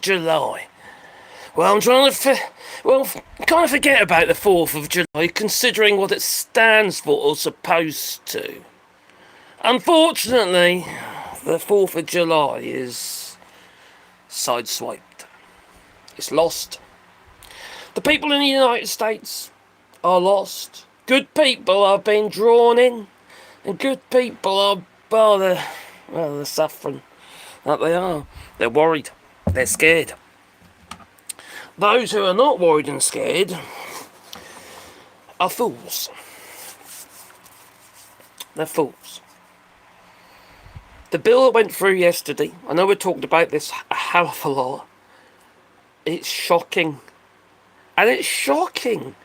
July. Well, I'm trying to kind of forget about the 4th of July, considering what it stands for or supposed to. Unfortunately, the 4th of July is sideswiped. It's lost. The people in the United States are lost. Good people are being drawn in, and good people are, they're suffering. That they are. They're worried. They're scared. Those who are not worried and scared are fools. They're fools. The bill that went through yesterday, I know we talked about this a hell of a lot. It's shocking. And it's shocking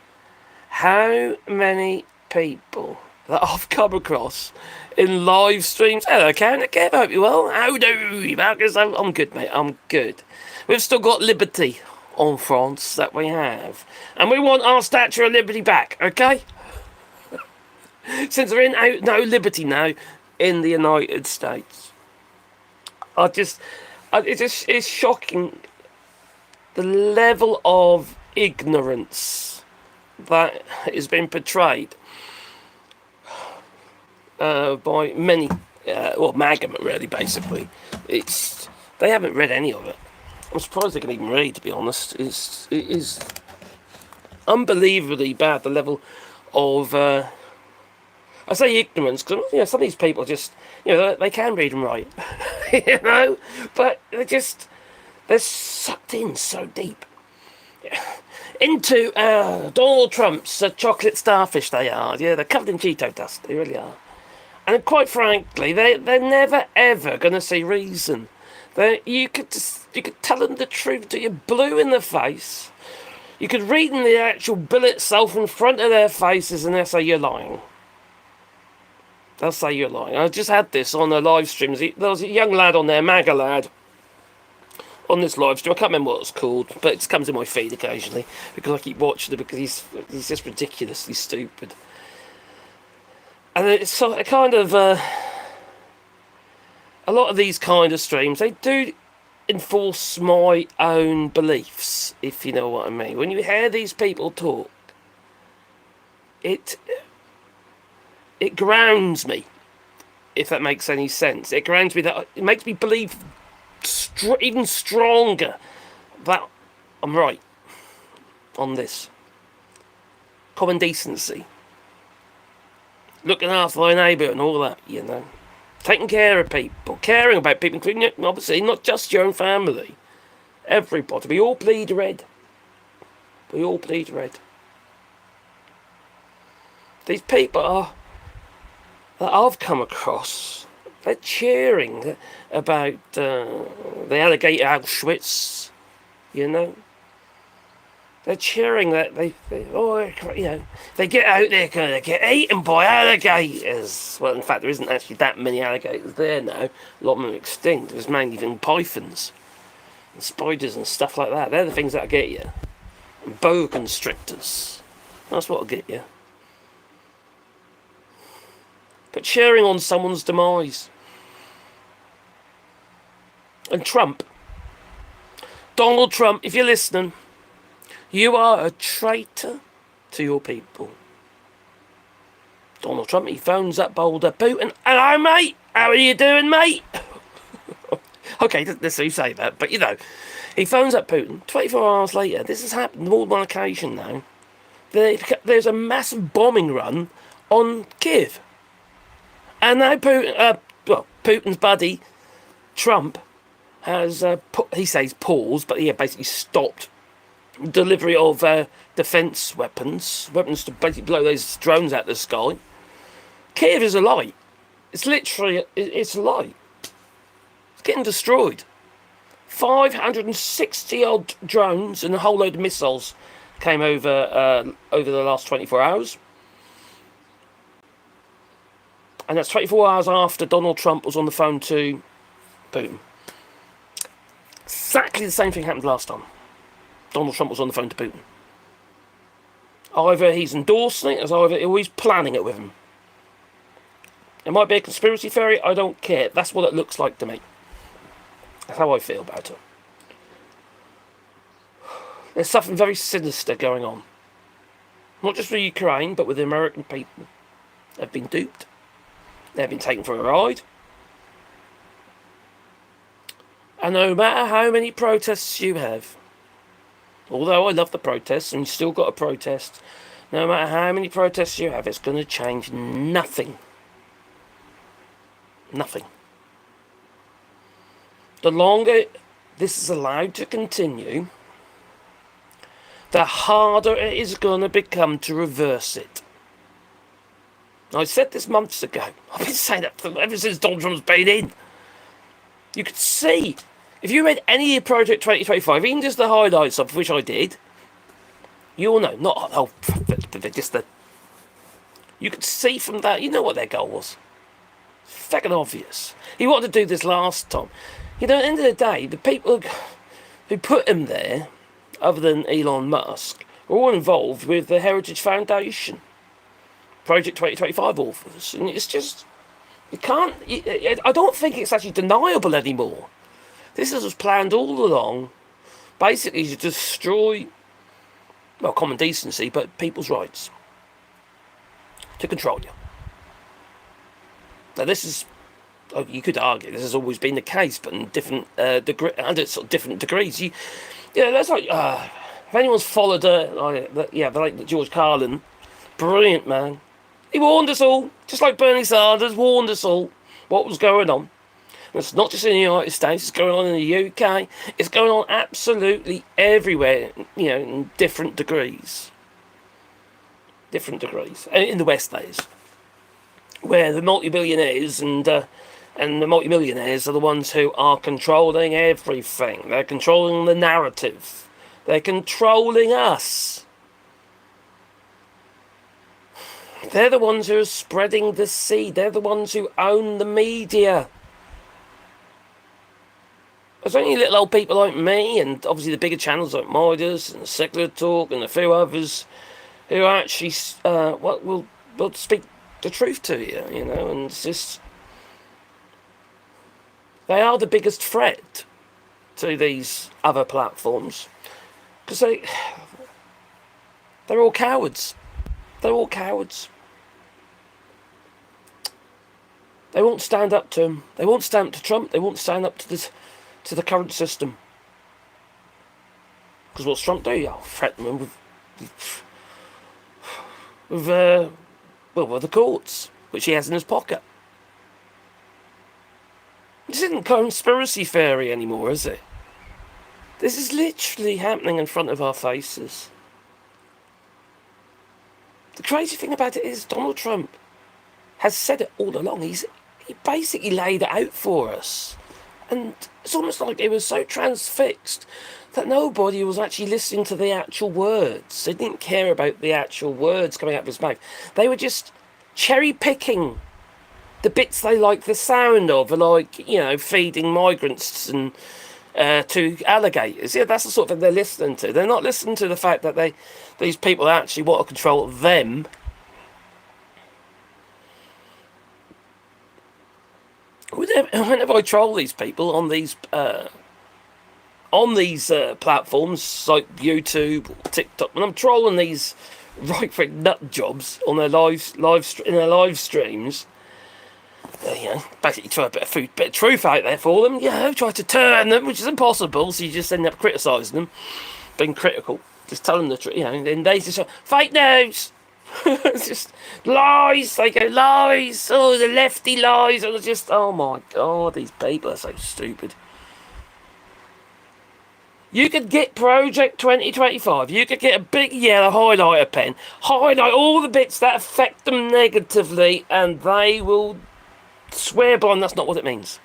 how many people that I've come across in live streams. Hello, Karen, I hope you're well. How do you, Marcus? I'm good, mate. I'm good. We've still got liberty on France that we have. And we want our Statue of Liberty back, okay? Since we're in no liberty now in the United States. It's shocking the level of ignorance that has been portrayed by many, MAGA really, basically. They haven't read any of it. I'm surprised they can even read, to be honest. It is unbelievably bad, the level of, I say ignorance, because some of these people just, they can read and write, but they're sucked in so deep into Donald Trump's chocolate starfish. They are, they're covered in Cheeto dust, they really are. And quite frankly, they're never ever going to see reason. You could tell them the truth till you're blue in the face. You could read them the actual bill itself in front of their faces, and they'll say you're lying. They'll say you're lying. I just had this on a live stream. There was a young lad on there, MAGA lad, on this live stream. I can't remember what it's called, but it comes in my feed occasionally because I keep watching it because he's just ridiculously stupid. And it's so kind of a lot of these kind of streams, they do enforce my own beliefs, if you know what I mean. When you hear these people talk, it grounds me, if that makes any sense. It grounds me, that it makes me believe even stronger that I'm right on this. Common decency. Looking after thy neighbour and all that, Taking care of people, caring about people, including, obviously, not just your own family. Everybody. We all bleed red. We all bleed red. These people that I've come across, they're cheering about the alligator AllShorts, They're cheering that they get out there, going to get eaten by alligators. Well, in fact, there isn't actually that many alligators there now. A lot of them are extinct. There's mainly even pythons and spiders and stuff like that. They're the things that'll get you. And boa constrictors. That's what'll get you. But cheering on someone's demise. And Trump. Donald Trump, if you're listening, you are a traitor to your people. Donald Trump, he phones up Boulder Putin. Hello, mate. How are you doing, mate? Okay, let's say that. But, he phones up Putin. 24 hours later, this has happened more than one occasion now. There's a massive bombing run on Kiev. And now Putin's buddy, Trump, has, he says paused, but he basically stopped delivery of defence weapons to basically blow those drones out of the sky. Kiev is a lie. It's literally, it's a lie. It's getting destroyed. 560 odd drones and a whole load of missiles came over the last 24 hours. And that's 24 hours after Donald Trump was on the phone to Putin. Exactly the same thing happened last time. Donald Trump was on the phone to Putin. Either he's endorsing it, or he's planning it with him. It might be a conspiracy theory, I don't care. That's what it looks like to me. That's how I feel about it. There's something very sinister going on. Not just with Ukraine, but with the American people. They've been duped. They've been taken for a ride. And no matter how many protests you have, although I love the protests and you still got to protest, no matter how many protests you have, it's going to change nothing. Nothing. The longer this is allowed to continue, the harder it is going to become to reverse it. I said this months ago. I've been saying that ever since Donald Trump's been in. You could see, if you read any of Project 2025, even just the highlights of which I did, you all know, just the... You could see from that, you know what their goal was. Fucking obvious. He wanted to do this last time. You know, at the end of the day, the people who put him there, other than Elon Musk, are all involved with the Heritage Foundation. Project 2025 authors. And it's just... You can't... I don't think it's actually deniable anymore. This was planned all along, basically to destroy, well, common decency, but people's rights. To control you. Now this is... You could argue this has always been the case, but in different under sort of different degrees. That's like if anyone's followed like George Carlin, brilliant man. He warned us all, just like Bernie Sanders warned us all what was going on. And it's not just in the United States; it's going on in the UK. It's going on absolutely everywhere. In different degrees. Different degrees, in the West, that is, where the multi-billionaires and the multi-millionaires are the ones who are controlling everything. They're controlling the narrative. They're controlling us. They're the ones who are spreading the seed. They're the ones who own the media. There's only little old people like me, and obviously the bigger channels like Midas and Secular Talk and a few others, who actually will speak the truth to you, and it's just... They are the biggest threat to these other platforms, because they're all cowards. They're all cowards. They won't stand up to him. They won't stand up to Trump. They won't stand up to the current system. Because what's Trump do? I'll threaten him with the courts, which he has in his pocket. This isn't conspiracy theory anymore, is it? This is literally happening in front of our faces. The crazy thing about it is Donald Trump has said it all along. He basically laid it out for us. And it's almost like it was so transfixed that nobody was actually listening to the actual words. They didn't care about the actual words coming out of his mouth. They were just cherry-picking the bits they like the sound of, like, feeding migrants and to alligators. Yeah, that's the sort of thing they're listening to. They're not listening to the fact that these people actually want to control them. Whenever I troll these people on these platforms like YouTube, or TikTok, when I'm trolling these right-wing nut jobs on their live streams, basically try a bit of truth out there for them. Try to turn them, which is impossible. So you just end up criticising them, being critical, just telling the truth. And then they just fake news. It's just lies. They go lies. Oh, the lefty lies. And it's just, oh my God, these people are so stupid. You could get Project 2025. You could get a big yellow highlighter pen, highlight all the bits that affect them negatively, and they will swear blind that's not what it means.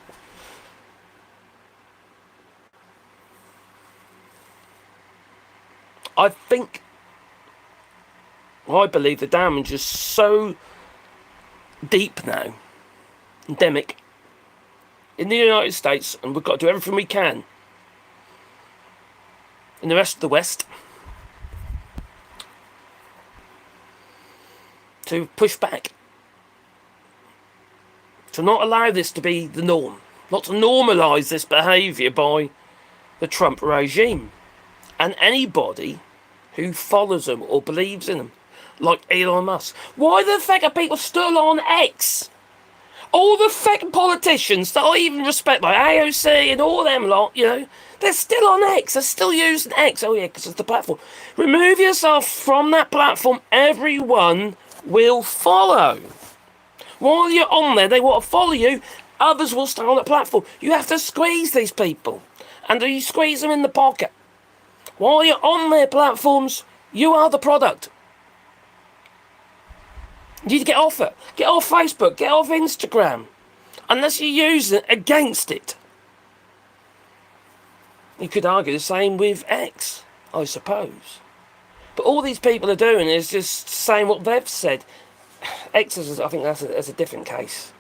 I believe the damage is so deep now, endemic, in the United States, and we've got to do everything we can in the rest of the West to push back, to not allow this to be the norm, not to normalise this behaviour by the Trump regime. and anybody who follows them or believes in them, like Elon Musk. Why the fuck are people still on X? All the fucking politicians that I even respect, like AOC and all them lot, they're still on X. They're still using X. Oh yeah, because it's the platform. Remove yourself from that platform. Everyone will follow. While you're on there, they want to follow you. Others will stay on the platform. You have to squeeze these people. And you squeeze them in the pocket. While you're on their platforms, you are the product. You need to get off it. Get off Facebook. Get off Instagram. Unless you use it against it. You could argue the same with X, I suppose. But all these people are doing is just saying what they've said. X is, I think that's a different case.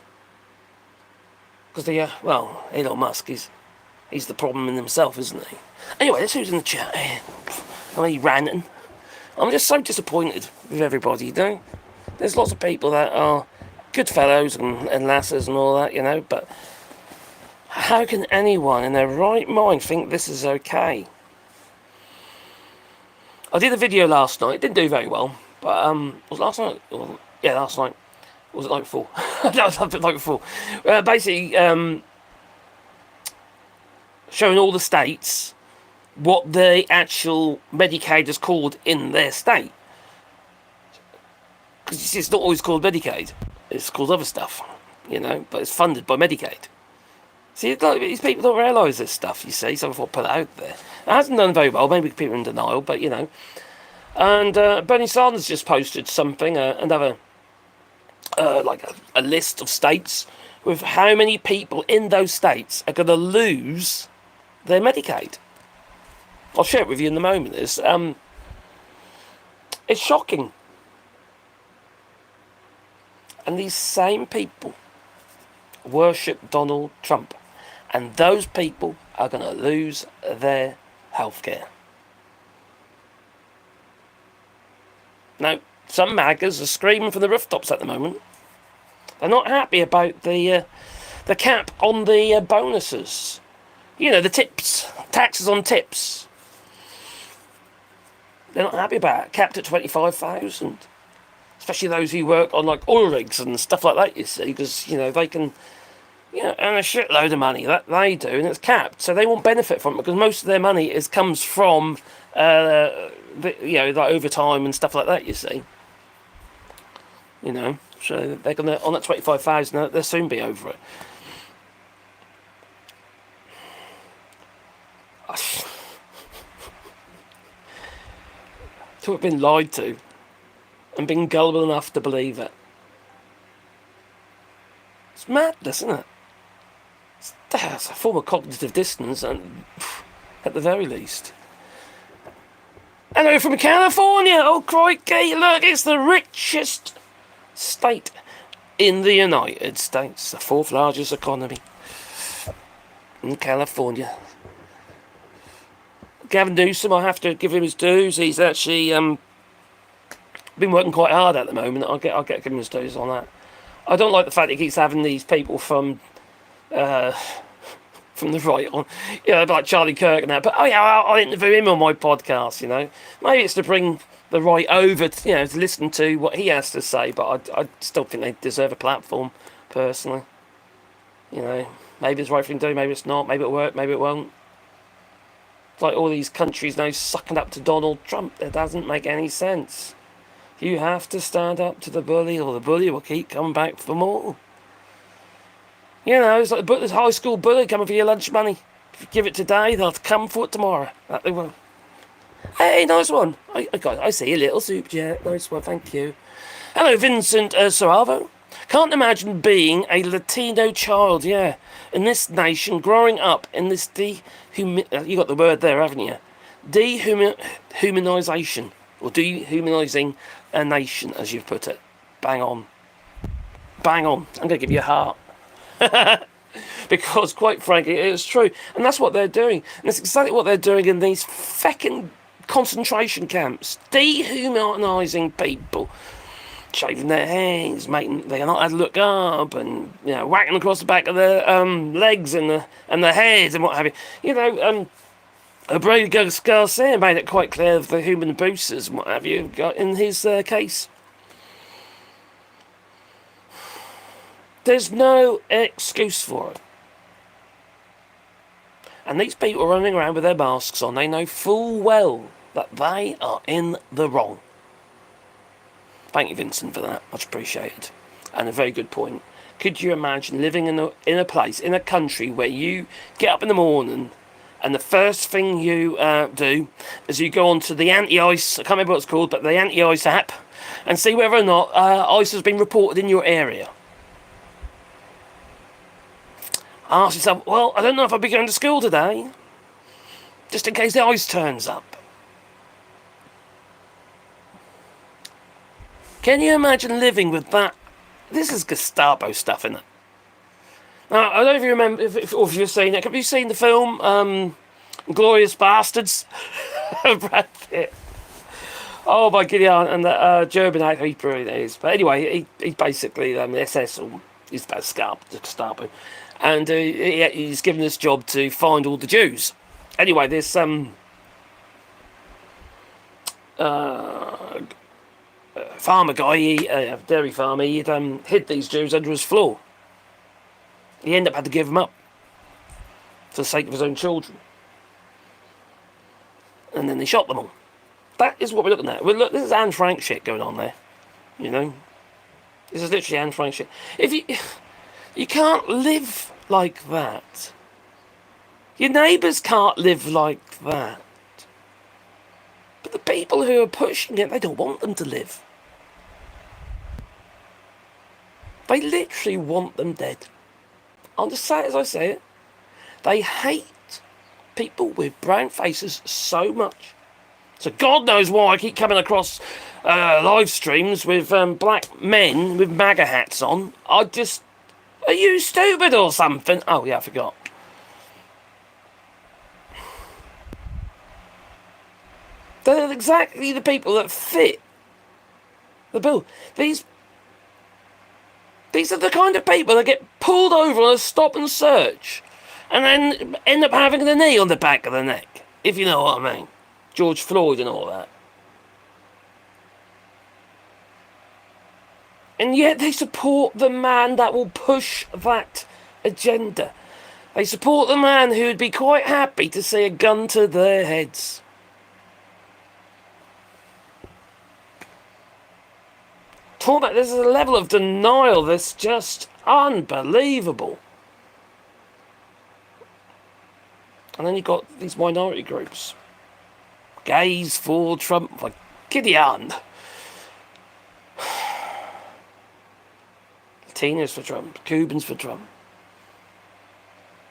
Because Elon Musk he's the problem in himself, isn't he? Anyway, let's see who's in the chat here. I'm ranting. I'm just so disappointed with everybody, There's lots of people that are good fellows and lasses and all that, but how can anyone in their right mind think this is okay? I did a video last night. It didn't do very well, but was it last night? Yeah, last night. Was it night before? No, it was the night before. Basically, showing all the states what the actual Medicaid is called in their state. Because it's not always called Medicaid. It's called other stuff, but it's funded by Medicaid. See, these people don't realise this stuff, you see, so I thought I'd put it out there. It hasn't done very well, maybe people are in denial, but, And Bernie Sanders just posted something, another, a list of states with how many people in those states are going to lose their Medicaid. I'll share it with you in a moment. It's shocking. And these same people worship Donald Trump. And those people are going to lose their healthcare. Now, some MAGAs are screaming from the rooftops at the moment. They're not happy about the cap on the bonuses. The tips, taxes on tips. They're not happy about it. Capped at 25,000. Especially those who work on oil rigs and stuff like that, you see, because they can earn a shitload of money. That they do, and it's capped, so they won't benefit from it because most of their money comes from like overtime and stuff like that, you see. So they're gonna on that 25,000. They'll soon be over it. To have been lied to and been gullible enough to believe it. It's madness, isn't it? It's a form of cognitive dissonance, and at the very least. Hello from California! Oh, crikey, look, it's the richest state in the United States, the fourth largest economy in California. Gavin Newsom, I have to give him his dues. He's actually been working quite hard at the moment. I'll get give him his dues on that. I don't like the fact he keeps having these people from the right on, like Charlie Kirk and that. But I'll interview him on my podcast. Maybe it's to bring the right over, to listen to what he has to say. But I still think they deserve a platform, personally. Maybe it's the right thing to do. Maybe it's not. Maybe it'll work. Maybe it won't. It's like all these countries now sucking up to Donald Trump. It doesn't make any sense. You have to stand up to the bully, or the bully will keep coming back for more. It's like this high school bully coming for your lunch money. If you give it today, they'll come for it tomorrow. That they will. Hey, nice one. I see a little soup jet. Nice one, thank you. Hello, Vincent Saravo. Can't imagine being a Latino child, in this nation, growing up in this you got the word there, haven't you? Dehumanization, or dehumanizing a nation, as you've put it. Bang on. Bang on. I'm going to give you a heart. Because, quite frankly, it's true. And that's what they're doing. And it's exactly what they're doing in these fucking concentration camps. Dehumanizing people. Shaving their heads, making they're not allowed to look up, and whacking across the back of their legs and the heads and what have you. Brady Garcia made it quite clear of the human boosters and what have you got in his case. There's no excuse for it. And these people running around with their masks on, they know full well that they are in the wrong. Thank you, Vincent, for that. Much appreciated. And a very good point. Could you imagine living in a place, in a country where you get up in the morning and the first thing you do is you go onto the anti-ice, I can't remember what it's called, but the anti-ice app, and see whether or not ice has been reported in your area. Ask yourself, well, I don't know if I'll be going to school today, just in case the ice turns up. Can you imagine living with that? This is Gestapo stuff, isn't it? Now, I don't know if you remember, or if you've seen it. Have you seen the film, Glorious Bastards? Brad Pitt. Oh, by Gideon, and the German actor, he brilliant is. But anyway, he's basically the SS, or he's the Gestapo. And he's given this job to find all the Jews. Anyway, this farmer guy, dairy farmer, he'd hid these Jews under his floor. He ended up having to give them up for the sake of his own children. And then they shot them all. That is what we're looking at. Look, this is Anne Frank shit going on there. You know? This is literally Anne Frank shit. You can't live like that. Your neighbours can't live like that. But the people who are pushing it, they don't want them to live. They literally want them dead. I'll just say it as I say it. They hate people with brown faces so much. So God knows why I keep coming across live streams with black men with MAGA hats on. Are you stupid or something? Oh yeah, I forgot. They're exactly the people that fit the bill. These are the kind of people that get pulled over on a stop and search and then end up having the knee on the back of the neck, if you know what I mean. George Floyd and all that. And yet they support the man that will push that agenda. They support the man who would be quite happy to see a gun to their heads. Talk about, there's a level of denial that's just unbelievable. And then you've got these minority groups. Gays for Trump, like Gideon. Latinos for Trump, Cubans for Trump,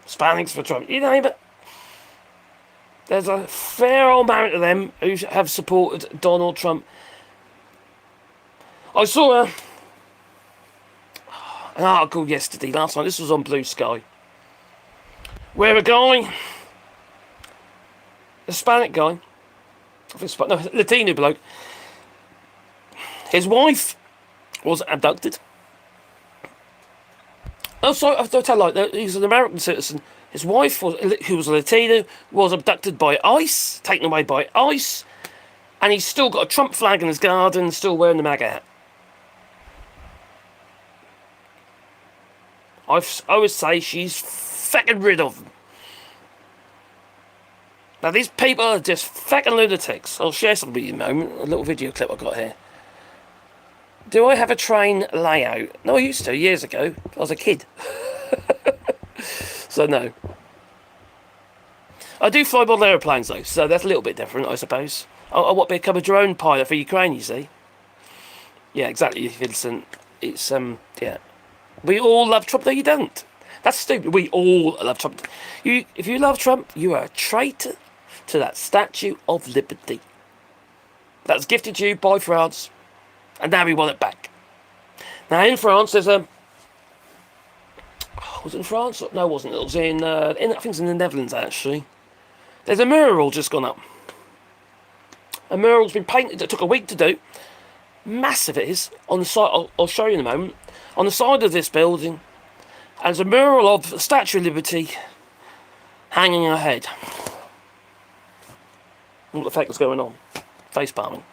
Hispanics for Trump, you name it. There's a fair old amount of them who have supported Donald Trump. I saw an article yesterday, last night, this was on Blue Sky, where a guy, Hispanic guy, Latino bloke, his wife was abducted. Oh, sorry, I'll tell you, like, he's an American citizen. His wife, who was a Latino, was abducted by ICE, taken away by ICE, and he's still got a Trump flag in his garden, still wearing the MAGA hat. I always say she's fucking rid of them. Now, these people are just fucking lunatics. I'll share something with you in a moment, a little video clip I've got here. Do I have a train layout? No, I used to, years ago. I was a kid. So, no. I do fly model aeroplanes, though, so that's a little bit different, I suppose. I want to become a drone pilot for Ukraine, you see. Yeah, exactly, Vincent. It's, yeah. We all love Trump. No, you don't. That's stupid. We all love Trump. If you love Trump, you are a traitor to that Statue of Liberty. That was gifted to you by France, and now we want it back. Now, in France, there's a... was it in France? No, it wasn't. It was in I think it's in the Netherlands, actually. There's a mural just gone up. A mural's been painted. It took a week to do. Massive it is. On the side, I'll show you in a moment. On the side of this building, and there's a mural of the Statue of Liberty hanging her head. what the fuck was going on. Face palming.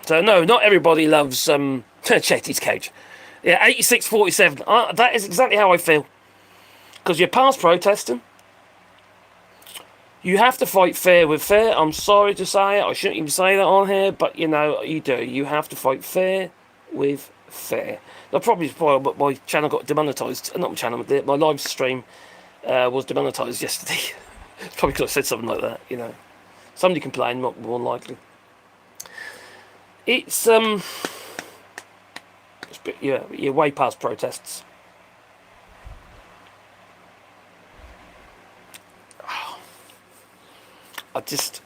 So no, not everybody loves Chetty's couch. Yeah, 86-47. That is exactly how I feel. Because you're past protesting. You have to fight fair with fair. I'm sorry to say it. I shouldn't even say that on here, but you know, you do. You have to fight fair with fair. That probably is why my channel got demonetised. Not my channel, my live stream was demonetised yesterday. It's probably because I said something like that, you know. Somebody complained, more than likely. It's you're way past protests. I just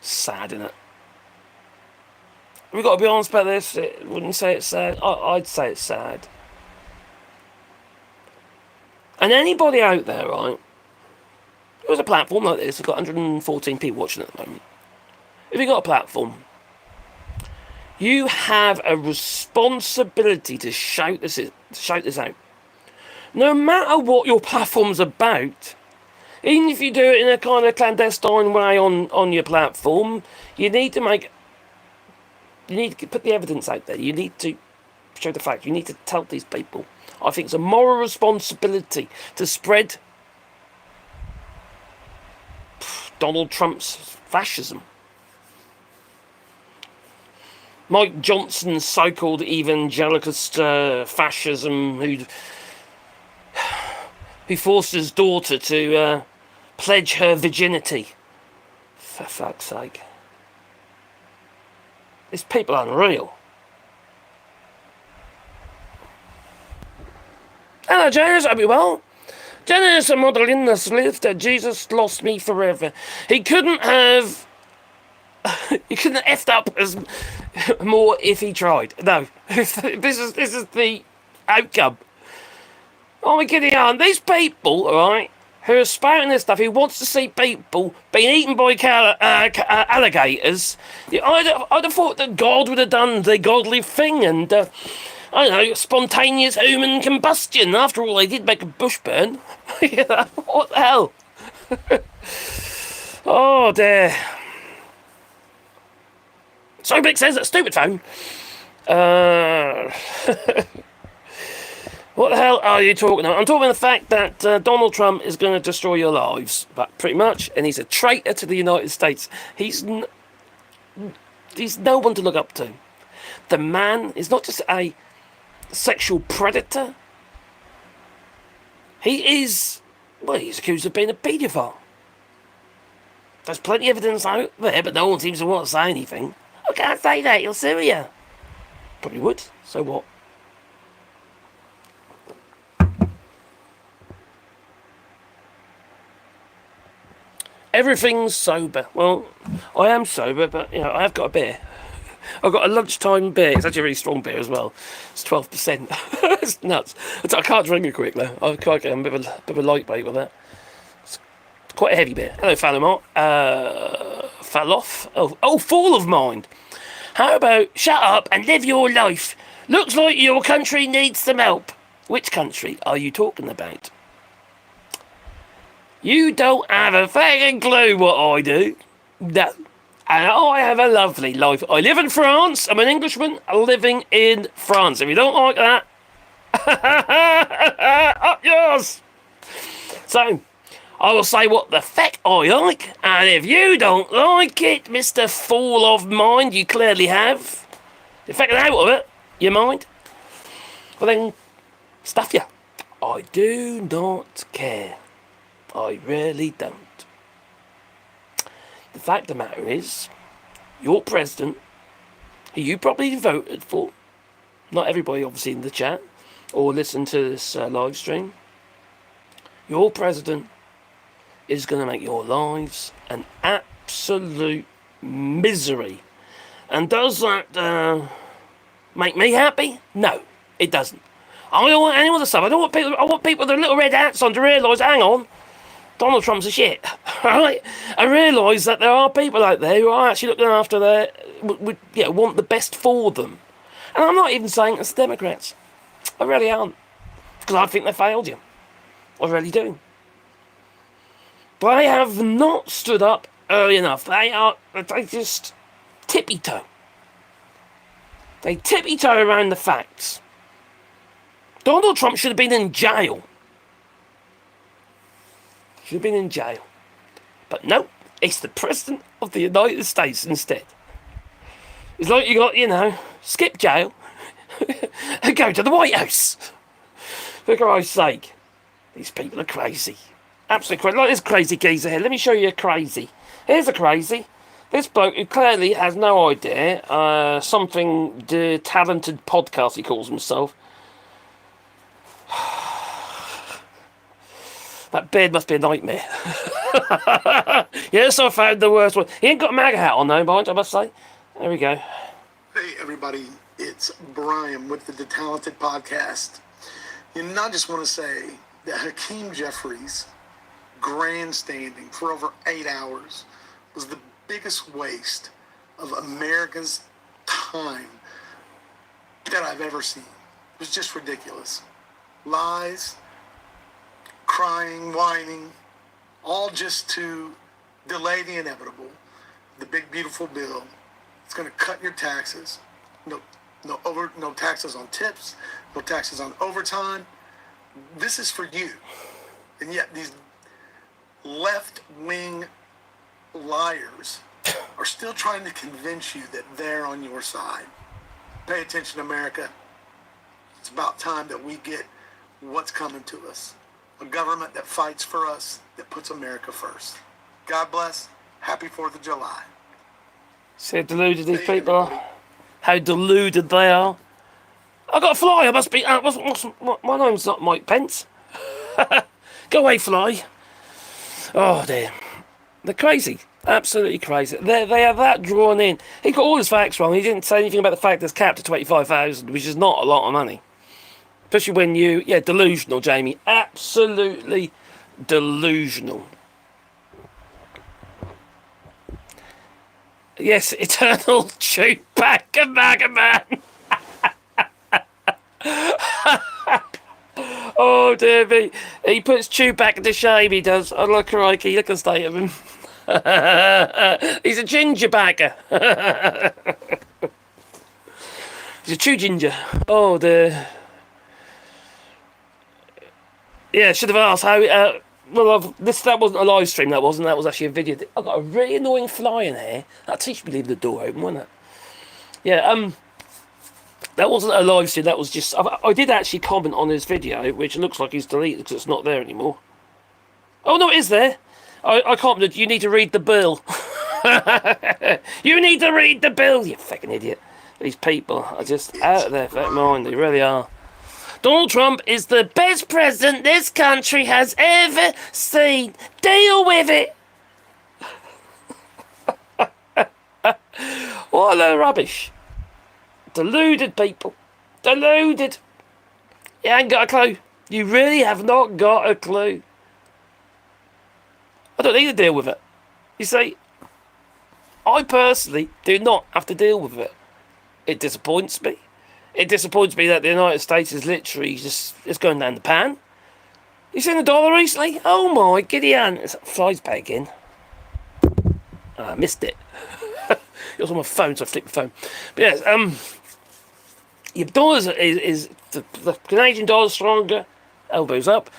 sad, innit? We've got to be honest about this. I wouldn't say it's sad. I'd say it's sad. And anybody out there, right? There's a platform like this. We've got 114 people watching at the moment. If you've got a platform, you have a responsibility to shout this out. No matter what your platform's about, even if you do it in a kind of clandestine way on your platform, you need to put the evidence out there. You need to show the fact. You need to tell these people. I think it's a moral responsibility to spread Donald Trump's fascism. Mike Johnson's so-called evangelicalist fascism, who forced his daughter to pledge her virginity. For fuck's sake. These people are unreal. Hello, James. Hope you're well. Janice and Model Illness lived. Jesus lost me forever. He couldn't have effed up as more if he tried. No, this is the outcome. Oh my goodness, these people, right, who are spouting this stuff, who wants to see people being eaten by alligators. I'd have thought that God would have done the godly thing and, I don't know, spontaneous human combustion. After all, they did make a bush burn. You know, what the hell? Oh dear. So Big says that stupid phone. What the hell are you talking about? I'm talking about the fact that Donald Trump is going to destroy your lives, but pretty much, and he's a traitor to the United States. He's no one to look up to. The man is not just a sexual predator. He's accused of being a paedophile. There's plenty of evidence out there, but no one seems to want to say anything. I can't say that, you'll sue you. Probably would, so what? Everything's sober. Well, I am sober, but you know, I have got a beer. I've got a lunchtime beer. It's actually a really strong beer as well. It's 12%. It's nuts. I can't drink it quick though. I'm a bit of a lightweight with that. It's quite a heavy beer. Hello, Falomar. Fell off. Oh, fall of mind. How about shut up and live your life? Looks like your country needs some help. Which country are you talking about? You don't have a fucking clue what I do. No. And I have a lovely life. I live in France. I'm an Englishman living in France. If you don't like that, up yours. So, I will say what the feck I like. And if you don't like it, Mr. Fool of Mind, you clearly have. You're fucking out of it, your mind. Well then, stuff you. I do not care. I really don't. The fact of the matter is, your president, who you probably voted for, not everybody obviously in the chat, or listen to this live stream, your president is going to make your lives an absolute misery. And does that make me happy? No, it doesn't. I don't want anyone to suffer. I want people with their little red hats on to realise, hang on, Donald Trump's a shit, right? I realise that there are people out there who are actually looking after want the best for them. And I'm not even saying it's the Democrats. I really aren't. Because I think they failed you. I really do. They have not stood up early enough. They just tippy-toe. They tippy-toe around the facts. Donald Trump should have been in jail. Should have been in jail. But no, it's the President of the United States instead. It's like you got, skip jail and go to the White House. For Christ's sake. These people are crazy. Absolutely crazy. Like this crazy geezer here. Let me show you a crazy. Here's a crazy. This bloke who clearly has no idea. The talented podcast he calls himself. That beard must be a nightmare. Yes, I found the worst one. He ain't got a MAGA hat on though, mind I must say. There we go. Hey everybody, it's Brian with the Talented Podcast. I just want to say that Hakeem Jeffries grandstanding for over 8 hours was the biggest waste of America's time that I've ever seen. It was just ridiculous. Lies, crying, whining, all just to delay the inevitable. The big beautiful bill. It's going to cut your taxes. No taxes on tips, no taxes on overtime. This is for you. And yet these left-wing liars are still trying to convince you that they're on your side. Pay attention, America. It's about time that we get what's coming to us. A government that fights for us, that puts America first. God bless. Happy 4th of July. See how deluded these people are? How deluded they are? I got a fly. I must be. My name's not Mike Pence. Go away, fly. Oh dear. They're crazy. Absolutely crazy. They are that drawn in. He got all his facts wrong. He didn't say anything about the fact that's capped at 25,000, which is not a lot of money. Especially when delusional, Jamie. Absolutely delusional. Yes, eternal Chewbacca MAGA man. Oh dear me. He puts Chewbacca to shame, he does. Oh look, crikey, look at the state of him. He's a gingerbagger. He's a true ginger. Oh dear. Yeah, should have asked how. That wasn't a live stream. That wasn't. That was actually a video. I've got a really annoying fly in here. That'll teach me to leave the door open, won't it? Yeah. That wasn't a live stream. That was just. I did actually comment on his video, which looks like he's deleted because it's not there anymore. Oh no, it is there. I commented. You need to read the bill. You need to read the bill. You fucking idiot. These people are just out of their fucking mind. They really are. Donald Trump is the best president this country has ever seen. Deal with it. What a load of rubbish. Deluded people. Deluded. You ain't got a clue. You really have not got a clue. I don't need to deal with it. You see, I personally do not have to deal with it. It disappoints me. It disappoints me that the United States is literally it's going down the pan. You seen the dollar recently? Oh my Gideon. It flies back again. Oh, I missed it. It was on my phone, so I flicked the phone. But yes, your dollars is the Canadian dollar's stronger. Elbows up.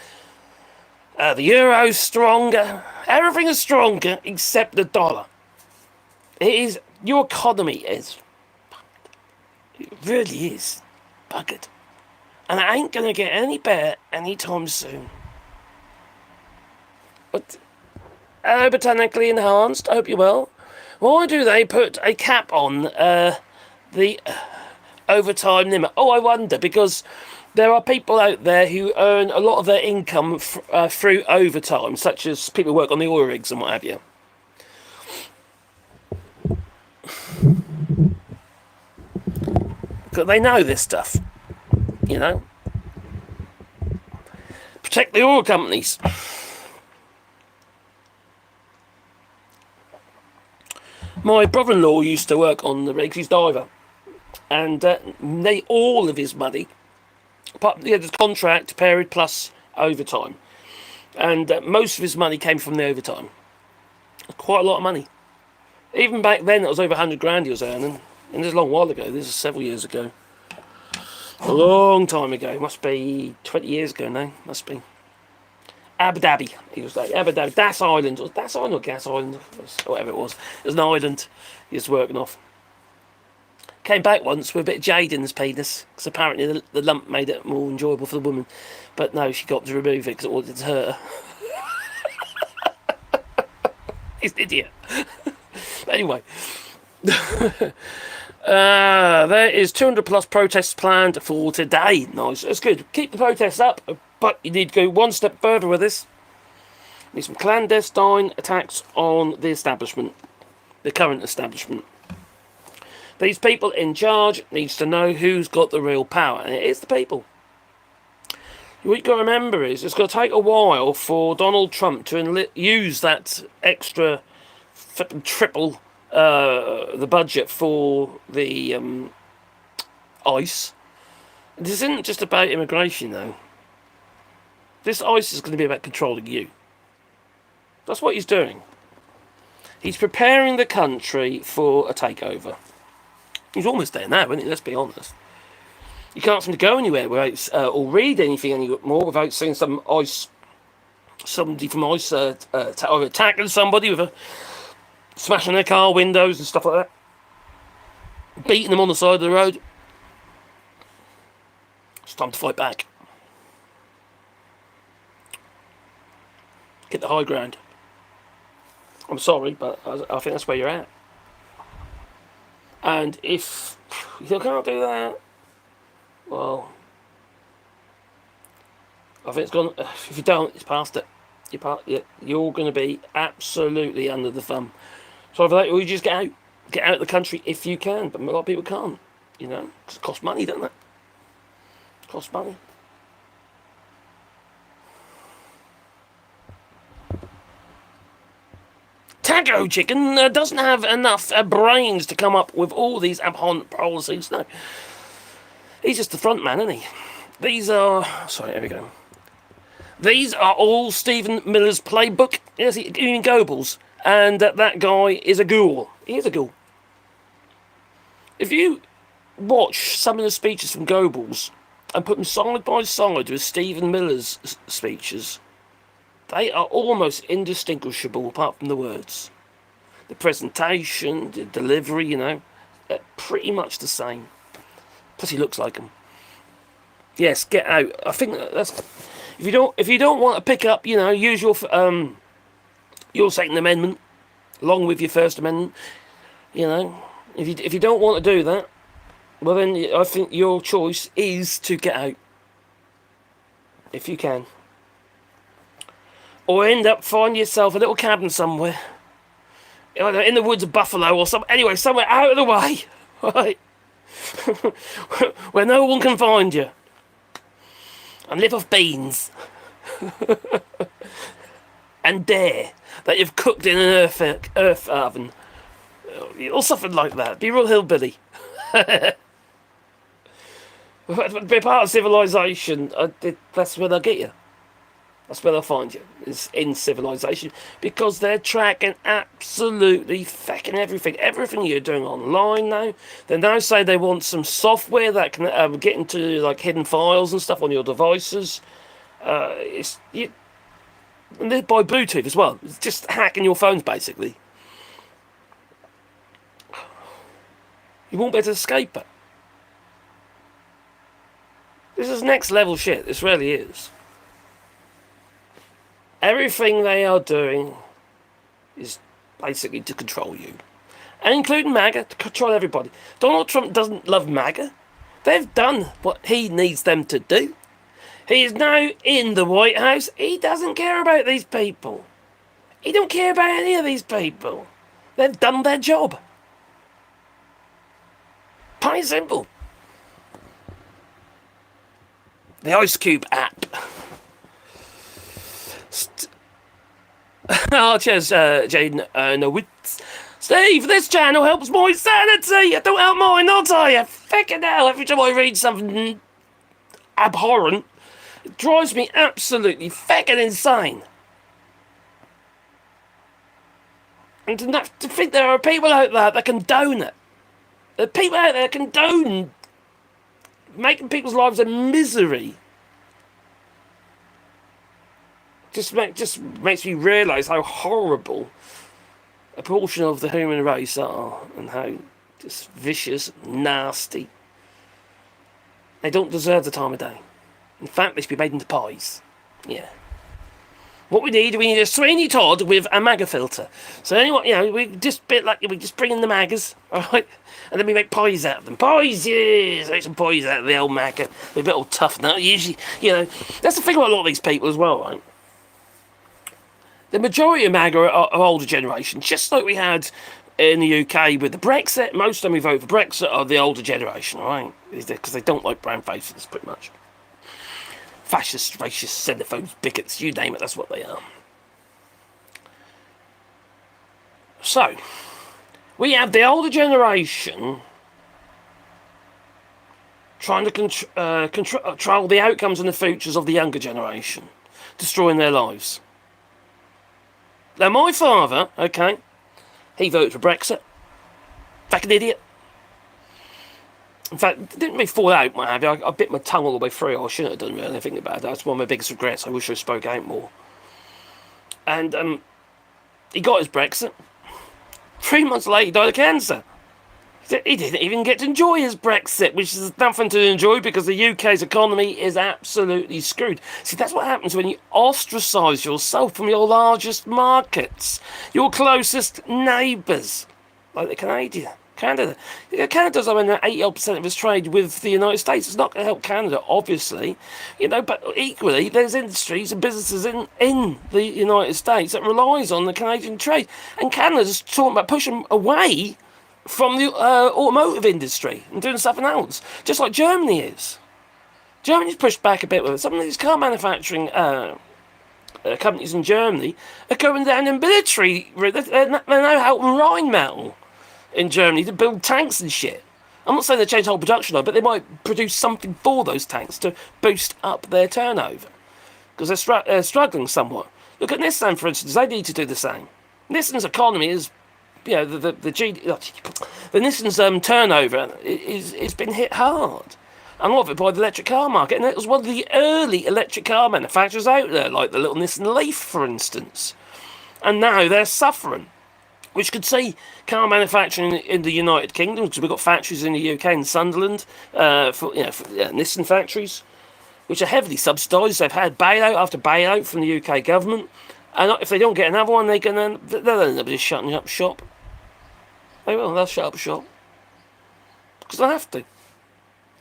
The euro's stronger. Everything is stronger except the dollar. It is, your economy is. It really is buggered. And it ain't going to get any better anytime soon. But, botanically enhanced, I hope you're well. Why do they put a cap on the overtime limit? Oh, I wonder, because there are people out there who earn a lot of their income through overtime, such as people who work on the oil rigs and what have you. Because they know this stuff, you know. Protect the oil companies. My brother-in-law used to work on the rigs, he's a diver, and all of his money, he had a contract period plus overtime, and most of his money came from the overtime. Quite a lot of money. Even back then, it was over 100 grand he was earning. And this is a long while ago. This is several years ago. A long time ago. Must be 20 years ago now. Must be. Abu Dhabi. He was like, Abu Dhabi. Das Island. Was Das Island or Gas Island? Whatever it was. It was an island he was working off. Came back once with a bit of jade in his penis. Because apparently the lump made it more enjoyable for the woman. But no, she got to remove it because it wanted to hurt her. He's an idiot. Anyway. There is 200 plus protests planned for today. Nice, that's good. Keep the protests up, but you need to go one step further with this. Need some clandestine attacks on the establishment, the current establishment. These people in charge needs to know who's got the real power, and it is the people. What you've got to remember is it's going to take a while for Donald Trump to use that extra triple the budget for the ICE. This isn't just about immigration, though. This ICE is going to be about controlling you. That's what he's doing. He's preparing the country for a takeover. He's almost there now, isn't he? Let's be honest. You can't seem to go anywhere without or read anything anymore without seeing somebody from ICE attacking somebody with a smashing their car windows and stuff like that. Beating them on the side of the road. It's time to fight back. Get the high ground. I'm sorry, but I think that's where you're at. And if you can't do that, well, I think it's gone. If you don't, it's past it. You're going to be absolutely under the thumb. So for that, you just get out of the country if you can. But a lot of people can't. You know, because it costs money, doesn't it? It costs money. Taco Chicken doesn't have enough brains to come up with all these abhorrent policies. No, he's just the front man, isn't he? These are. Sorry, here we go. These are all Stephen Miller's playbook. Yes, even Goebbels. And that guy is a ghoul. He is a ghoul. If you watch some of the speeches from Goebbels and put them side by side with Stephen Miller's speeches, they are almost indistinguishable apart from the words. The presentation, the delivery, you know, pretty much the same. Plus he looks like him. Yes, get out. I think that's... If you don't want to pick up, you know, use your Second Amendment along with your First Amendment, you know, if you don't want to do that, well then I think your choice is to get out if you can, or end up finding yourself a little cabin somewhere, either in the woods of Buffalo or anyway somewhere out of the way, right, where no one can find you. And live off beans. And dare that you've cooked in an earth oven. Or something like that. Be real hillbilly. Be part of civilization. That's where they'll get you. That's where they'll find you. Is in civilization. Because they're tracking absolutely fucking everything. Everything you're doing online now. They now say they want some software that can get into like hidden files and stuff on your devices. And they're by Bluetooth as well. It's just hacking your phones basically. You won't be able to escape it. This is next level shit. This really is. Everything they are doing is basically to control you. And including MAGA, to control everybody. Donald Trump doesn't love MAGA. They've done what he needs them to do. He is now in the White House. He doesn't care about these people. He don't care about any of these people. They've done their job. Plain and simple. The Ice Cube app. Cheers, Jaden Nowitz. Steve, this channel helps my sanity. Don't help mine, not I? Fucking hell, every time I read something abhorrent, it drives me absolutely fucking insane. And to think there are people out there that condone it. There are people out there that condone making people's lives a misery. Just makes me realise how horrible a portion of the human race are, and how just vicious, nasty. They don't deserve the time of day. In fact, they should be made into pies. Yeah. What we need a Sweeney Todd with a MAGA filter. So anyway, we just bring in the MAGAs, all right, and then we make pies out of them. Pies, yes, make some pies out of the old MAGA. They're a bit old tough now. Usually, that's the thing about a lot of these people as well, right? The majority of MAGA are older generation, just like we had in the UK with the Brexit. Most of them who vote for Brexit are the older generation, right? Because they don't like brown faces, pretty much. Fascists, racists, xenophobes, bigots, you name it, that's what they are. So, we have the older generation trying to control the outcomes and the futures of the younger generation, destroying their lives. Now, my father, okay, he voted for Brexit. Fucking idiot. In fact, didn't really fall out, what have you. I bit my tongue all the way through. I shouldn't have done really anything about it. That's one of my biggest regrets. I wish I spoke out more. And he got his Brexit. 3 months later, he died of cancer. He didn't even get to enjoy his Brexit, which is nothing to enjoy because the UK's economy is absolutely screwed. See, that's what happens when you ostracise yourself from your largest markets, your closest neighbours, like the Canada. Canada's having 80% of its trade with the United States. It's not going to help Canada, obviously, but equally, there's industries and businesses in the United States that relies on the Canadian trade. And Canada's talking about pushing away from the automotive industry and doing something else, just like Germany is. Germany's pushed back a bit with it. Some of these car manufacturing companies in Germany are going down in military. They're now helping Rheinmetall in Germany to build tanks and shit. I'm not saying they change the whole production line, but they might produce something for those tanks to boost up their turnover, because they're struggling somewhat. Look at Nissan, for instance. They need to do the same. Nissan's economy is, the Nissan's turnover is been hit hard. And a lot of it by the electric car market. And it was one of the early electric car manufacturers out there, like the little Nissan Leaf, for instance. And now they're suffering, which could see car manufacturing in the United Kingdom, because we've got factories in the UK in Sunderland for Nissan factories, which are heavily subsidised. They've had bailout after bailout from the UK government, and if they don't get another one, they'll end up just shutting up shop. They will. They'll shut up shop because they have to.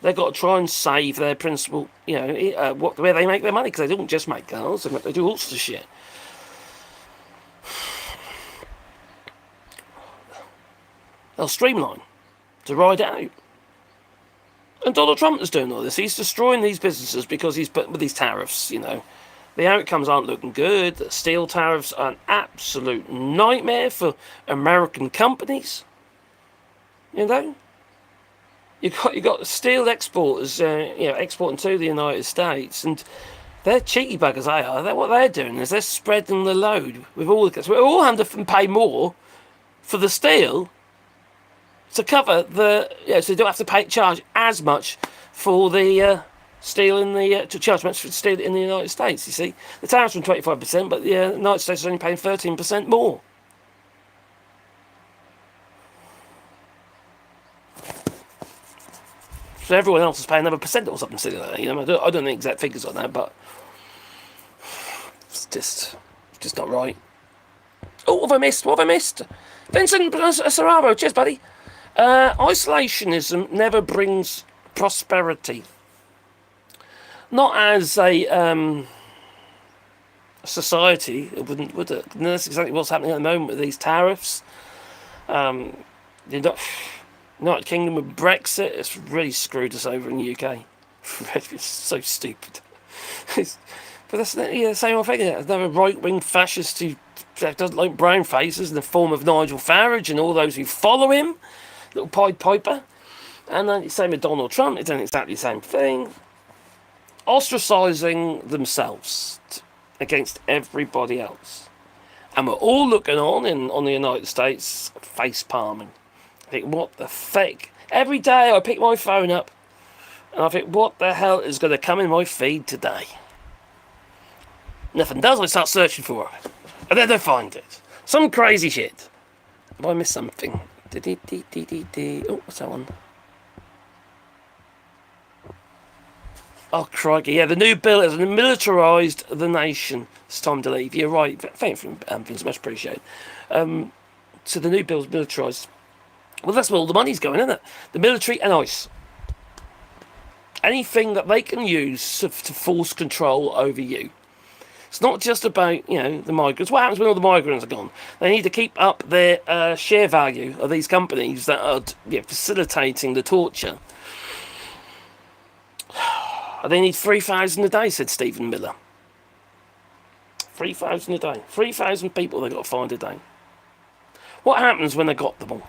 They've got to try and save their principal, where they make their money, because they don't just make cars; they do all sorts of shit. They'll streamline to ride it out. And Donald Trump is doing all this. He's destroying these businesses because he's put with these tariffs, The outcomes aren't looking good. The steel tariffs are an absolute nightmare for American companies. You got steel exporters, exporting to the United States, and they're cheeky buggers. What they're doing is they're spreading the load with all the. So we're all having to pay more for the steel to cover so you don't have to charge as much for the steel in the to charge much for steel in the United States. You see, the tariffs from 25%, but the United States is only paying 13% more. So everyone else is paying another percent or something silly like that. I don't know the exact figures on that, but it's just not right. Oh, what have I missed? Vincent Serraro, cheers, buddy. Isolationism never brings prosperity. Not as a society, it wouldn't, would it? And that's exactly what's happening at the moment with these tariffs. United Kingdom with Brexit, it's really screwed us over in the UK. It's so stupid. But that's the same old thing. There's another right-wing fascist who doesn't like brown faces in the form of Nigel Farage and all those who follow him. Little Pied Piper. And then same with Donald Trump, it's doing exactly the same thing. Ostracising themselves against everybody else. And we're all looking on the United States, face palming. I think, what the fuck? Every day I pick my phone up and I think, what the hell is going to come in my feed today? Nothing does, I start searching for it. And then I find it. Some crazy shit. Have I missed something? Oh, what's that one? Oh, crikey. Yeah, the new bill has militarised the nation. It's time to leave. You're right. Thank you, Vince. Much appreciated. So the new bill's militarised. Well, that's where all the money's going, isn't it? The military and ICE. Anything that they can use to force control over you. It's not just about, the migrants. What happens when all the migrants are gone? They need to keep up their share value of these companies that are facilitating the torture. They need 3,000 a day, said Stephen Miller. 3,000 a day. 3,000 people they've got to find a day. What happens when they got them all?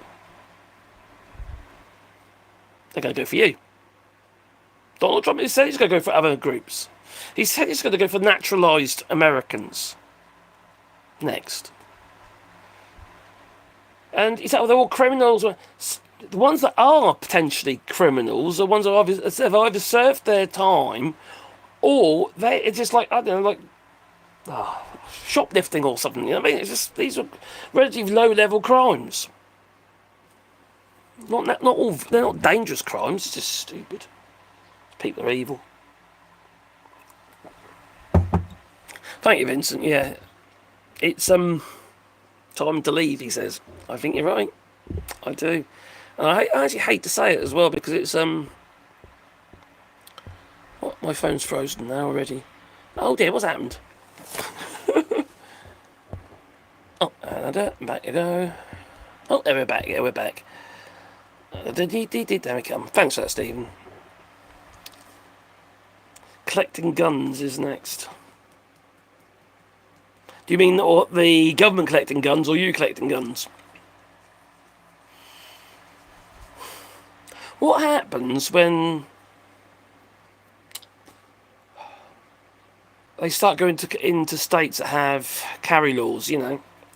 They're going to go for you. Donald Trump said he's going to go for other groups. He said he's going to go for naturalised Americans. Next. And he said, they're all criminals. The ones that are potentially criminals are ones that have either served their time or it's just like, I don't know, shoplifting or something. You know what I mean? It's just, these are relatively low-level crimes. Not all. They're not dangerous crimes. It's just stupid. People are evil. Thank you, Vincent. Yeah, it's time to leave. He says. I think you're right. I do. And I actually hate to say it as well because it's What? My phone's frozen now already. Oh dear, what's happened? Oh, back you go. Oh, there we're back. Yeah, we're back. There we come. Thanks for that, Stephen. Collecting guns is next. Do you mean the government collecting guns or you collecting guns? What happens when they start going into states that have carry laws,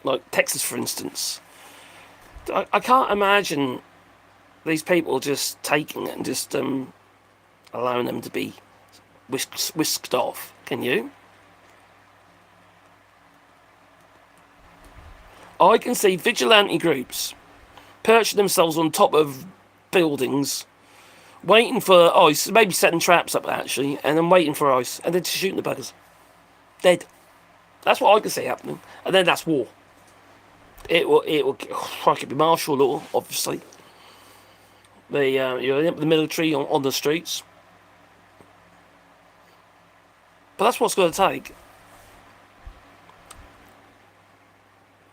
like Texas, for instance? I can't imagine these people just taking it and just allowing them to be whisked off. Can you? I can see vigilante groups perching themselves on top of buildings, waiting for ICE, maybe setting traps up actually, and then waiting for ICE, and then just shooting the buggers. Dead. That's what I can see happening. And then that's war. It will could be martial law, obviously. The military on the streets. But that's what's going to take.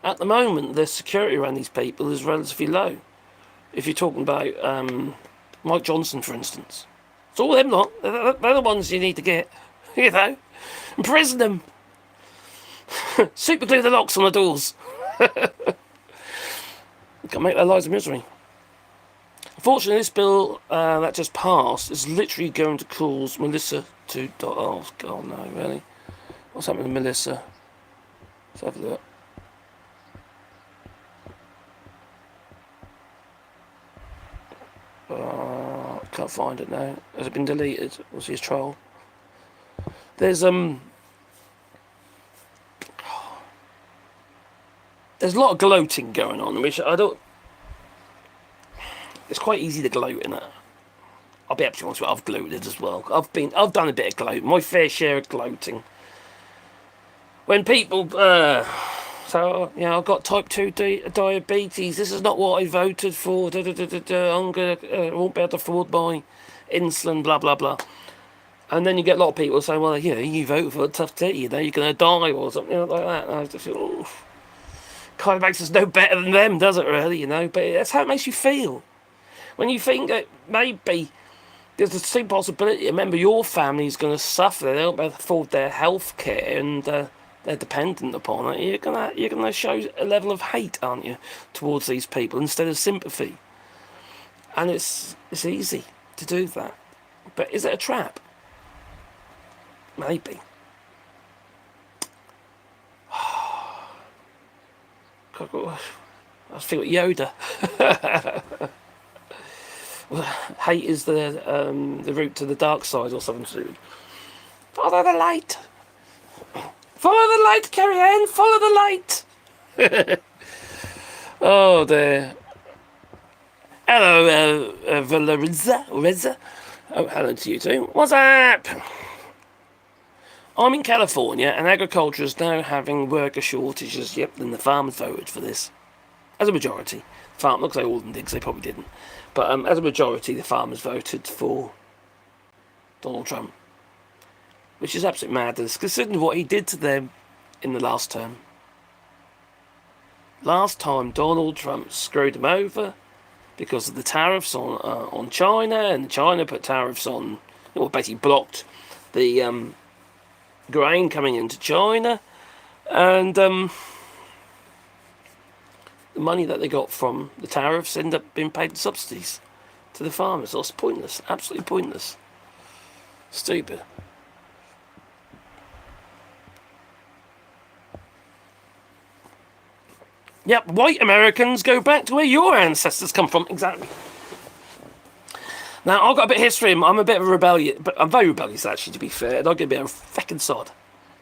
At the moment, the security around these people is relatively low. If you're talking about Mike Johnson, for instance. It's all them lot. They're the ones you need to get, imprison them. Super glue the locks on the doors. Got to make their lives a misery. Unfortunately, this bill that just passed is literally going to cause Melissa to die. Oh, God, no, really? What's happening to Melissa? Let's have a look. Can't find it now. Has it been deleted? Was his troll? There's a lot of gloating going on, which I don't. It's quite easy to gloat in it. I'll be absolutely honest with you, I've gloated as well. I've done a bit of gloating, my fair share of gloating. When people, I've got type 2 diabetes. This is not what I voted for. I won't be able to afford my insulin. Blah blah blah. And then you get a lot of people saying, "Well, you vote for a tough titty. You're going to die or something like that." And I just feel, kind of makes us no better than them, does it? Really, But that's how it makes you feel. When you think that maybe there's a distinct possibility, a member of your family is going to suffer, they don't be able to afford their health care, and they're dependent upon it, you're gonna show a level of hate, aren't you, towards these people instead of sympathy. And it's easy to do that. But is it a trap? Maybe. I feel like Yoda. Hate is the route to the dark side or something. Follow the light. Follow the light, Carrie Ann. Follow the light. Oh dear. Hello, Reza. Oh, hello to you too. What's up? I'm in California, and agriculture is now having worker shortages. Yep, and the farmers voted for this. As a majority. Farm looks like all of them did, 'cause they probably didn't. But as a majority, the farmers voted for Donald Trump. Which is absolute madness, considering what he did to them in the last term. Last time, Donald Trump screwed them over because of the tariffs on China, and China put tariffs on, well, basically blocked the grain coming into China, and the money that they got from the tariffs ended up being paid in subsidies to the farmers. That's pointless, absolutely pointless, stupid. Yep, white Americans, go back to where your ancestors come from. Exactly. Now, I've got a bit of history. I'm a bit of a rebellious, but I'm very rebellious, actually, to be fair. And I'll give a bit of a feckin' sod.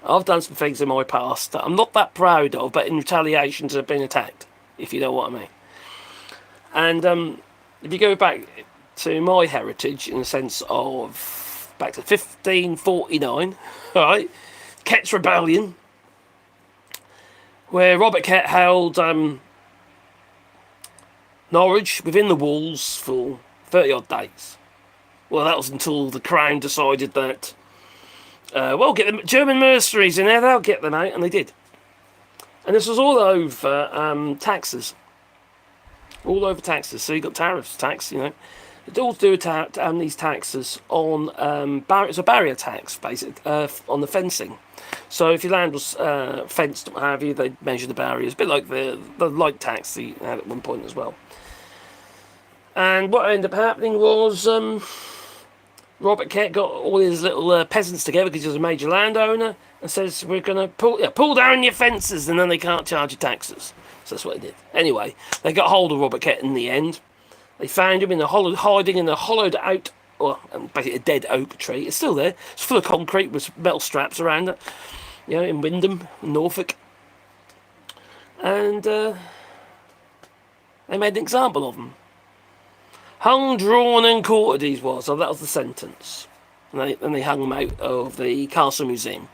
I've done some things in my past that I'm not that proud of, but in retaliation to being attacked, if you know what I mean. And if you go back to my heritage, in the sense of back to 1549, right, Kett's Rebellion, where Robert Kett held Norwich within the walls for 30 odd days. Well, that was until the Crown decided that, well, get the German mercenaries in there, they'll get them out, and they did. And this was all over taxes. All over taxes. So you got tariffs, tax, you know. It's all to do with these taxes on, it's a barrier tax, basically, on the fencing. So if your land was fenced, what have you, they'd measure the barriers, a bit like the light tax that you had at one point as well. And what ended up happening was Robert Kett got all his little peasants together, because he was a major landowner, and says, we're going to pull down your fences, and then they can't charge you taxes. So that's what they did. Anyway, they got hold of Robert Kett in the end. They found him hiding in a hollowed out, or basically a dead oak tree. It's still there. It's full of concrete with metal straps around it. You know, in Windham, Norfolk. And they made an example of him. Hung, drawn and quartered he was. So that was the sentence. And they hung him out of the Castle Museum.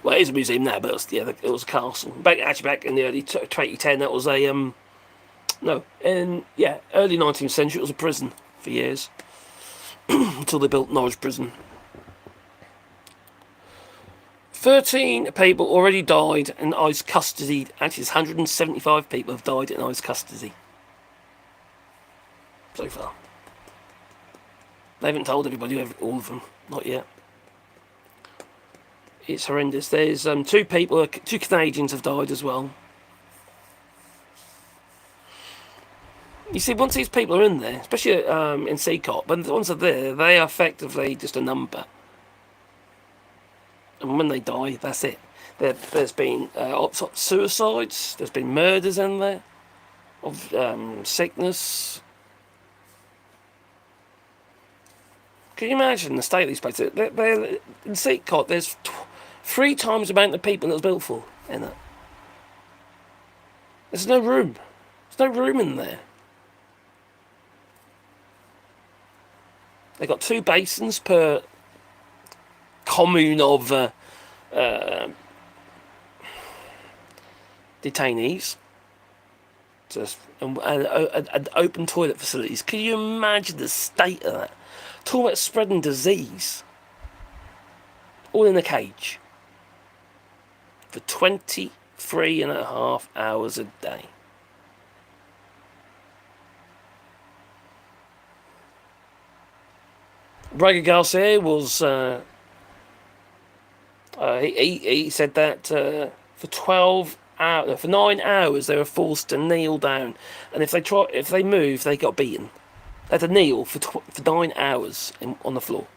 Well, it is a museum now, but it was a castle. Back in the early 2010, that was a early 19th century, it was a prison for years. Until they built Norwich Prison. 13 people already died in ICE custody. Actually, 175 people have died in ICE custody so far. They haven't told everybody, all of them, not yet. It's horrendous. There's two Canadians have died as well. You see, once these people are in there, especially in Seacott, but the ones that are there, they are effectively just a number. And when they die, that's it. There's been suicides, there's been murders in there, of sickness. Can you imagine the state of these places? In Seacott, there's 3 times the amount of people that was built for in it. There's no room. There's no room in there. They got 2 basins per commune of detainees. Just and open toilet facilities. Can you imagine the state of that? Talking about spreading disease. All in a cage. For 23.5 hours a day. Braga Garcia was he said that for 9 hours they were forced to kneel down, and if they moved, they got beaten. They had to kneel for 9 hours on the floor.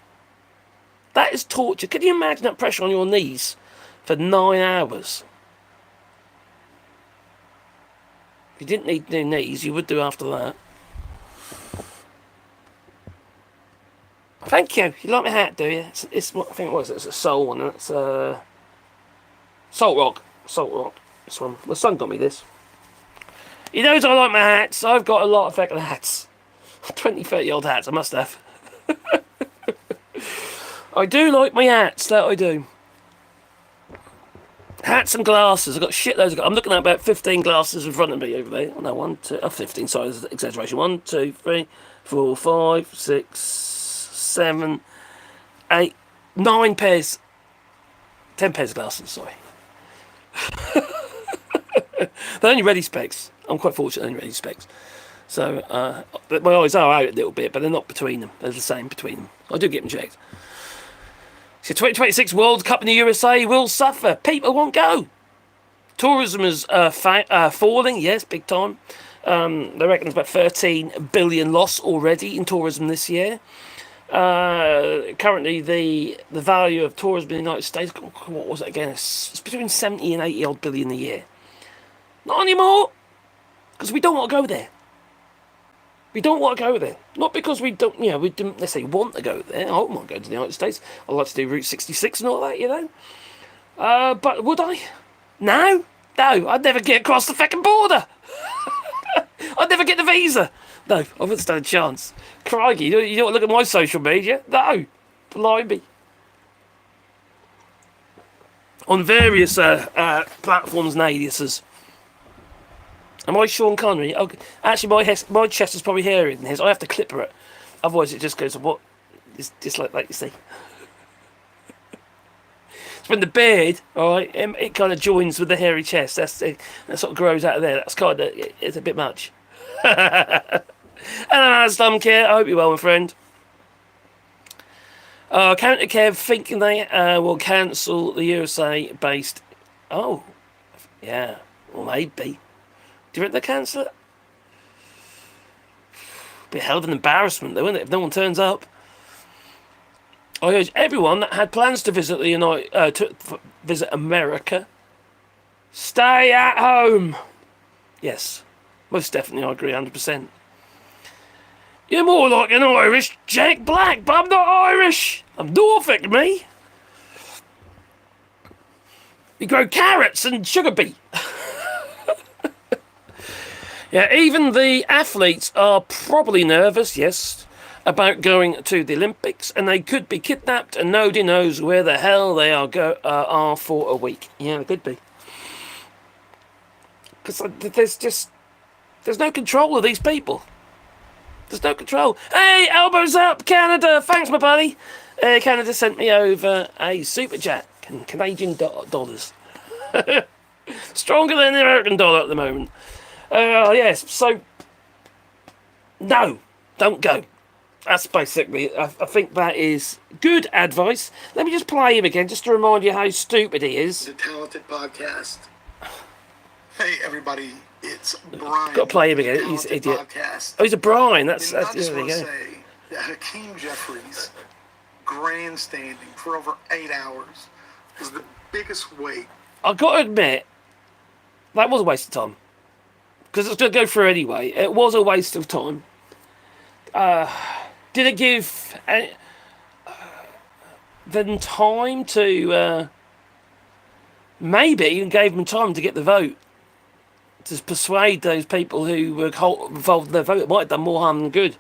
That is torture. Can you imagine that pressure on your knees for 9 hours? If you didn't need new knees, you would do after that. Thank you. You like my hat, do you? It's what I think it was. It's a soul one. It's Salt Rock. Salt Rock. This one. My son got me this. He knows I like my hats. I've got a lot of fucking hats. 20, 30 old hats. I must have. I do like my hats. That I do. Hats and glasses. I've got shitloads. I'm looking at about 15 glasses in front of me over there. Oh, no, 1, 2, 15. Sorry, that's an exaggeration. 1, 2, 3, 4, 5, 6, 7, 8, 9 pairs. 10 pairs of glasses, sorry. They're only ready specs. I'm quite fortunate, only ready specs. So, my eyes are out a little bit, but they're not between them. They're the same between them. I do get them checked. So 2026 World Cup in the USA will suffer. People won't go. Tourism is falling, yes, big time. They reckon it's about 13 billion loss already in tourism this year. Currently, the value of tourism in the United States, what was it again? It's between 70 and 80 odd billion a year. Not anymore, because we don't want to go there. We don't want to go there. Not because we don't, we didn't necessarily want to go there. I don't want to go to the United States. I'd like to do Route 66 and all that, But would I? No, I'd never get across the fucking border. I'd never get the visa. No, I wouldn't stand a chance. Crikey, you don't look at my social media? No, blimey. On various platforms and aliases. Am I Sean Connery? Oh, actually, my chest is probably hairier than his. I have to clipper it. Otherwise, it just goes, what? It's just like that, you see. It's when the beard, all right, it kind of joins with the hairy chest. That sort of grows out of there. That's kind of, it's a bit much. Hello, Stumcare. I hope you're well, my friend. Counter Kev thinking they will cancel the USA-based... Oh, yeah, well, maybe. Do you think they'll cancel it? Be a hell of an embarrassment, though, wouldn't it, if no one turns up? I urge everyone that had plans to visit visit America, stay at home. Yes, most definitely, I agree, 100%. You're more like an Irish Jack Black, but I'm not Irish. I'm Norfolk, me. We grow carrots and sugar beet. Yeah, even the athletes are probably nervous, yes, about going to the Olympics, and they could be kidnapped, and nobody knows where the hell they are for a week. Yeah, they could be. Because there's no control of these people. There's no control. Hey, elbows up, Canada. Thanks, my buddy. Canada sent me over a super chat in Canadian dollars. Stronger than the American dollar at the moment. Yes, so no, don't go. That's basically, I think that is good advice. Let me just play him again, just to remind you how stupid he is. The Talented Podcast. Hey, everybody, it's Brian. Got to play him again, he's an idiot. Podcast. Oh, he's a Brian, that's I just there want you to go. say that Hakeem Jeffries grandstanding for over 8 hours was the biggest weight. I've got to admit, that was a waste of time. Because it's going to go through anyway. It was a waste of time. Did it give them time to... maybe even gave them time to get the vote. To persuade those people who were involved in their vote. It might have done more harm than good.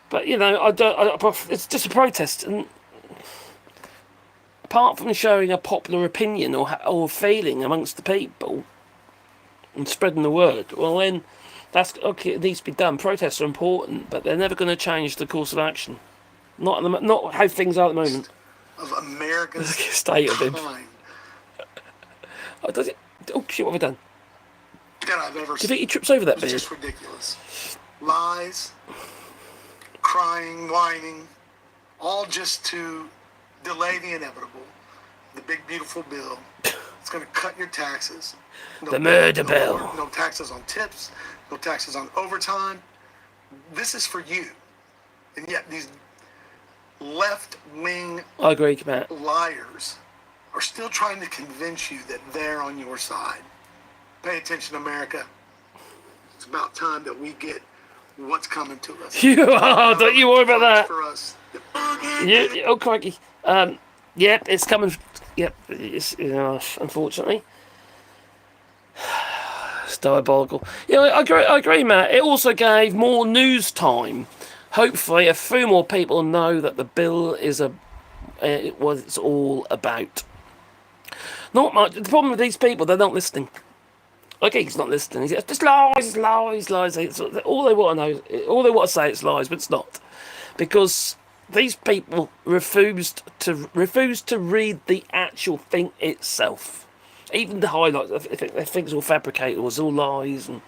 But, it's just a protest. And apart from showing a popular opinion or feeling amongst the people... and spreading the word, well then, that's okay. It needs to be done. Protests are important, but they're never going to change the course of action. Not how things are at the moment. Of America's state of him. time Oh shit! What have I done? that I've ever Do you seen. think he trips over that It's beard? just ridiculous. Lies, crying, whining, all just to delay the inevitable. The big beautiful bill. It's going to cut your taxes. The murder bill. No taxes on tips. No taxes on overtime. This is for you. And yet these left-wing I agree, Matt. liars are still trying to convince you that they're on your side. Pay attention, America. It's about time that we get what's coming to us. You are. Don't you worry about that. For us. Yeah. Oh, crikey. Yep, it's coming. Yep, it's unfortunately. It's diabolical. Yeah, I agree, Matt. It also gave more news time. Hopefully, a few more people know that the bill is what it's all about. Not much. The problem with these people, they're not listening. Okay, he's not listening. He's just lies, lies, lies. It's all they want to know. All they want to say it's lies, but it's not, because these people refused to read the actual thing itself. Even the highlights, they think it's all fabricated, it was all lies and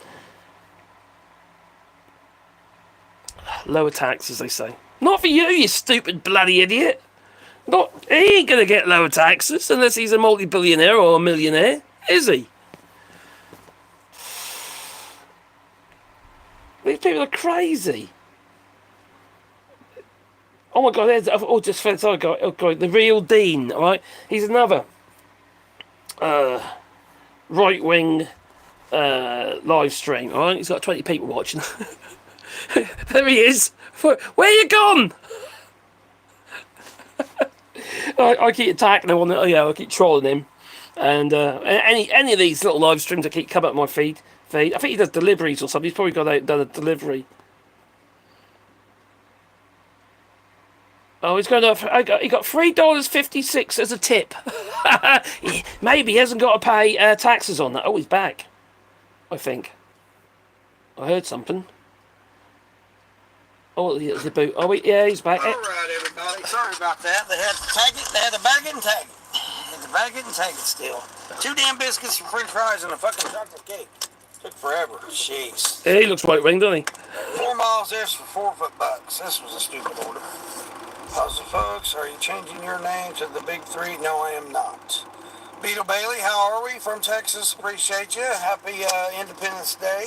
lower tax, as they say. Not for you stupid bloody idiot. Not he ain't gonna get lower taxes unless he's a multi-billionaire or a millionaire, is he? These people are crazy. Oh my God! Just sorry, God, the real Dean. All right, he's another right-wing live stream. All right, he's got 20 people watching. There he is. Where you gone? I keep attacking him on the. I keep trolling him, and any of these little live streams that keep coming up my feed. I think he does deliveries or something. He's probably done a delivery. Oh, he's going to. He got $3.56 as a tip. Maybe he hasn't got to pay taxes on that. Oh, he's back. I think. I heard something. Oh, there's the boot. Oh, yeah, he's back. All right, everybody. Sorry about that. They had to tag it. They had to bag it and tag it. They had to bag it and tag it still. 2 damn biscuits, some French fries, and a fucking chocolate cake. Took forever. Jeez. Yeah, he looks right-winged, doesn't he? 4 miles there for $4. This was a stupid order. How's the folks? Are you changing your name to the big 3? No, I am not. Beetle Bailey, how are we? From Texas. Appreciate you. Happy Independence Day.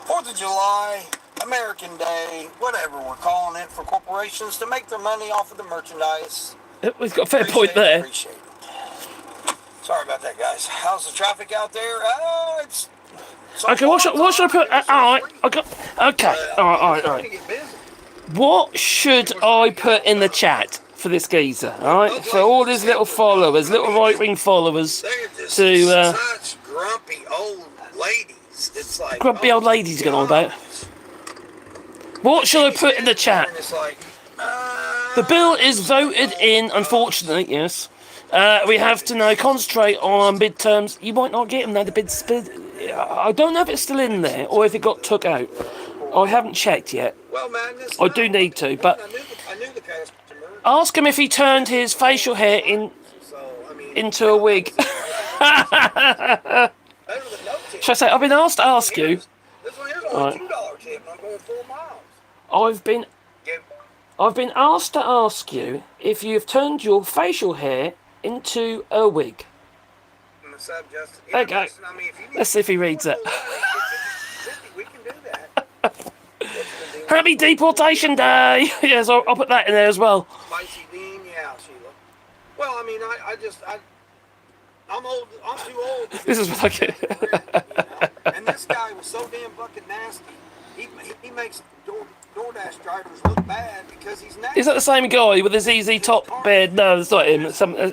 4th of July. American Day, whatever we're calling it, for corporations to make their money off of the merchandise. We've got a fair point there. Appreciate it. Sorry about that, guys. How's the traffic out there? It's okay. What should I put? All right. Okay. All right. What should I put in the chat for this geezer? All right, for all his little followers, little right-wing followers, to such grumpy old ladies. It's like grumpy old ladies going on about. What shall I put in the chat? The bill is voted in, unfortunately, yes. We have to now concentrate on midterms. You might not get them now. I don't know if it's still in there or if it got took out. I haven't checked yet. I do need to, but ask him if he turned his facial hair into a wig. Should I say, I've been asked to ask you. Right. I've been asked to ask you if you've turned your facial hair into a wig. There you go. Let's see if he reads it. Happy Deportation Day! Yes, I'll put that in there as well. Spicy bean, yeah, Sheila. Well, I mean, I'm old. I'm too old. This is what I get. And this guy was so damn fucking nasty. He makes DoorDash drivers look bad because he's nasty. Is that the same guy with his easy top beard? No, it's not him.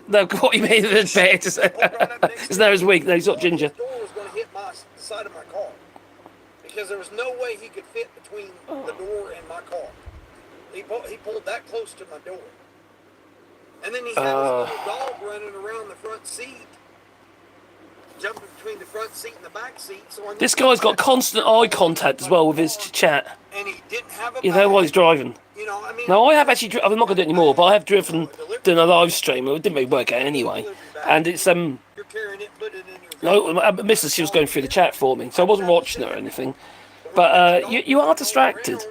No, what you mean with his beard? It's now his wig. No, he's not ginger. The door was going to hit the side of my car because there was no way he could fit between the door and my car. He pulled that close to my door. And then he had his little dog running around the front seat, jumping between the front seat and the back seat. So this guy's got constant eye contact as well with his chat. And he didn't have a you know while he's driving. You know, I mean, no, I have actually. I'm not going to do it anymore, but I have driven doing a live stream. It didn't really work out anyway, and it's You're carrying it, put it in No, your Mrs. She was going through the chat for me, so I wasn't watching it or anything. But you are distracted.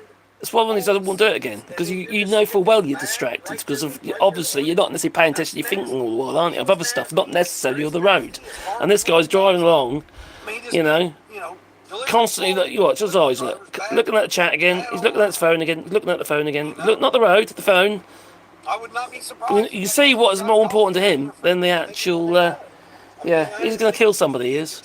That's why one of these I won't do it again, because you know full well you're distracted, because of obviously you're not necessarily paying attention. You're thinking all the while, aren't you, of other stuff, not necessarily on the road. And this guy's driving along, you know, constantly. You watch his eyes, looking at the chat again. He's looking at his phone again. He's looking at the phone again. Look, not the road, the phone. I would not be surprised. You see what is more important to him than the actual. Yeah, he's going to kill somebody. He is.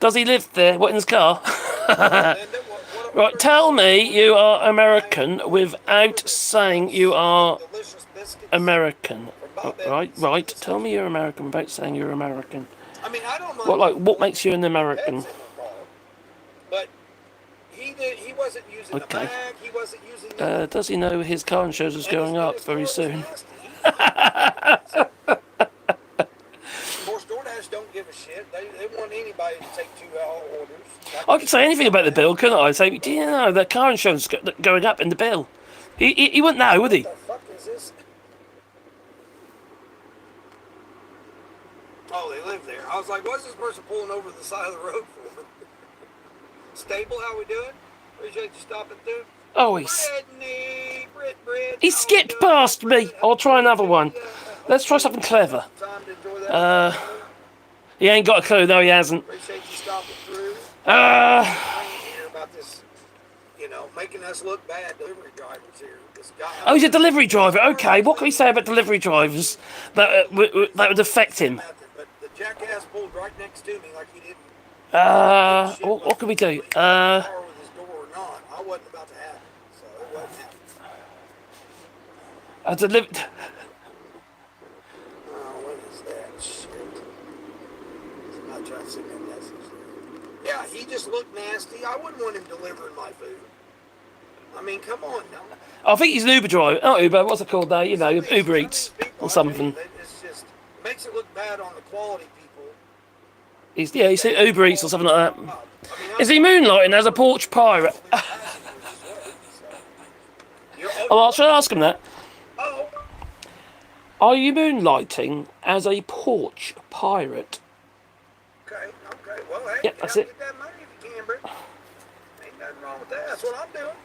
Does he live there? What, in his car? Right, tell me you are American without saying you are American. Right. Tell me you're American without saying you're American. I mean, I don't What makes you an American? But he wasn't using the Okay. Mac. He wasn't using. Does he know his car insurance is going up very soon? Of course, DoorDash don't give a shit. They want anybody to take 2-hour orders. I could say anything about the bill, couldn't I? I'd say, do you know the car insurance going up in the bill? He wouldn't know, would he? What the fuck is this? Oh, they live there. I was like, what's this person pulling over the side of the road for? Stable, how we doing? Appreciate you stopping through. Oh, he skipped past me. I'll try another one. Let's try something clever. He ain't got a clue, no, he hasn't. Appreciate you stopping through. About this, making us look bad delivery drivers here. This guy. Oh, he's a delivery driver. Okay, what can we say about delivery drivers that would affect him? But the jackass pulled right next to me like he didn't. What can we do? With his door or not, I wasn't about to happen, so it wasn't happening. What is that shit? I'm not trying to send that message. Yeah, he just looked nasty. I wouldn't want him delivering my food. I mean, come on now. I think he's an Uber driver. Not Uber, what's it called now? Uber Eats or something. It's just makes it look bad on the quality people. He's Uber Eats or something like that. Is he moonlighting as a porch pirate? Oh, should I ask him that? Oh. Are you moonlighting as a porch pirate? Okay. Well, hey, Yep, that's it. Get that money if you can, Britt. Ain't nothing wrong with that. That's what I'm doing.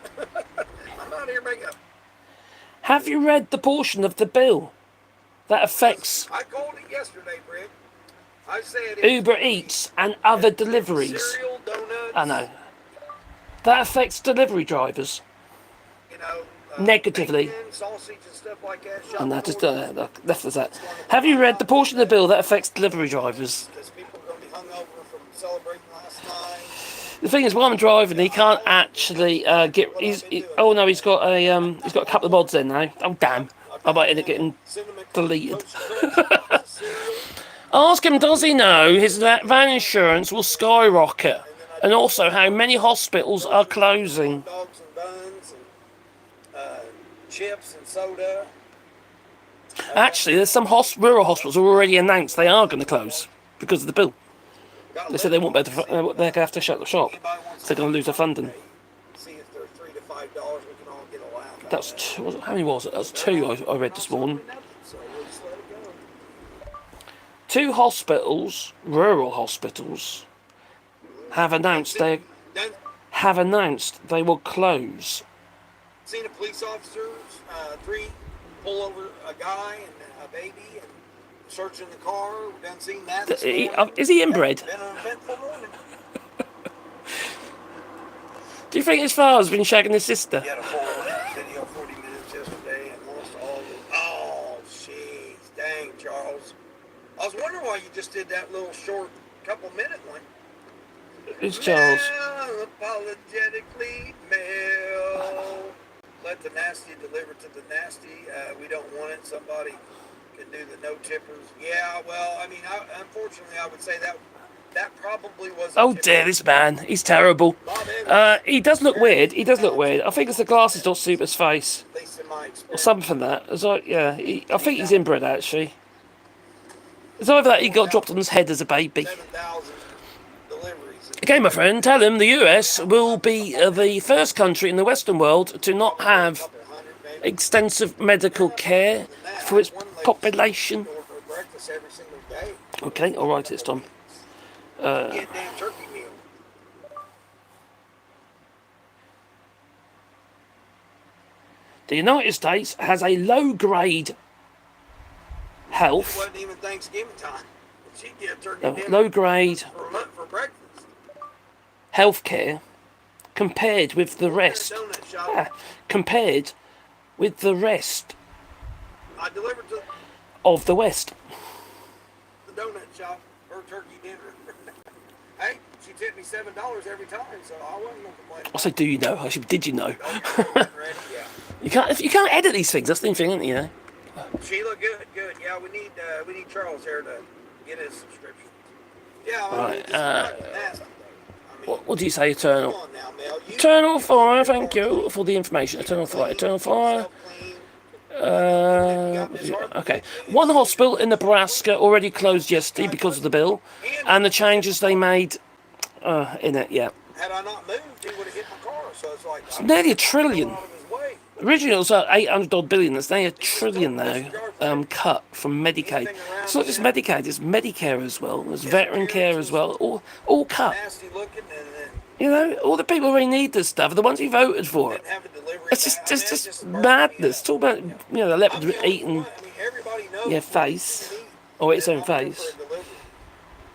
I'm out here making. Have you read the portion of the bill that affects I called it yesterday, Britt. I said Uber Eats and other deliveries? Cereal, donuts. I know. That affects delivery drivers. Negatively. Bacon, sausage and stuff like that. And that just left as that. Have you read the portion of the bill that affects delivery drivers? Because people are going to be hungover from celebrating last night. The thing is, while I'm driving, he can't actually get. Oh no, he's got a couple of mods in now. Oh damn! I might end up getting deleted. Ask him, does he know his van insurance will skyrocket, and also how many hospitals are closing? Dogs and buns and chips and soda. Actually, there's some rural hospitals who already announced they are going to close because of the bill. They said they won't be able to, they're going to have to shut the shop. So they're going to lose their funding. See if they're $3 to $5, we can all get a laugh. That's how many was it? That was 2 I read this morning. So we'll just let it go. 2 hospitals, rural hospitals, have announced they will close. Seen a police officers, 3 pull over a guy and a baby and searching the car. We done seen that. Is he inbred? Been an eventful morning. Do you think his father's been shagging his sister? He had a 4-minute video, 40 minutes yesterday, and lost all the. Oh, jeez, dang, Charles. I was wondering why you just did that little short, couple-minute one. Who's Charles? Apologetically, mail. Let the nasty deliver to the nasty. We don't want it. Somebody can do the no tippers. Yeah, well, I mean, unfortunately, I would say that probably was. Oh dear, this man. He's terrible. He does look weird. I think it's the glasses don't suit his face. At least in my experience. Or something like that. It's like, yeah, I think he's inbred, actually. It's either that he got dropped on his head as a baby. 7,000 deliveries. Okay, my friend, tell him the US will be the first country in the Western world to not have extensive medical care for its population. Okay, all right, it's done. Get damn turkey meal. The United States has a low-grade health. It wasn't even Thanksgiving time. She'd get turkey dinner low-grade for breakfast. healthcare compared with the rest. Compared with the rest I delivered to of the West. the donut shop her turkey dinner. Hey, she tipped me $7 every time, so I wasn't gonna complain. I say, do you know? I said, did you know? Okay, getting ready, yeah. You can't edit these things. That's the thing, isn't it? You know. Sheila, good. Yeah, we need Charles here to get his subscription. Yeah, Right, it's fucking nasty, though. I mean, What do you say, Eternal? come on now, Mel. Eternal Fire, thank you for the information. Eternal Fire, Eternal Fire. Okay. One hospital in Nebraska already closed yesterday because of the bill and the changes they made in it, yeah. Had I not moved, he would have hit my car. So it's like It's nearly $1 trillion. out of his way. Originally it was 800 odd billion. It's now $1 trillion now, cut from Medicaid. It's not just Medicaid, it's Medicare as well. There's veteran care as well. All cut. Nasty looking, and then You know, all the people who really need this stuff are the ones who voted for it. didn't have a delivery. It's just madness. Talk about, the leopard eating Everybody knows your face or its own face.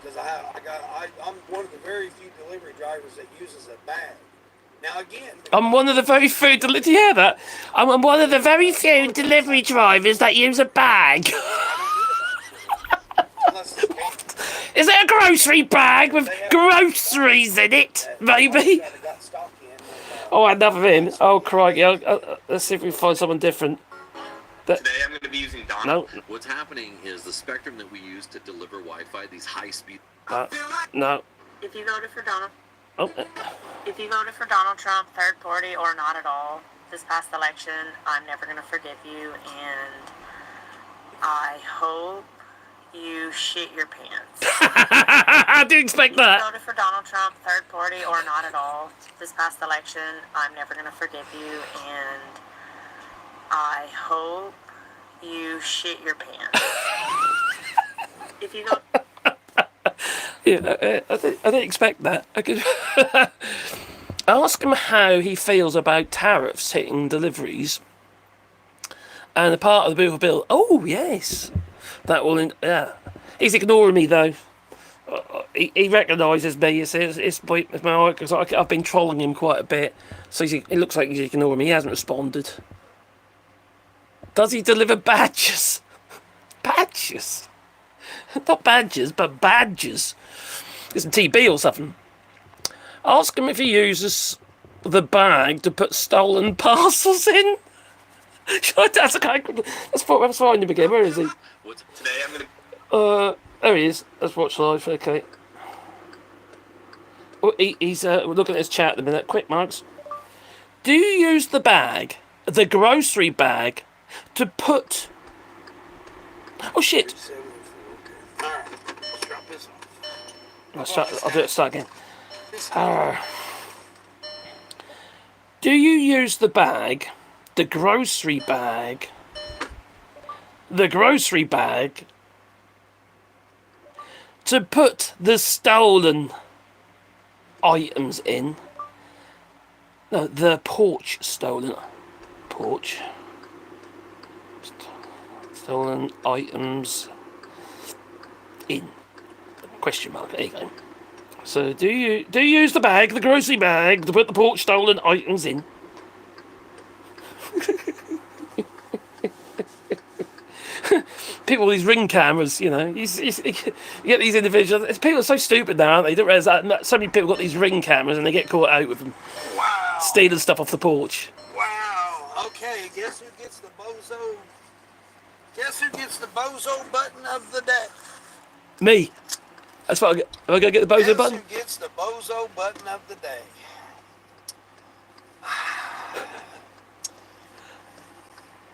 Because I'm one of the very few delivery drivers that uses a bag. Now again, I'm one of the very few. Do you hear that? I'm one of the very few delivery drivers that use a bag. unless it's paid. Is it a grocery bag with groceries in it? Maybe. Got stock in. Oh, enough of him. Oh, crikey. Let's see if we can find someone different. Today I'm going to be using Donna. No. What's happening is the spectrum that we use to deliver Wi-Fi, these high-speed... No. If you voted for Donald, Oh, if you voted for Donald Trump, third party or not at all, this past election, I'm never gonna forgive you, and I hope you shit your pants. I didn't expect If you that. voted for Donald Trump, third party or not at all, this past election, I'm never gonna forgive you, and I hope you shit your pants. If you vote. Yeah, I didn't expect that. I could ask him how he feels about tariffs hitting deliveries, and a part of the beautiful bill. Oh yes, that will. Yeah, he's ignoring me though. He recognises me. It's my because I've been trolling him quite a bit. So it looks like he's ignoring me. He hasn't responded. Does he deliver badges? Badges. Not badges, but badges. It's a TB or something. Ask him if he uses the bag to put stolen parcels in. That's okay. Let's find him again. Where is he? Today I'm going to... There he is. Let's watch live. Okay. Oh, he's looking at his chat at the minute. Quick, Marks. Do you use the bag, the grocery bag, to put... Oh, shit. Alright, let's drop this off. I'll do it start again. Do you use the bag, the grocery bag, to put the stolen items in? No, the porch stolen. Porch. Stolen items in. Question mark. There you go. So do you use the bag, the grocery bag, to put the porch stolen items in? People with these ring cameras, you know, you get these individuals. People are so stupid now, aren't they? You don't realise that so many people got these ring cameras and they get caught out with them Wow. stealing stuff off the porch. Wow. Okay, guess who gets the bozo? Guess who gets the bozo button of the day? Me. That's what I get. Am I going to get the bozo Guess button? who gets the bozo button of the day?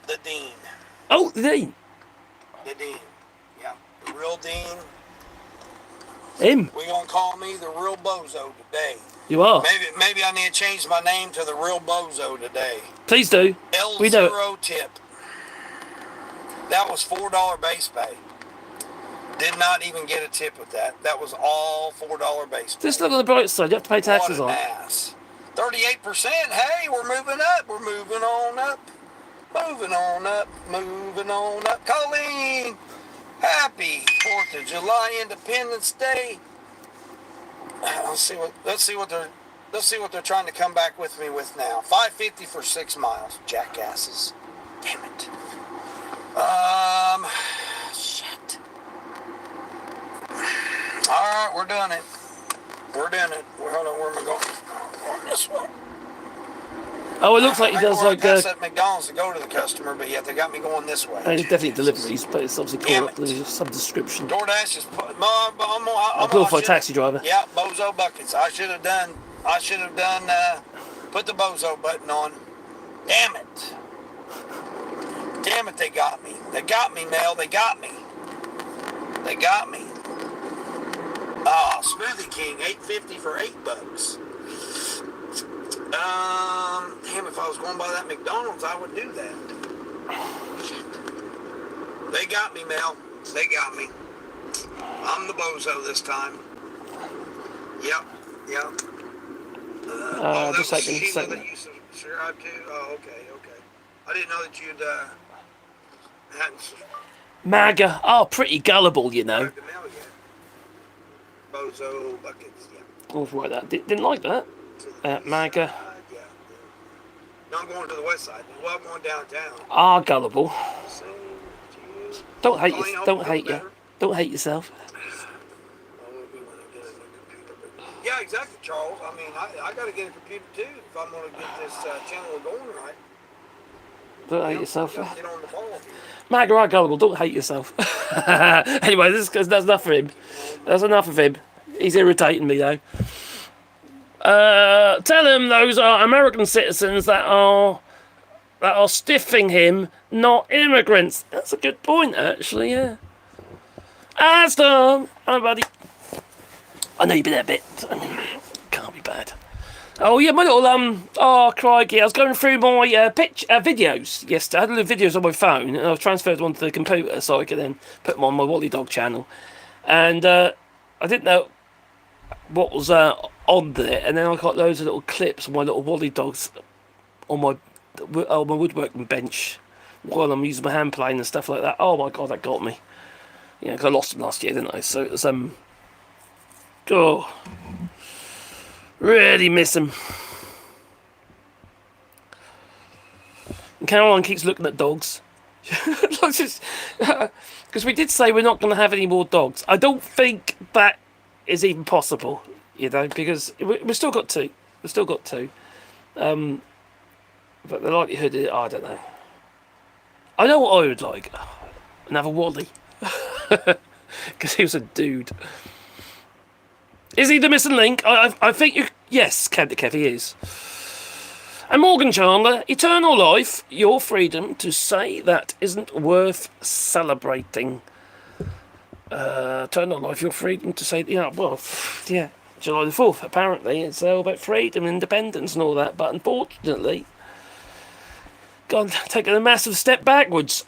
The Dean. Oh, the Dean. The Dean. Yeah. The real Dean. Him. We're going to call me the real bozo today. You are. Maybe I need to change my name to the real bozo today. Please do. We know it. L0 tip. That was $4 base pay. Did not even get a tip with that. That was all $4 base pay. Just look on the bright side. You have to pay taxes What on an it. ass. 38%. Hey, we're moving up. We're moving on up. Moving on up. Moving on up. Colleen, happy 4th of July Independence Day. Let's see what they're trying to come back with me with now. $5.50 for 6 miles. Jackasses. Damn it. Shit. All right, we're doing it. We're doing it. Hold on, where am I going? This way. Oh, it looks like he does like. Past that McDonald's to go to the customer, but yet they got me going this way. It's definitely deliveries, but it's obviously Damn called up with some description. DoorDash is put. A glorified taxi driver. Yeah, bozo buckets. I should have done. Put the bozo button on. Damn it. Damn it, they got me. They got me, Mel. They got me. They got me. Oh, Smoothie King, $8.50 for $8. Damn, if I was going by that McDonald's, I would do that. They got me, Mel. They got me. I'm the bozo this time. Yep. Just a second. That you subscribed to? Oh, okay. I didn't know that you'd hadn't MAGA. Oh, pretty gullible, you know. subscribed to Mel yet. Bozo buckets. Yeah. I was right that. Didn't like that. MAGA. Yeah. No, I'm going to the west side. Well, I'm going downtown. Ah, gullible. Don't hate yourself. Yeah, exactly, Charles. I mean, I got to get a computer too if I'm going to get this channel going right. Don't hate yourself. Get on the ball here. MAGA are gullible. Don't hate yourself. Anyway, that's enough for him. That's enough of him. He's irritating me though. Tell him those are American citizens that are stiffing him, not immigrants. That's a good point, actually. Yeah. Aston, hi buddy. I know you've been there a bit. Can't be bad. Oh yeah, my little oh crikey! I was going through my videos yesterday. I had a little videos on my phone, and I transferred one to the computer so I could then put them on my Wally Dog channel. And I didn't know what was on there, and then I got loads of little clips of my little Wally Dogs on my woodworking bench while I'm using my hand plane and stuff like that. Oh my god, that got me. Yeah, because I lost them last year, didn't I? So it was really miss him. And Caroline keeps looking at dogs. Because we did say we're not going to have any more dogs. I don't think that is even possible, you know, because we've still got two. We've still got two. But the likelihood is, I don't know. I know what I would like. Another Wally. Because he was a dude. Is he the missing link? I think you... Yes, Kev, he is. And Morgan Chandler, eternal life, your freedom to say that isn't worth celebrating. Eternal life, your freedom to say... Yeah, well, yeah, July the 4th, apparently. It's all about freedom and independence and all that. But unfortunately, God, taking a massive step backwards.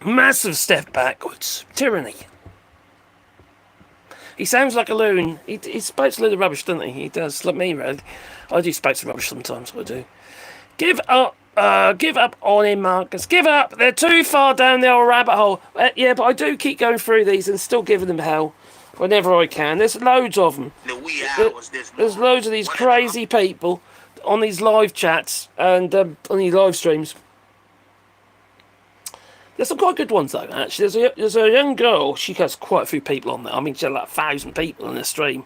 Massive step backwards. Tyranny. He sounds like a loon. He spouts a load of rubbish, doesn't he? He does, like me, really. I do spout some rubbish sometimes, I do. Give up on him, Marcus. Give up. They're too far down the old rabbit hole. Yeah, but I do keep going through these and still giving them hell whenever I can. There's loads of them. There's loads of these crazy people on these live chats and on these live streams. There's some quite good ones though, actually. There's a young girl, she has quite a few people on there. I mean, she had like 1,000 people on the stream.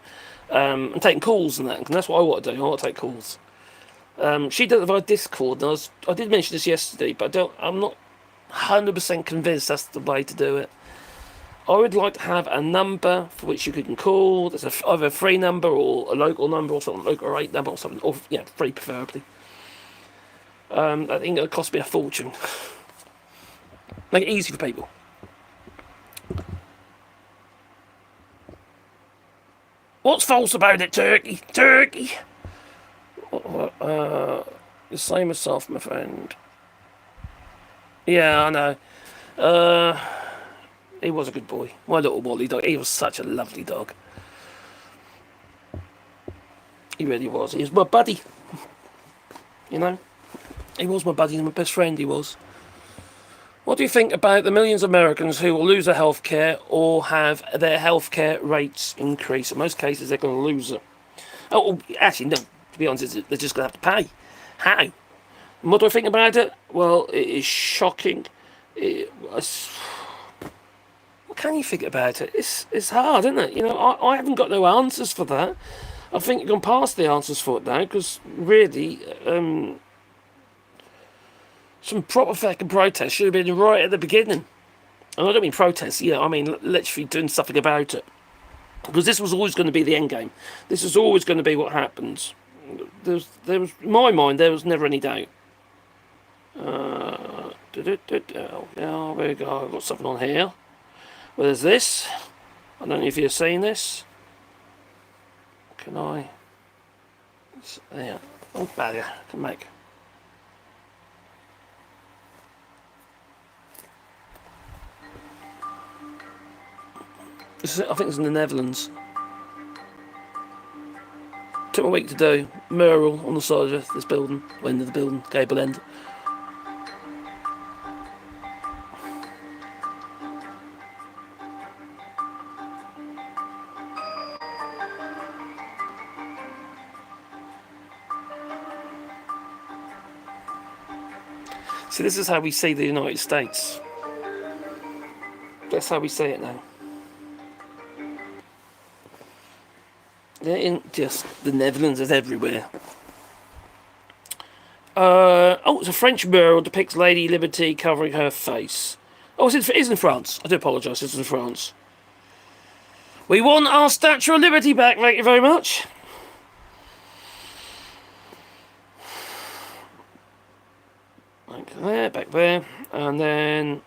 And taking calls and that, and that's what I want to do. I want to take calls. She does via Discord, and I did mention this yesterday, but I'm not 100% convinced that's the way to do it. I would like to have a number for which you can call. There's either a free number or a local number or something, local rate number or something, or yeah, free preferably. I think it'll cost me a fortune. Make it easy for people. What's false about it, Turkey? Turkey! The same as self, my friend. Yeah, I know. He was a good boy. My little Wally dog. He was such a lovely dog. He really was. He was my buddy. You know? He was my buddy. He was my best friend, he was. What do you think about the millions of Americans who will lose their health care or have their health care rates increase? In most cases, they're going to lose it. Oh, actually, no. To be honest, they're just going to have to pay. How? And what do I think about it? Well, it is shocking. What can you think about it? It's hard, isn't it? You know, I haven't got no answers for that. I think you've gone past the answers for it now, because really, some proper fucking protest should have been right at the beginning. And I don't mean protest, I mean literally doing something about it. Because this was always going to be the end game. This was always going to be what happens. There was, in my mind, there was never any doubt. Oh, yeah, there we go. I've got something on here. Well, there's this. I don't know if you've seen this. Can I? Yeah. Oh, barrier. Can make. I think it's in the Netherlands. Took me a week to do. Mural on the side of this building. End of the building. Gable end. See, this is how we see the United States. That's how we see it now. It ain't just the Netherlands, it's everywhere. It's a French mural depicts Lady Liberty covering her face. Oh, it's in France. I do apologise, it's in France. We want our Statue of Liberty back, thank you very much. Back there, and then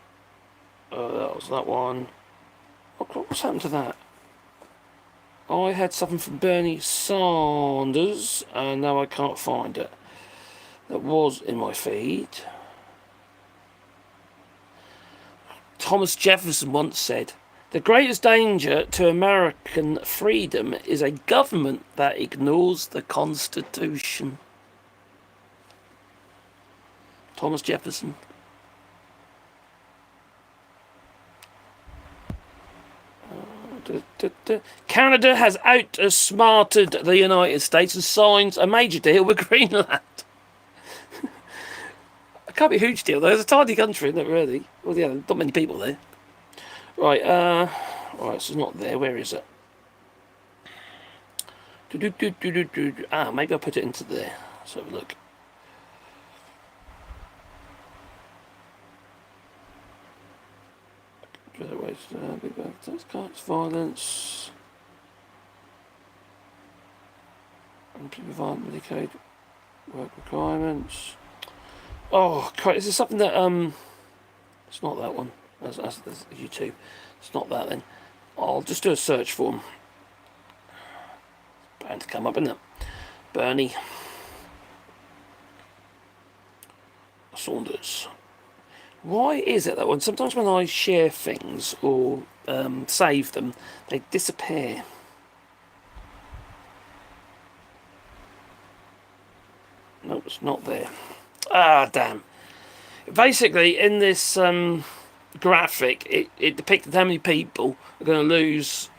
that was that one. What's happened to that? I had something from Bernie Sanders, and now I can't find it. That was in my feed. Thomas Jefferson once said, "The greatest danger to American freedom is a government that ignores the Constitution." Thomas Jefferson. Canada has outsmarted the United States and signs a major deal with Greenland. It can't be a huge deal though. It's a tiny country, isn't it, really? Well, yeah, not many people there. Right, so it's not there. Where is it? Maybe I'll put it into there. Let's have a look. Violence. Unemployment, Medicaid, work requirements. Oh, is there something that it's not that one. That's YouTube. It's not that then. I'll just do a search for them. Bound to come up, isn't it? Bernie Saunders. Why is it that sometimes when I share things or save them, they disappear? Nope, it's not there. Ah, damn. Basically, in this graphic, it depicted how many people are going to lose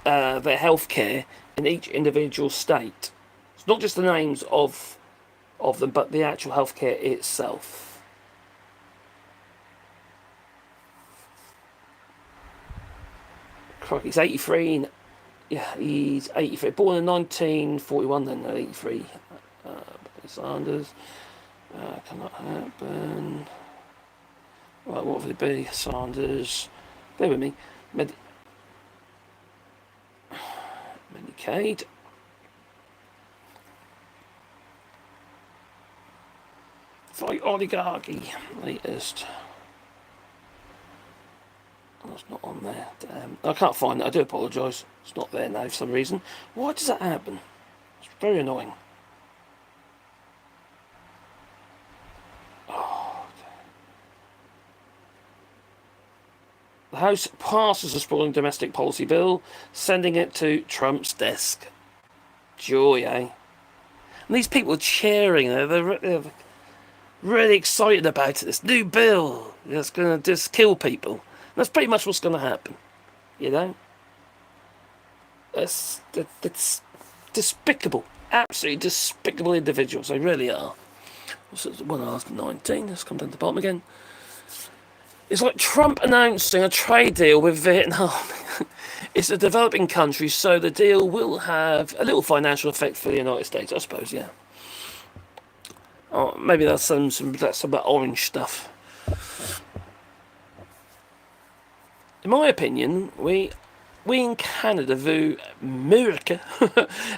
their health care in each individual state. It's not just the names of them, but the actual healthcare itself. He's 83. Yeah, he's 83. Born in 1941, then 83. Sanders. Cannot happen. Right, what would it be? Sanders. Bear with me. Medicaid. Fight oligarchy. Latest. That's not on there. Damn. I can't find it. I do apologise. It's not there now for some reason. Why does that happen? It's very annoying. Oh. The House passes a sprawling domestic policy bill, sending it to Trump's desk. Joy, eh? And these people are cheering. They're really excited about it. This new bill that's going to just kill people. That's pretty much what's going to happen, you know. It's despicable, absolutely despicable individuals. They really are. What's it? 1 hour 19. Let's come down to the bottom again. It's like Trump announcing a trade deal with Vietnam. It's a developing country, so the deal will have a little financial effect for the United States, I suppose, yeah. Oh, maybe that's some of that orange stuff. In my opinion, we in Canada view America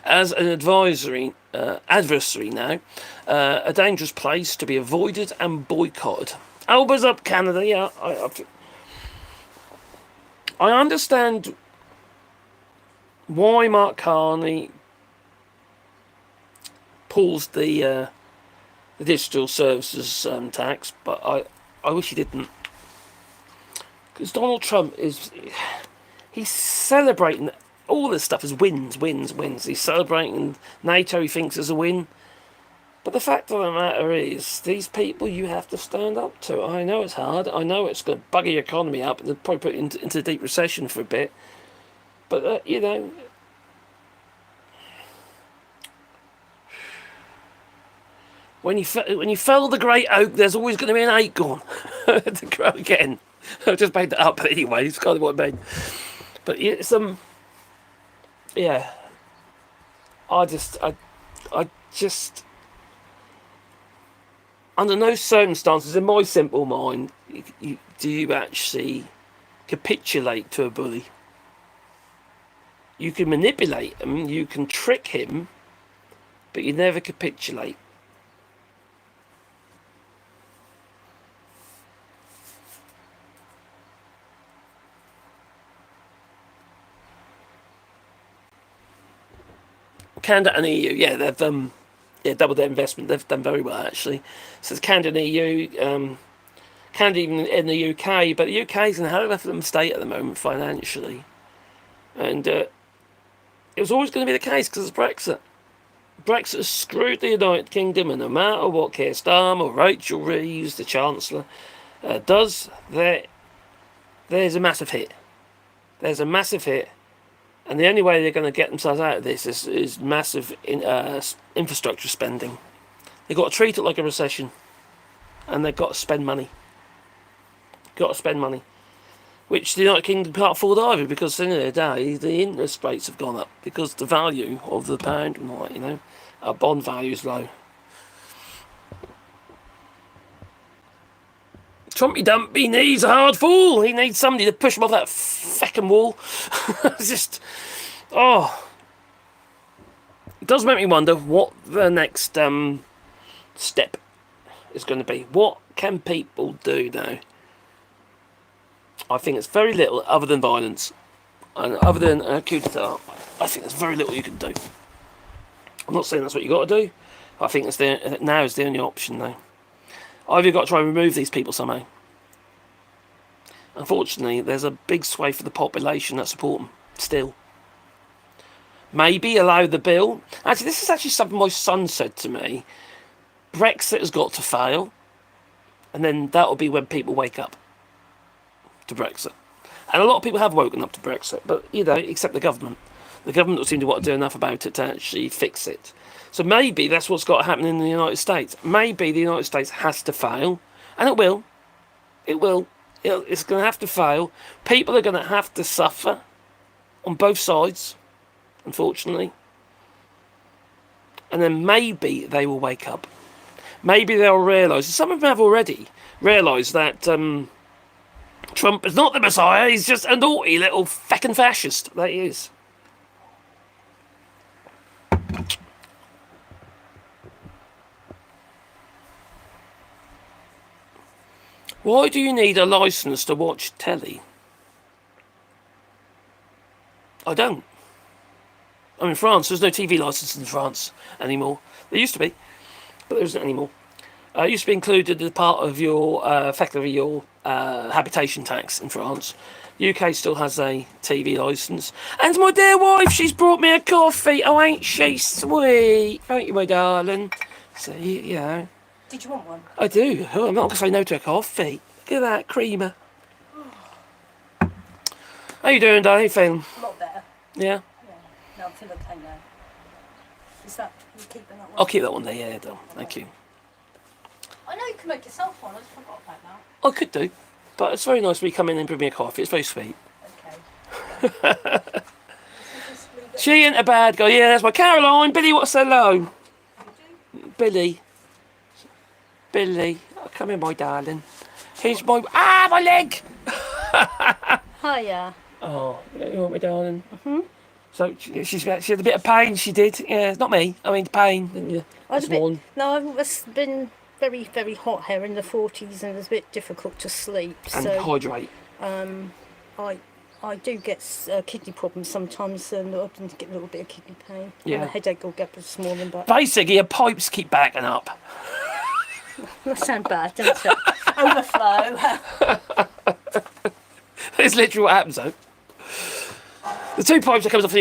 as an adversary now, a dangerous place to be avoided and boycotted. Elbows up, Canada. Yeah, I understand why Mark Carney pulls the digital services tax, but I wish he didn't. Because Donald Trump he's celebrating all this stuff as wins. He's celebrating NATO, he thinks, is a win. But the fact of the matter is, these people you have to stand up to. I know it's hard. I know it's going to bugger your economy up and probably put it into deep recession for a bit. But, you know, when you fell the great oak, there's always going to be an acorn to grow again. I just made that up, but anyway, it's kind of what I mean. But it's yeah. I just, under no circumstances, in my simple mind, do you actually capitulate to a bully. You can manipulate him, you can trick him, but you never capitulate. Canada and EU, yeah, they've doubled their investment. They've done very well, actually. So it's Canada and EU, Canada even in the UK, but the UK is in a hell of a state at the moment financially, and it was always going to be the case because it's Brexit. Brexit has screwed the United Kingdom, and no matter what Keir Starmer or Rachel Reeves, the Chancellor, does, there's a massive hit. There's a massive hit. And the only way they're going to get themselves out of this is massive infrastructure spending. They've got to treat it like a recession. And they've got to spend money. Which the United Kingdom can't afford either, because at the end of the day, the interest rates have gone up. Because the value of the pound, our bond value is low. Trumpy Dumpy needs a hard fall. He needs somebody to push him off that feckin' wall. It's just, it does make me wonder what the next step is going to be. What can people do now? I think it's very little other than violence. And other than a coup d'etat, I think there's very little you can do. I'm not saying that's what you've got to do. I think now is the only option now. Either you've got to try and remove these people somehow. Unfortunately, there's a big swathe of the population that support them, still. Maybe allow the bill. Actually, this is actually something my son said to me. Brexit has got to fail, and then that'll be when people wake up to Brexit. And a lot of people have woken up to Brexit, but, except the government. The government don't seem to want to do enough about it to actually fix it. So maybe that's what's got to happen in the United States. Maybe the United States has to fail, and it will. It's going to have to fail. People are going to have to suffer on both sides, unfortunately. And then maybe they will wake up. Maybe they'll realise, some of them have already realised that Trump is not the Messiah, he's just a naughty little feckin' fascist. That he is. Why do you need a licence to watch telly? I don't. I'm in France. There's no TV licence in France anymore. There used to be, but there isn't anymore. It used to be included as part of your, effectively your habitation tax in France. UK still has a TV licence. And my dear wife, she's brought me a coffee. Oh, ain't she sweet? Thank you, my darling. So, Did you want one? I do. Oh, I'm not going to say no to a coffee. Look at that creamer. How you doing, darling? How you feeling? A lot better. Yeah? Yeah. No, I feel okay now. Is that, you keeping that one? I'll keep that one there, yeah, Thank you. I know you can make yourself one, I just forgot about that. I could do. But it's very nice when you come in and bring me a coffee. It's very sweet. Okay. She ain't a bad guy. Yeah, that's my Caroline. Billy, what's hello? Billy. Billy. Oh, come here, my darling. Here's my... Ah, my leg! Hiya. Oh, you want me, darling? So she had a bit of pain, she did. Yeah, it's not me. I mean, pain, didn't you? It's morning. been very, very hot here in the 40s, and it's a bit difficult to sleep. And So hydrate. I do get kidney problems sometimes, and I can get a little bit of kidney pain. Yeah. And a headache will get this morning, but Basically, your pipes keep backing up. that sounds bad, doesn't it? Overflow. It's literally what happens, though. The two pipes that comes off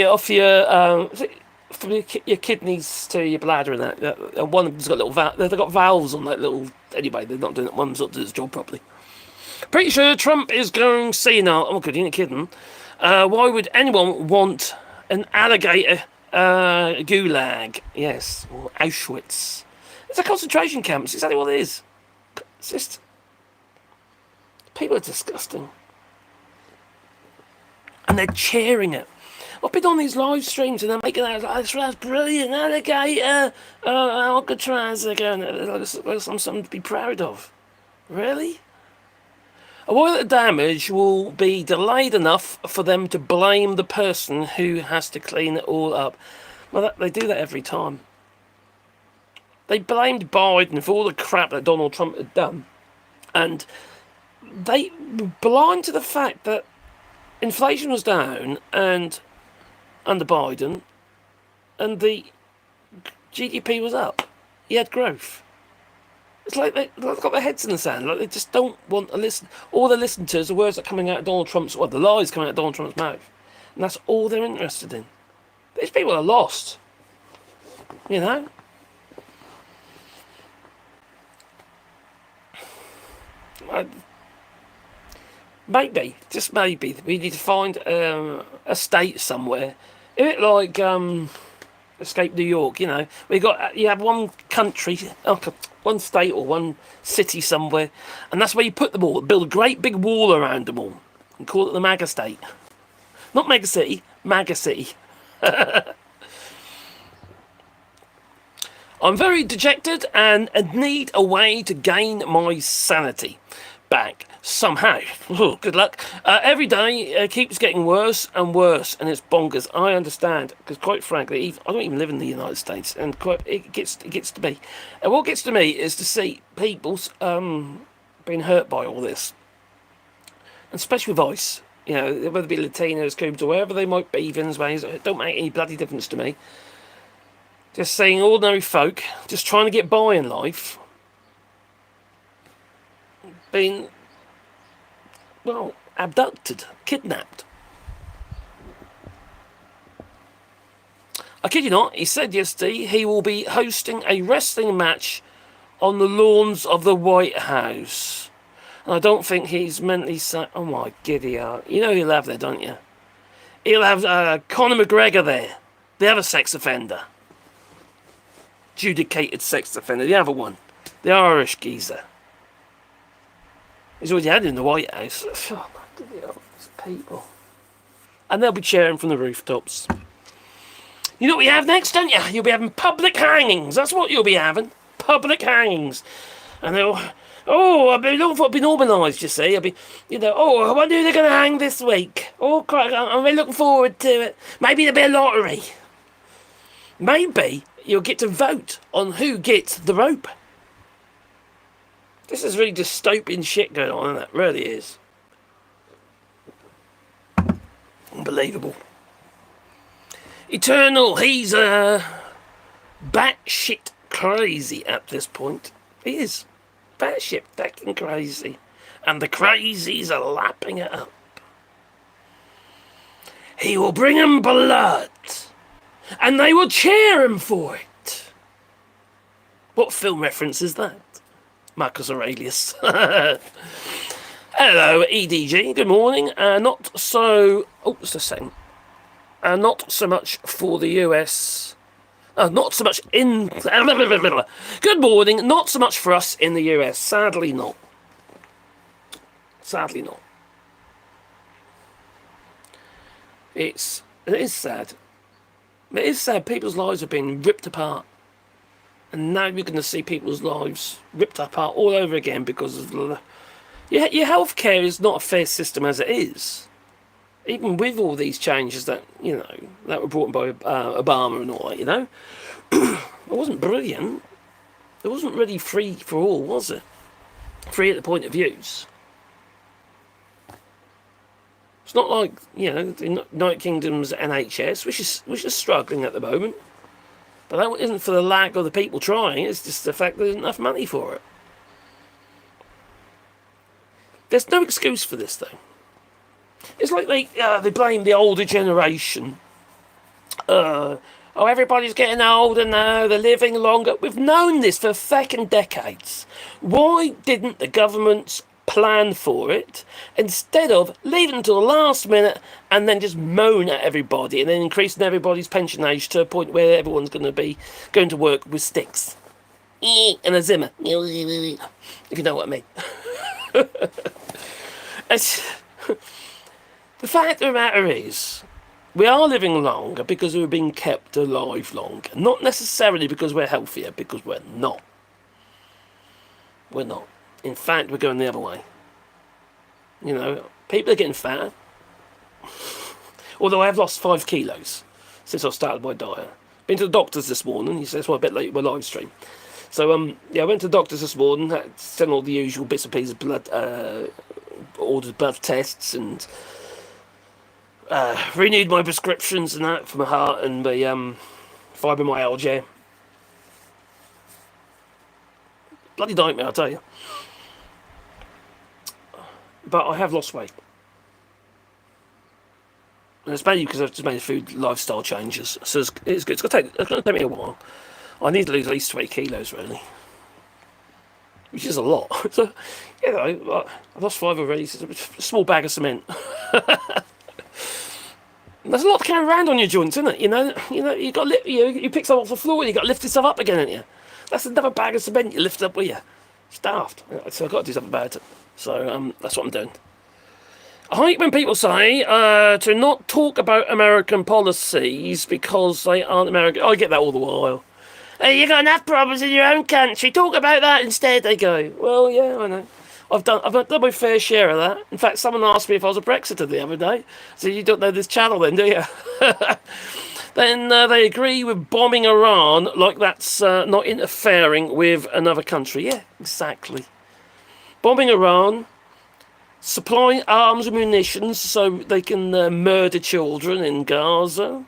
from your kidneys to your bladder and that. And one of them's got little they've got valves on that little. Anyway, they're not doing it. One's not doing its job properly. Pretty sure Trump is going senile. Oh, good, you ain't kidding. Why would anyone want an alligator gulag? Yes, or Auschwitz. It's a concentration camp. It's exactly what it is. It's just... People are disgusting. And they're cheering it. I've been on these live streams and they're making that like, that's brilliant, alligator, Alcatraz again. It's something to be proud of. Really? A while the damage will be delayed enough for them to blame the person who has to clean it all up. Well, they do that every time. They blamed Biden for all the crap that Donald Trump had done. And they were blind to the fact that inflation was down and under Biden, and the GDP was up. He had growth. It's like they've got their heads in the sand. Like they just don't want to listen. All they listen to is the words that are coming out of Donald Trump's, the lies coming out of Donald Trump's mouth, and that's all they're interested in. These people are lost. You know. Maybe, just maybe, we need to find a state somewhere. A bit like Escape New York, you know. You have one country, one state or one city somewhere, and that's where you put them all. Build a great big wall around them all, and call it the MAGA state. Not Mega City, MAGA City. I'm very dejected and need a way to gain my sanity back somehow. Oh, good luck. Every day keeps getting worse and worse, and it's bonkers. I understand, because quite frankly, I don't even live in the United States, and it gets to me. And what gets to me is to see people being hurt by all this, and especially with ICE. You know, whether it be Latinos, Cubans, or wherever they might be, Venezuelans, it don't make any bloody difference to me. Just seeing ordinary folk just trying to get by in life being, well, abducted, kidnapped. I kid you not, he said yesterday he will be hosting a wrestling match on the lawns of the White House. And I don't think he's mentally oh my giddy heart. You know he'll have there, don't you? He'll have Conor McGregor there, the other sex offender. Adjudicated sex offender, the other one. The Irish geezer. He's already had it in the White House. Oh my giddy heart, people. And they'll be cheering from the rooftops. You know what you have next, don't you? You'll be having public hangings. That's what you'll be having. Public hangings. And they'll... I've been looking for it to be normalised, you see. I wonder who they're going to hang this week. Oh, crap, I'm really looking forward to it. Maybe there'll be a lottery. Maybe you'll get to vote on who gets the rope. This is really dystopian shit going on, isn't it? It really is. Unbelievable. Eternal, he's batshit crazy at this point. He is. Batshit fucking crazy. And the crazies are lapping it up. He will bring him blood. And they will cheer him for it. What film reference is that? Marcus Aurelius. Hello, EDG. Good morning. Not so... Oh, it's the same. Not so much for the US... not so much in... Good morning. Not so much for us in the US. Sadly not. Sadly not. It is sad. It is sad. People's lives have been ripped apart. And now you're going to see people's lives ripped apart all over again because of your healthcare is not a fair system as it is. Even with all these changes that, that were brought in by Obama and all that, it wasn't brilliant. It wasn't really free for all, was it? Free at the point of use. It's not like, the United Kingdom's NHS, which is struggling at the moment. But that isn't for the lack of the people trying, it's just the fact there isn't enough money for it. There's no excuse for this, though. It's like they blame the older generation. Everybody's getting older now, they're living longer. We've known this for fucking decades. Why didn't the governments plan for it instead of leaving until the last minute and then just moan at everybody and then increasing everybody's pension age to a point where everyone's going to be going to work with sticks and a Zimmer, if you know what I mean. The fact of the matter is, we are living longer because we're being kept alive longer, not necessarily because we're healthier, because we're not. We're not. In fact, we're going the other way. People are getting fatter. Although I have lost 5 kilos since I started my diet. Been to the doctors this morning. He says, well, a bit late my live stream. So, I went to the doctors this morning, sent all the usual bits and pieces of blood, ordered blood tests and renewed my prescriptions and that for my heart and my fibromyalgia. Bloody nightmare, I tell you. But I have lost weight. And it's mainly because I've just made a few lifestyle changes. So it's good. It's going to take me a while. I need to lose at least 20 kilos, really. Which is a lot. So, I've lost 5 already. So it's a small bag of cement. There's a lot to carry around on your joints, isn't it? You got you pick stuff off the floor and you got to lift this stuff up again, haven't you? That's another bag of cement you lift up with you. It's daft. So I've got to do something about it. So that's what I'm doing. I hate when people say to not talk about American policies because they aren't American. I get that all the while. Hey, you got enough problems in your own country. Talk about that instead. They go, well, yeah, I know. I've done my fair share of that. In fact, someone asked me if I was a Brexiter the other day. So you don't know this channel then, do you? Then they agree with bombing Iran like that's not interfering with another country. Yeah, exactly. Bombing Iran, supplying arms and munitions so they can murder children in Gaza.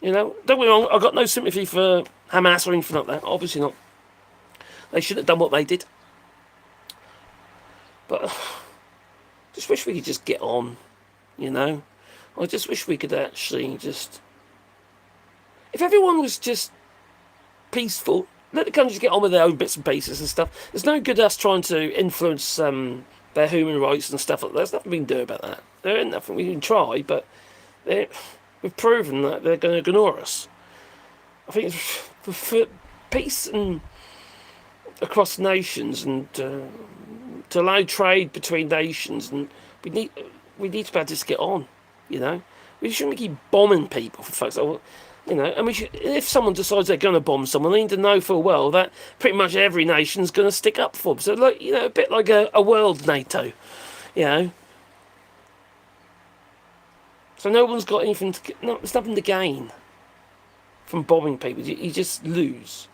Don't get me wrong, I've got no sympathy for Hamas or anything like that. Obviously not. They shouldn't have done what they did. But just wish we could just get on, I just wish we could actually just... If everyone was just peaceful, let the countries get on with their own bits and pieces and stuff. There's no good us trying to influence their human rights and stuff like that. There's nothing we can do about that. There ain't nothing we can try, but we've proven that they're going to ignore us. I think for peace and across nations and to allow trade between nations, and we need to be able to just get on. We shouldn't keep bombing people for fuck's sake. And we should, if someone decides they're going to bomb someone, they need to know full well that pretty much every nation's going to stick up for them. So, a bit like a world NATO, So no one's got anything there's nothing to gain from bombing people. You just lose.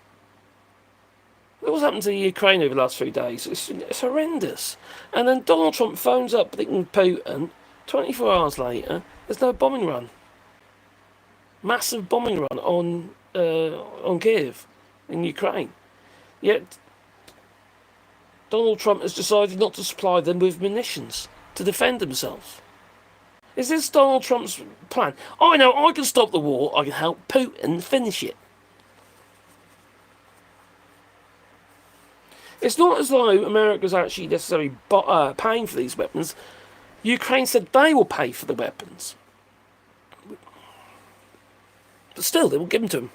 Look what's happened to Ukraine over the last 3 days. It's horrendous. And then Donald Trump phones up Putin 24 hours later. There's no bombing run. Massive bombing run on Kiev in Ukraine. Yet Donald Trump has decided not to supply them with munitions to defend themselves. Is this Donald Trump's plan? I know I can stop the war. I can help Putin finish it. It's not as though America's actually necessarily paying for these weapons. Ukraine said they will pay for the weapons. But still, they will give them to them.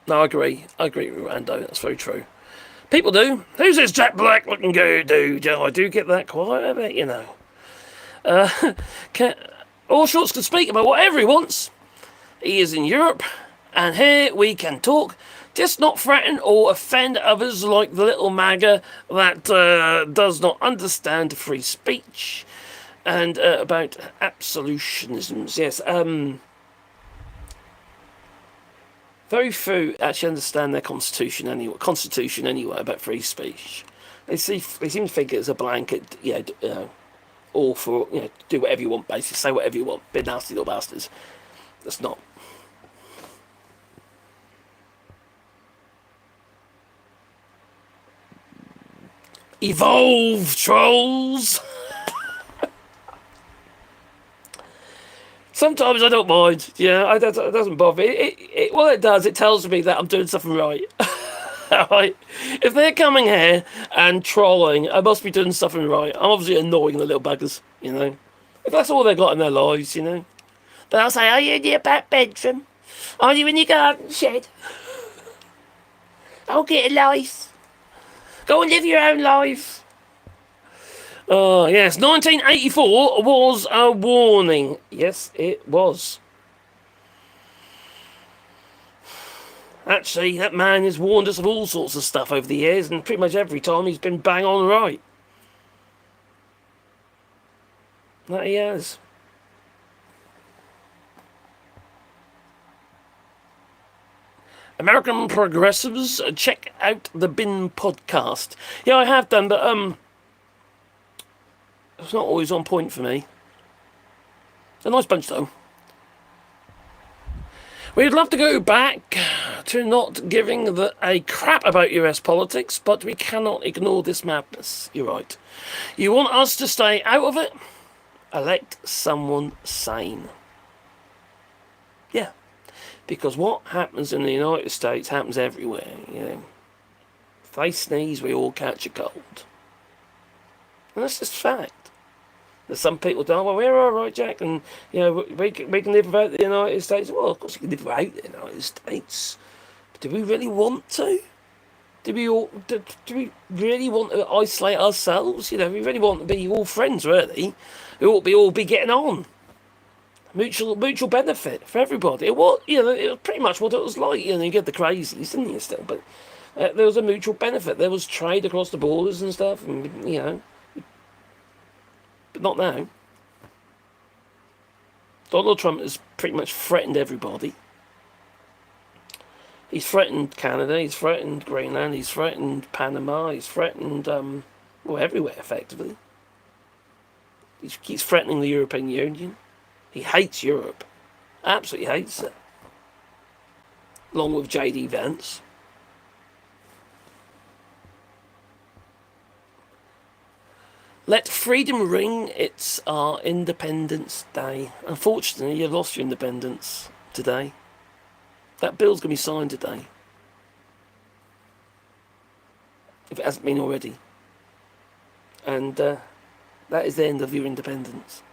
No, I agree. I agree with Rando. That's very true. People do. Who's this Jack Black looking dude? Yeah, I do get that quite a bit, you know. AllShorts can speak about whatever he wants. He is in Europe, and here we can talk, just not threaten or offend others like the little MAGA that does not understand free speech. And about absolutionisms, yes. Very few actually understand their constitution anyway about free speech. They seem to think it's a blanket, all for, do whatever you want, basically, say whatever you want, bit nasty little bastards. That's not. Evolve, trolls! Sometimes I don't mind. Yeah, it doesn't bother me. What it does, it tells me that I'm doing something right. Right? If they're coming here and trolling, I must be doing something right. I'm obviously annoying the little buggers, If that's all they've got in their lives, They'll say, are you in your back bedroom? Are you in your garden shed? I'll get a life. Go and live your own life. Oh, yes, 1984 was a warning. Yes, it was. Actually, that man has warned us of all sorts of stuff over the years, and pretty much every time he's been bang on right. That he has. American progressives, check out the Bin podcast. Yeah, I have done, but it's not always on point for me. A nice bunch, though. We'd love to go back to not giving a crap about US politics, but we cannot ignore this madness. You're right. You want us to stay out of it? Elect someone sane. Yeah. Because what happens in the United States happens everywhere, If they sneeze, we all catch a cold. And that's just fact. There's some people go, well, we're all right, Jack, and we can live without the United States. Well, of course you can live without the United States. But do we really want to? Do we really want to isolate ourselves? We really want to be all friends, really. We ought to all be getting on. Mutual benefit for everybody. It was pretty much what it was like. You get the crazies, didn't you, still? But there was a mutual benefit. There was trade across the borders and stuff, and, but not now. Donald Trump has pretty much threatened everybody. He's threatened Canada, he's threatened Greenland, he's threatened Panama, he's threatened, everywhere, effectively. He keeps threatening the European Union. He hates Europe. Absolutely hates it. Along with J.D. Vance. Let freedom ring. It's our Independence Day. Unfortunately, you've lost your independence today. That bill's going to be signed today. If it hasn't been already. And that is the end of your independence.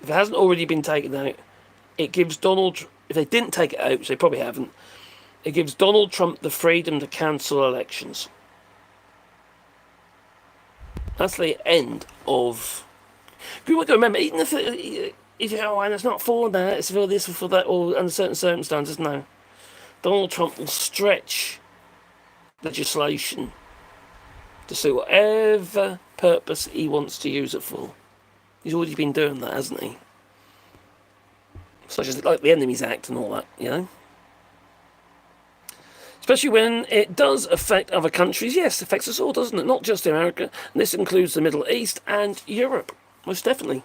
If it hasn't already been taken out, it gives Donald... If they didn't take it out, which they probably haven't, it gives Donald Trump the freedom to cancel elections. That's the end of... You got to remember, even if and it's not for that, it's for this or for that, or under certain circumstances, no. Donald Trump will stretch legislation to suit whatever purpose he wants to use it for. He's already been doing that, hasn't he? Such as like the Enemies Act and all that, Especially when it does affect other countries. Yes, it affects us all, doesn't it? Not just America. And this includes the Middle East and Europe, most definitely.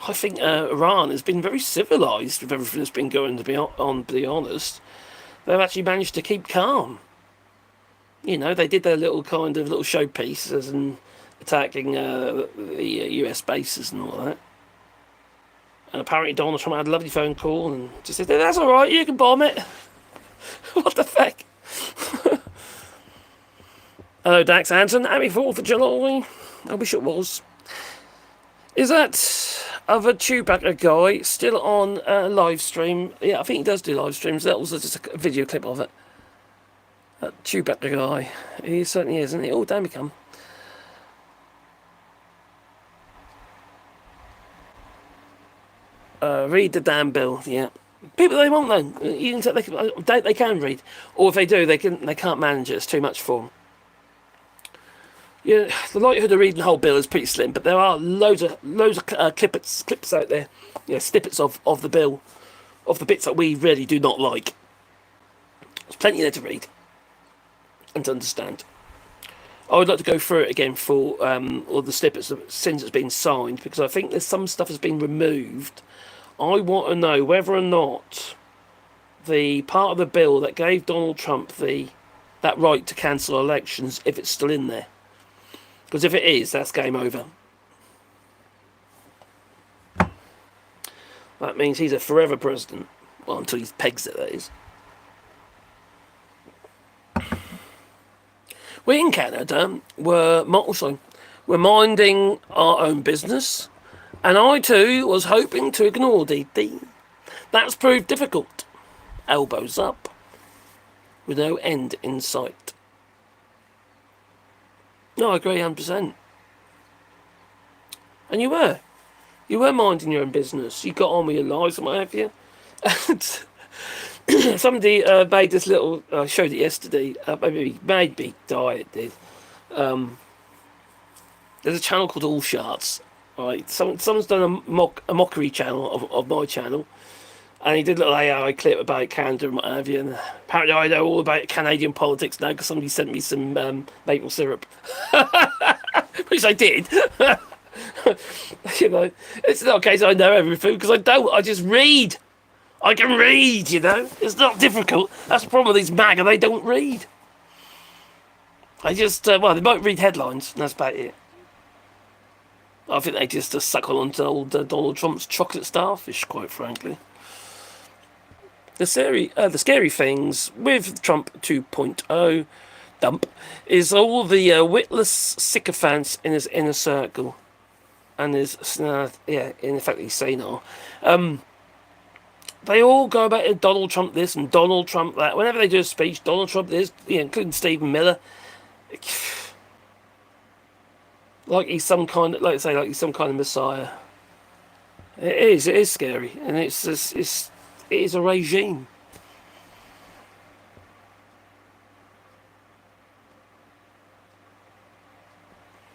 I think Iran has been very civilised with everything that's been going, to be honest. They've actually managed to keep calm. They did their little showpieces and attacking the US bases and all that. And apparently Donald Trump had a lovely phone call and just said, that's all right, you can bomb it. What the fuck? Hello, Dax Hanson. Happy 4th of July. I wish it was. Is that of a Chewbacca guy still on a live stream. Yeah, I think he does do live streams. That was just a video clip of it. That Chewbacca guy. He certainly is, isn't he? Oh, damn, he come. Read the damn bill, yeah. People they won't though. They can read, or if they do, they can't manage it. It's too much for them. Yeah, the likelihood of reading the whole bill is pretty slim, but there are loads of clips out there, snippets of the bill, of the bits that we really do not like. There's plenty there to read and to understand. I would like to go through it again for all the snippets since it's been signed, because I think there's some stuff has been removed. I want to know whether or not the part of the bill that gave Donald Trump that right to cancel elections, if it's still in there. Because if it is, that's game over. That means he's a forever president. Well, until he pegs it, that is. We in Canada we're minding our own business, and I too was hoping to ignore DD. That's proved difficult. Elbows up, with no end in sight. No, I agree 100%. And you were minding your own business. You got on with your lives and what have you. And somebody made this little. I showed it yesterday. Maybe Diet did. There's a channel called AllShorts. Right, someone's done a mockery channel of my channel, and he did a little AI clip about Canada and what have you. And apparently, I know all about Canadian politics now because somebody sent me some maple syrup, which I did. It's not a case I know everything because I don't. I just read. I can read, It's not difficult. That's the problem with these MAGA. They don't read. I just, they might read headlines, and that's about it. I think they just suckle onto old Donald Trump's chocolate starfish, quite frankly. The scary things with Trump 2.0 dump is all the witless sycophants in his inner circle. And his, in fact, he's senile. They all go about it, Donald Trump this and Donald Trump that. Whenever they do a speech, Donald Trump this, including Stephen Miller. Like he's some kind of, like he's some kind of messiah. It is scary, and it is a regime.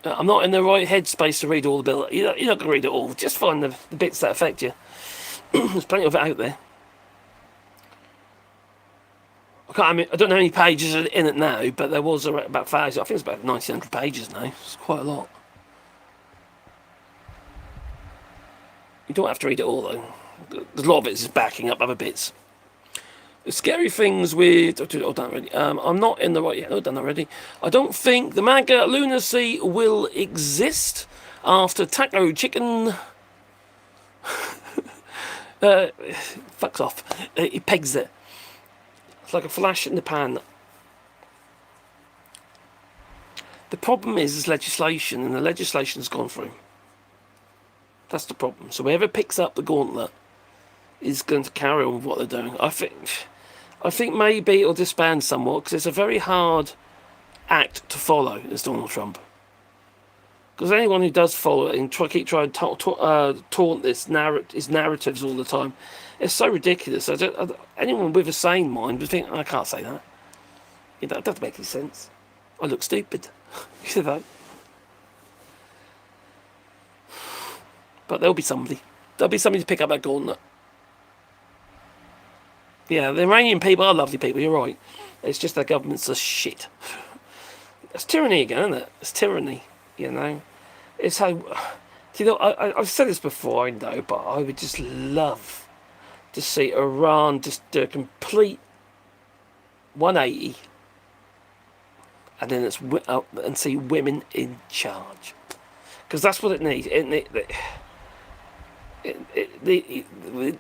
I'm not in the right headspace to read all the bill. You're not going to read it all. Just find the bits that affect you. There's plenty of it out there. I don't know how many pages are in it now, but there was about 1,000. I think it's about 1,900 pages now. It's quite a lot. You don't have to read it all, though. A lot of it is backing up other bits. The scary things with... Oh, done already. I'm not in the right... Yeah, no, done already. I don't think the MAGA lunacy will exist after taco chicken... fucks off. He pegs it. It's like a flash in the pan. The problem is legislation, and the legislation's gone through. That's the problem. So whoever picks up the gauntlet is going to carry on with what they're doing. I think maybe it'll disband somewhat because it's a very hard act to follow as Donald Trump. Because anyone who does follow it and keep trying to taunt his narratives all the time, it's so ridiculous. Anyone with a sane mind would think, I can't say that. That doesn't make any sense. I look stupid. But there'll be somebody. There'll be somebody to pick up that gauntlet. Yeah, the Iranian people are lovely people, you're right. It's just their government's a shit. It's tyranny again, isn't it? It's tyranny, It's how... I've said this before, I know, but I would just love to see Iran just do a complete 180 and then and see women in charge. Because that's what it needs.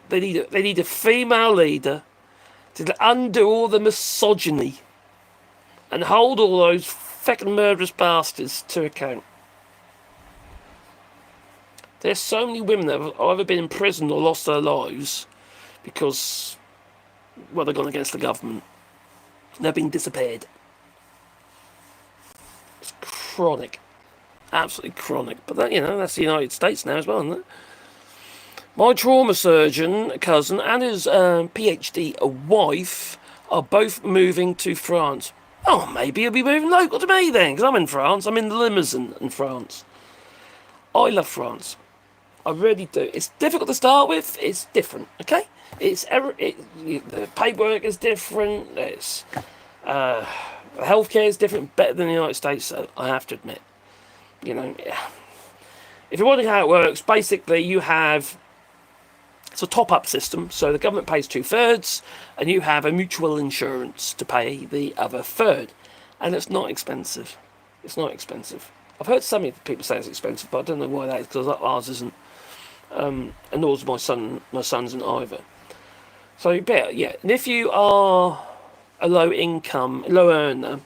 They need a female leader to undo all the misogyny and hold all those fucking murderous bastards to account. There's so many women that have either been imprisoned or lost their lives because, well, they've gone against the government. They've been disappeared. It's chronic. Absolutely chronic. But that, that's the United States now as well, isn't it? My trauma surgeon cousin and his PhD wife are both moving to France. Oh, maybe he'll be moving local to me then, because I'm in France. I'm in the Limousin in France. I love France. I really do. It's difficult to start with. It's different, okay? The paperwork is different. It's healthcare is different, better than the United States, so I have to admit. If you're wondering how it works, basically it's a top-up system, so the government pays 2/3, and you have a mutual insurance to pay the other third, and it's not expensive. It's not expensive. I've heard some people say it's expensive, but I don't know why that is, because ours isn't, and nor's my son's isn't either. So yeah. And if you are a low earner,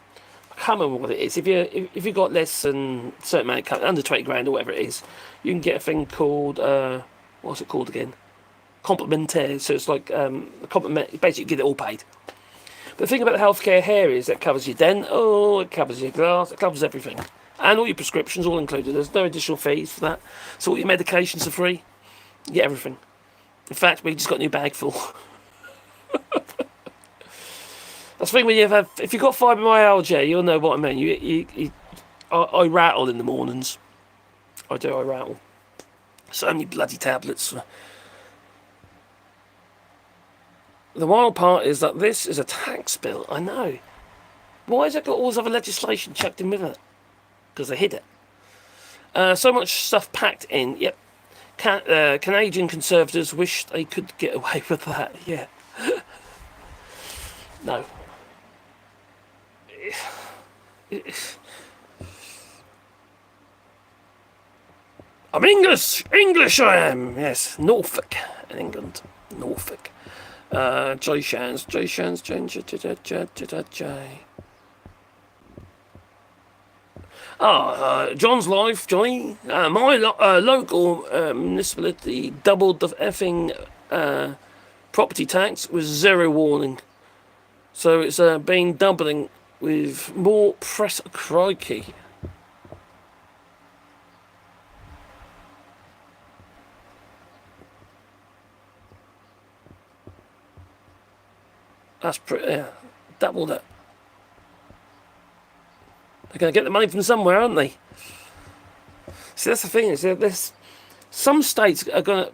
I can't remember what it is. If you got less than a certain amount of income, under 20 grand or whatever it is, you can get a thing called what's it called again? Complementaire. So it's like basically you get it all paid. But the thing about the healthcare here is it covers your dental, it covers your glass, it covers everything, and all your prescriptions all included. There's no additional fees for that. So all your medications are free. You get everything. In fact, we just got a new bag full. That's the thing when if you've got fibromyalgia, you'll know what I mean. I rattle in the mornings. I rattle. So many bloody tablets. The wild part is that this is a tax bill. I know. Why has it got all this other legislation chucked in with it? Because they hid it. So much stuff packed in. Yep. Canadian Conservatives wish they could get away with that. Yeah. No. I'm English I am. Yes, Norfolk in England. Norfolk. Johnny Shans. John's life, Johnny. My local municipality doubled the effing property tax with zero warning. So it's been doubling with more press. Crikey. That's pretty. Doubled it. They're going to get the money from somewhere, aren't they? See, that's the thing, is there's some states are going to.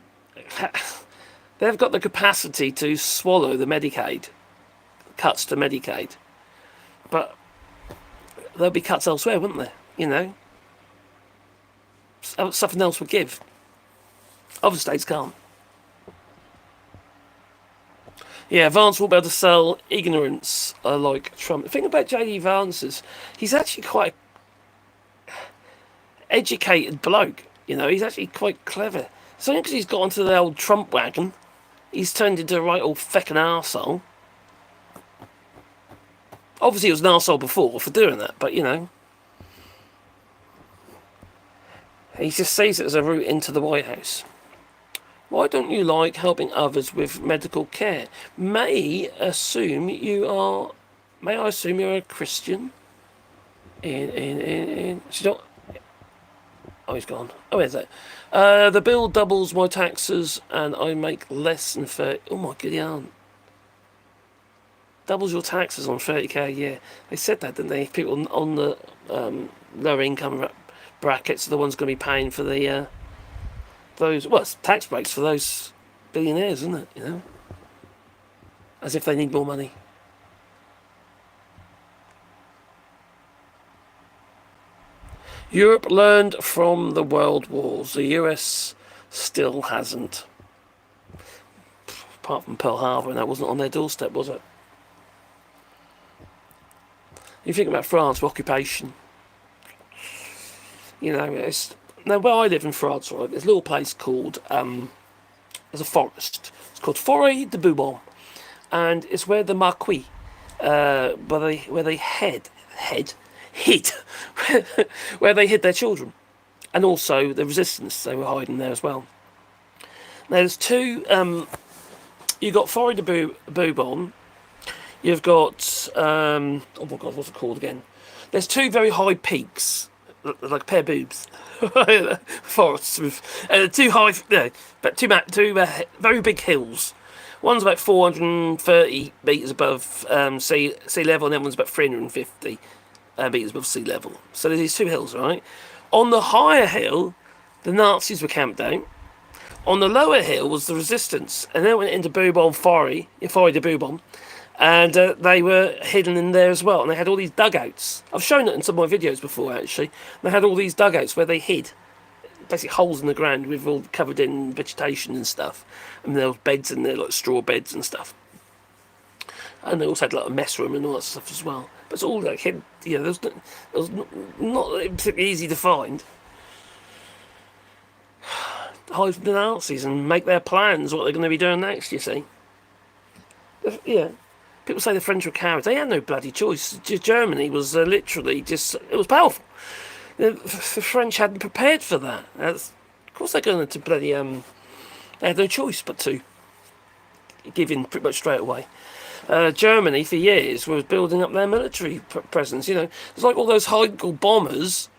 They've got the capacity to swallow the Medicaid cuts to Medicaid, but there'll be cuts elsewhere, wouldn't there? Something else would give. Other states can't. Yeah, Vance will be able to sell ignorance like Trump. The thing about J.D. Vance is he's actually quite educated bloke. He's actually quite clever. It's only because he's got onto the old Trump wagon, he's turned into a right old feckin' arsehole. Obviously, he was an arsehole before for doing that, but he just sees it as a route into the White House. Why don't you like helping others with medical care? May I assume you're a Christian? She's not. Oh, he's gone. Oh, where's that? The bill doubles my taxes and I make less than 30. Oh my good aunt. Doubles your taxes on 30k a year. They said that, didn't they? People on the lower income brackets are the ones going to be paying for the it's tax breaks for those billionaires, isn't it? As if they need more money. Europe learned from the world wars. The US still hasn't. Apart from Pearl Harbor, and that wasn't on their doorstep, was it? You think about France, occupation. Now, where I live in France, right, there's a little place called, there's a forest. It's called Forêt de Bourbon. And it's where the Marquis, where they hid their children. and also the resistance they were hiding there as well. Now there's two. You've got Forêt de Bourbon. You've got oh my god, what's it called again? There's two very high peaks, like a pair of boobs, forests with two high, but two very big hills. One's about 430 meters above sea level, and the other one's about 350 meters above sea level. So there's these two hills, right? On the higher hill, the Nazis were camped out. On the lower hill was the resistance, and they went into Bourbon Forêt de Bourbon, and they were hidden in there as well. And they had all these dugouts. I've shown it in some of my videos before, actually. They had all these dugouts where they hid, basically holes in the ground with all covered in vegetation and stuff. And there were beds in there, like straw beds and stuff. And they also had like a mess room and all that stuff as well. But it's all like hidden. It was not particularly easy to find. Hide from the Nazis and make their plans what they're going to be doing next, you see. Yeah. People say the French were cowards. They had no bloody choice. Germany was literally just... It was powerful. The French hadn't prepared for that. Of course they're going to bloody... They had no choice but to give in pretty much straight away. Germany, for years, was building up their military presence. It's like all those Heinkel bombers.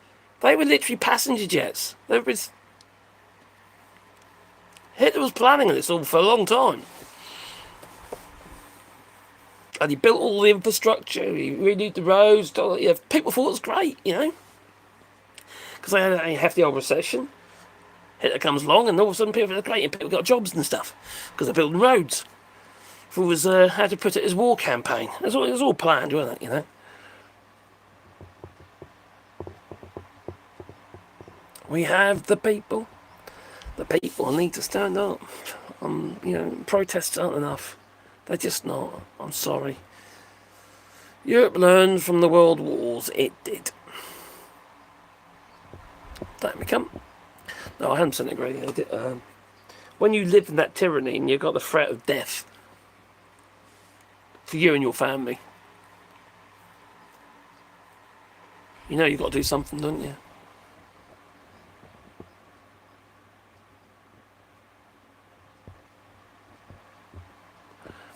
They were literally passenger jets. They were... Hitler was planning this all for a long time. And he built all the infrastructure, he renewed the roads. People thought it was great, because they had a hefty old recession. Hitler comes along, and all of a sudden people are great, and people got jobs and stuff, because they're building roads. It was, how to put it, his war campaign. It was all planned, wasn't it, We have the people. The people need to stand up. Protests aren't enough. They're just not. I'm sorry. Europe learned from the world wars. It did. There we come. No, I 100% agree. When you live in that tyranny and you've got the threat of death for you and your family, you've got to do something, don't you?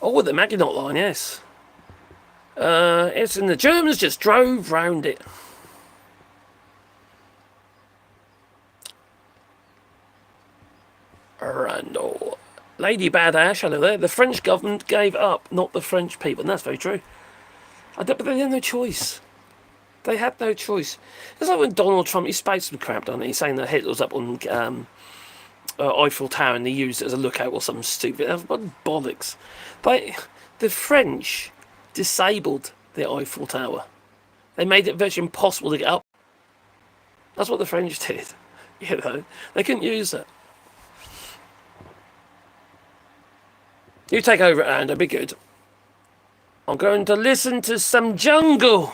Oh, the Maginot Line, yes. The Germans just drove round it. Randall. Lady Badash, hello there. The French government gave up, not the French people. And that's very true. But they had no choice. They had no choice. It's like when Donald Trump, he spoke some crap, doesn't he? He's saying that Hitler was up on Eiffel Tower and they used it as a lookout or something stupid. What bollocks. The French disabled the Eiffel Tower. They made it virtually impossible to get up. That's what the French did. They couldn't use it. You take over it, and it'll be good. I'm going to listen to some jungle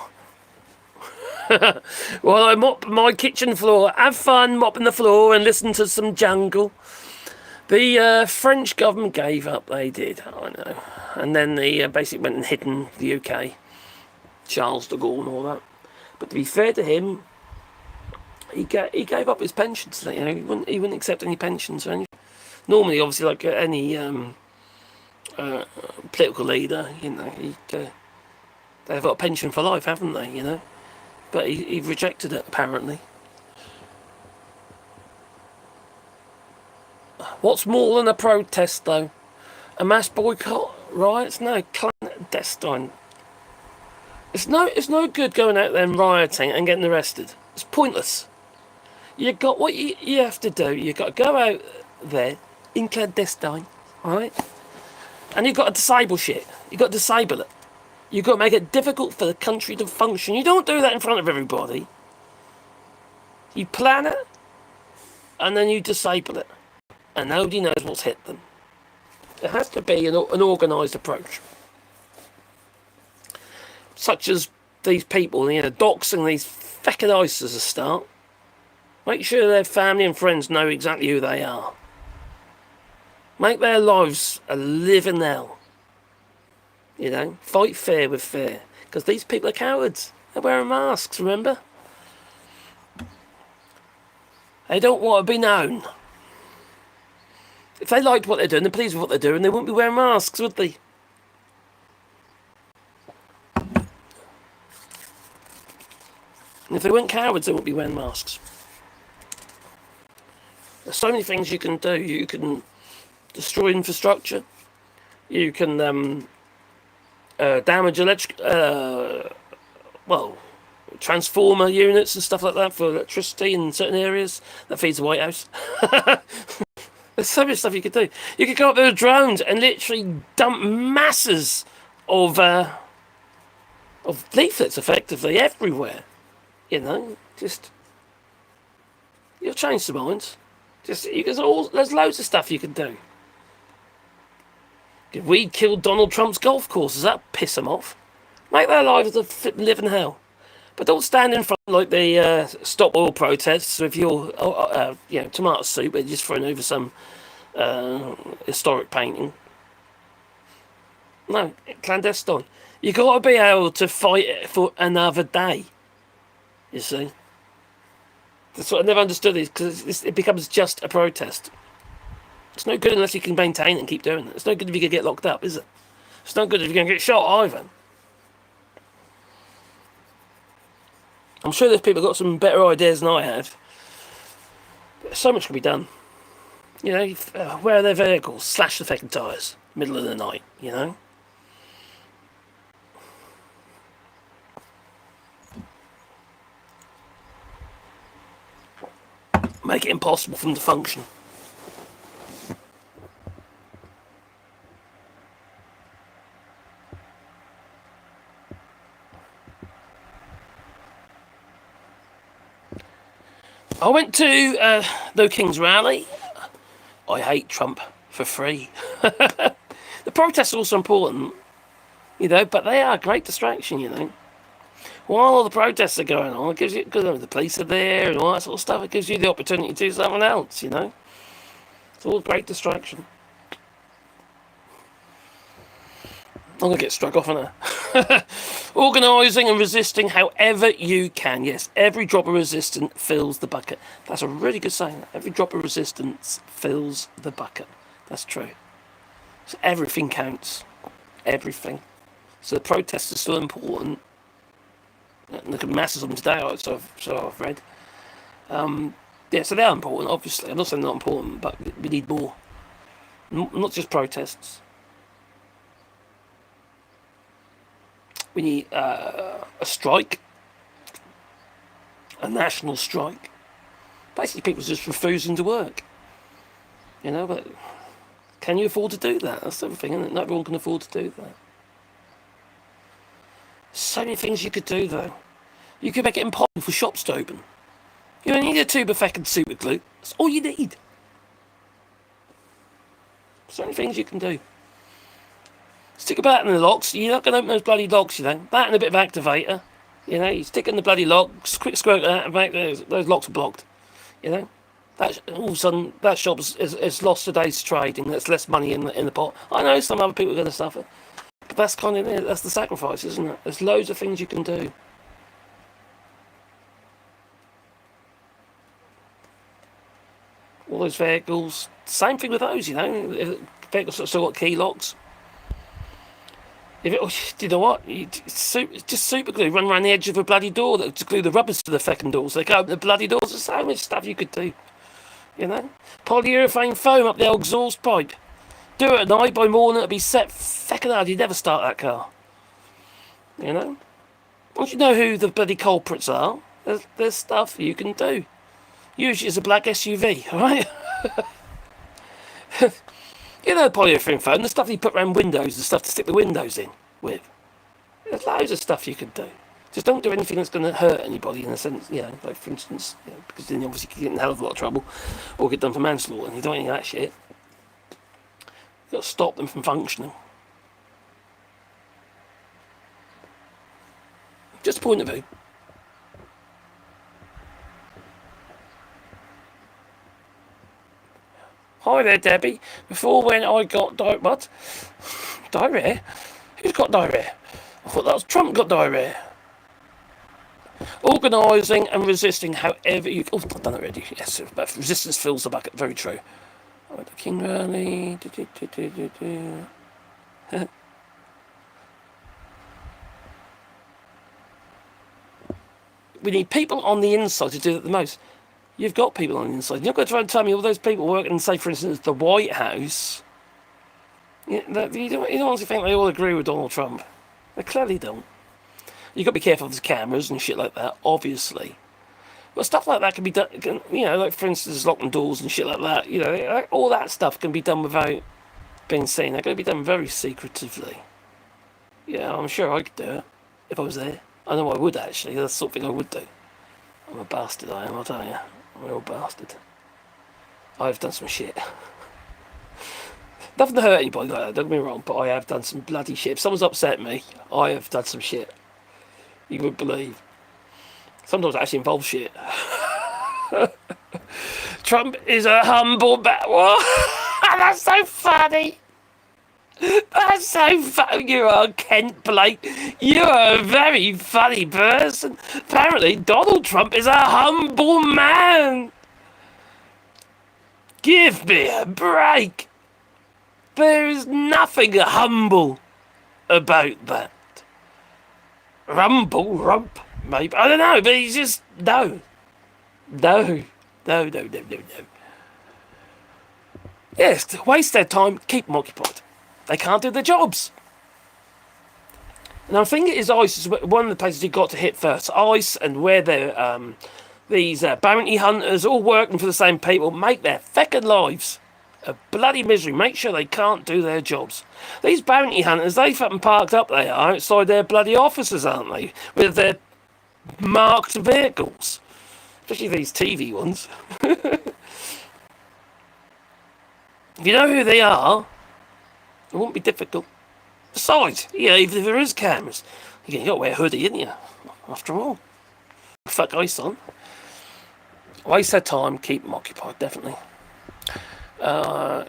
while I mop my kitchen floor. Have fun mopping the floor and listen to some jungle. The French government gave up. They did. I know. And then they basically went and hid in the UK. Charles de Gaulle and all that. But to be fair to him, he gave up his pensions. He wouldn't accept any pensions or anything. Normally, obviously, like any political leader, they've got a pension for life, haven't they? But he rejected it apparently. What's more than a protest, though? A mass boycott, riots? No, clandestine. It's no good going out there and rioting and getting arrested. It's pointless. You got what you have to do. You got to go out there in clandestine, right? And you've got to disable shit. You've got to disable it. You've got to make it difficult for the country to function. You don't do that in front of everybody. You plan it, and then you disable it. And nobody knows what's hit them. It has to be an organised approach. Such as these people, doxing these feckin' ICE as a start. Make sure their family and friends know exactly who they are. Make their lives a living hell. Fight fair with fair. Because these people are cowards. They're wearing masks, remember? They don't want to be known. If they liked what they're doing, they're pleased with what they're doing, they wouldn't be wearing masks, would they? And if they weren't cowards, they wouldn't be wearing masks. There's so many things you can do. You can destroy infrastructure. You can damage transformer units and stuff like that for electricity in certain areas that feeds the White House. There's so much stuff you could do. You could go up there with drones and literally dump masses of leaflets effectively everywhere. You know, just you'll change the minds. There's loads of stuff you can do. We killed Donald Trump's golf courses. That'll piss them off. Make their lives a flippin' living hell. But don't stand in front like the stop oil protests with your tomato soup and just throwing over some historic painting. No, clandestine. You got to be able to fight it for another day. You see. That's what I never understood is because it becomes just a protest. It's no good unless you can maintain it and keep doing it. It's no good if you can get locked up, is it? It's no good if you're going to get shot either. I'm sure there's people got some better ideas than I have. But so much can be done. You know, where are their vehicles? Slash the fucking tyres. Middle of the night, you know? Make it impossible for them to function. I went to the King's rally. I hate Trump for free. The protests are also important, you know, but they are a great distraction, you know. While all the protests are going on, it gives you, because the police are there and all that sort of stuff, it gives you the opportunity to do something else, you know. It's all a great distraction. I'm going to get struck off on her. Organising and resisting however you can. Yes, every drop of resistance fills the bucket. That's a really good saying. Every drop of resistance fills the bucket. That's true. So everything counts. Everything. So the protests are still important. Look at masses of them today, so I've read. Yeah, so they are important, obviously. I'm not saying they're not important, but we need more. Not just protests. We need a strike, a national strike. Basically, people just refusing to work. You know, but can you afford to do that? That's the other thing, isn't it? Not everyone can afford to do that. So many things you could do, though. You could make it impossible for shops to open. You only need a tube of fucking super glue. That's all you need. So many things you can do. Stick a bat in the locks. You're not going to open those bloody locks, you know. That and a bit of activator. You know, you stick in the bloody lock, quick squirt that, and make those locks are blocked. You know, that all of a sudden that shop is lost a day's trading. That's less money in the pot. I know some other people are going to suffer, but that's kind of it. That's the sacrifice, isn't it? There's loads of things you can do. All those vehicles, same thing with those. You know, if vehicles have still got key locks. You know what? Just super glue, run around the edge of a bloody door to glue the rubbers to the fucking doors. They go open the bloody doors. There's so much stuff you could do. You know? Polyurethane foam up the old exhaust pipe. Do it at night, by morning it'll be set fucking hard. You'd never start that car. You know? Once you know who the bloody culprits are, there's stuff you can do. Usually it's a black SUV, alright? You know, polyurethane foam, the stuff you put around windows, the stuff to stick the windows in with. There's loads of stuff you can do. Just don't do anything that's going to hurt anybody in a sense, you know, like for instance, you know, because then obviously you can get in a hell of a lot of trouble or get done for manslaughter and you don't need that shit. You've got to stop them from functioning. Just a point of view. Hi there, Debbie. Before when I got diarrhea? Who's got diarrhea? I thought that was Trump got diarrhea. Organising and resisting however you... Oh, I've done it already. Yes, but resistance fills the bucket. Very true. Right, the King Rally. We need people on the inside to do it the most. You've got people on the inside. You're not going to try and tell me all those people working, say, for instance, the White House. You don't honestly think they all agree with Donald Trump. They clearly don't. You've got to be careful of the cameras and shit like that, obviously. But stuff like that can be done, like, for instance, locking doors and shit like that. All that stuff can be done without being seen. They're going to be done very secretively. Yeah, I'm sure I could do it if I was there. I know I would, actually. That's the sort of thing I would do. I'm a bastard, I am, I'll tell you. I'm a real bastard. I've done some shit. Nothing to hurt anybody like that, don't get me wrong, but I have done some bloody shit. If someone's upset me, I have done some shit. You would believe. Sometimes it actually involves shit. Trump is a humble what? That's so funny. That's so funny. You are Kent Blake. You are a very funny person. Apparently, Donald Trump is a humble man. Give me a break. There is nothing humble about that. Rump, maybe. I don't know, but he's just, no. Yes, to waste their time, keep them occupied. They can't do their jobs. And I think it is ICE is one of the places you've got to hit first. ICE and where they're, these bounty hunters all working for the same people make their feckin' lives a bloody misery. Make sure they can't do their jobs. These bounty hunters, they fucking parked up there outside their bloody offices, aren't they? With their marked vehicles. Especially these TV ones. If you know who they are, it won't be difficult. Besides, even if there is cameras, you got to wear a hoodie, didn't you? After all. Fuck ICE on. Waste their time, keep them occupied, definitely. I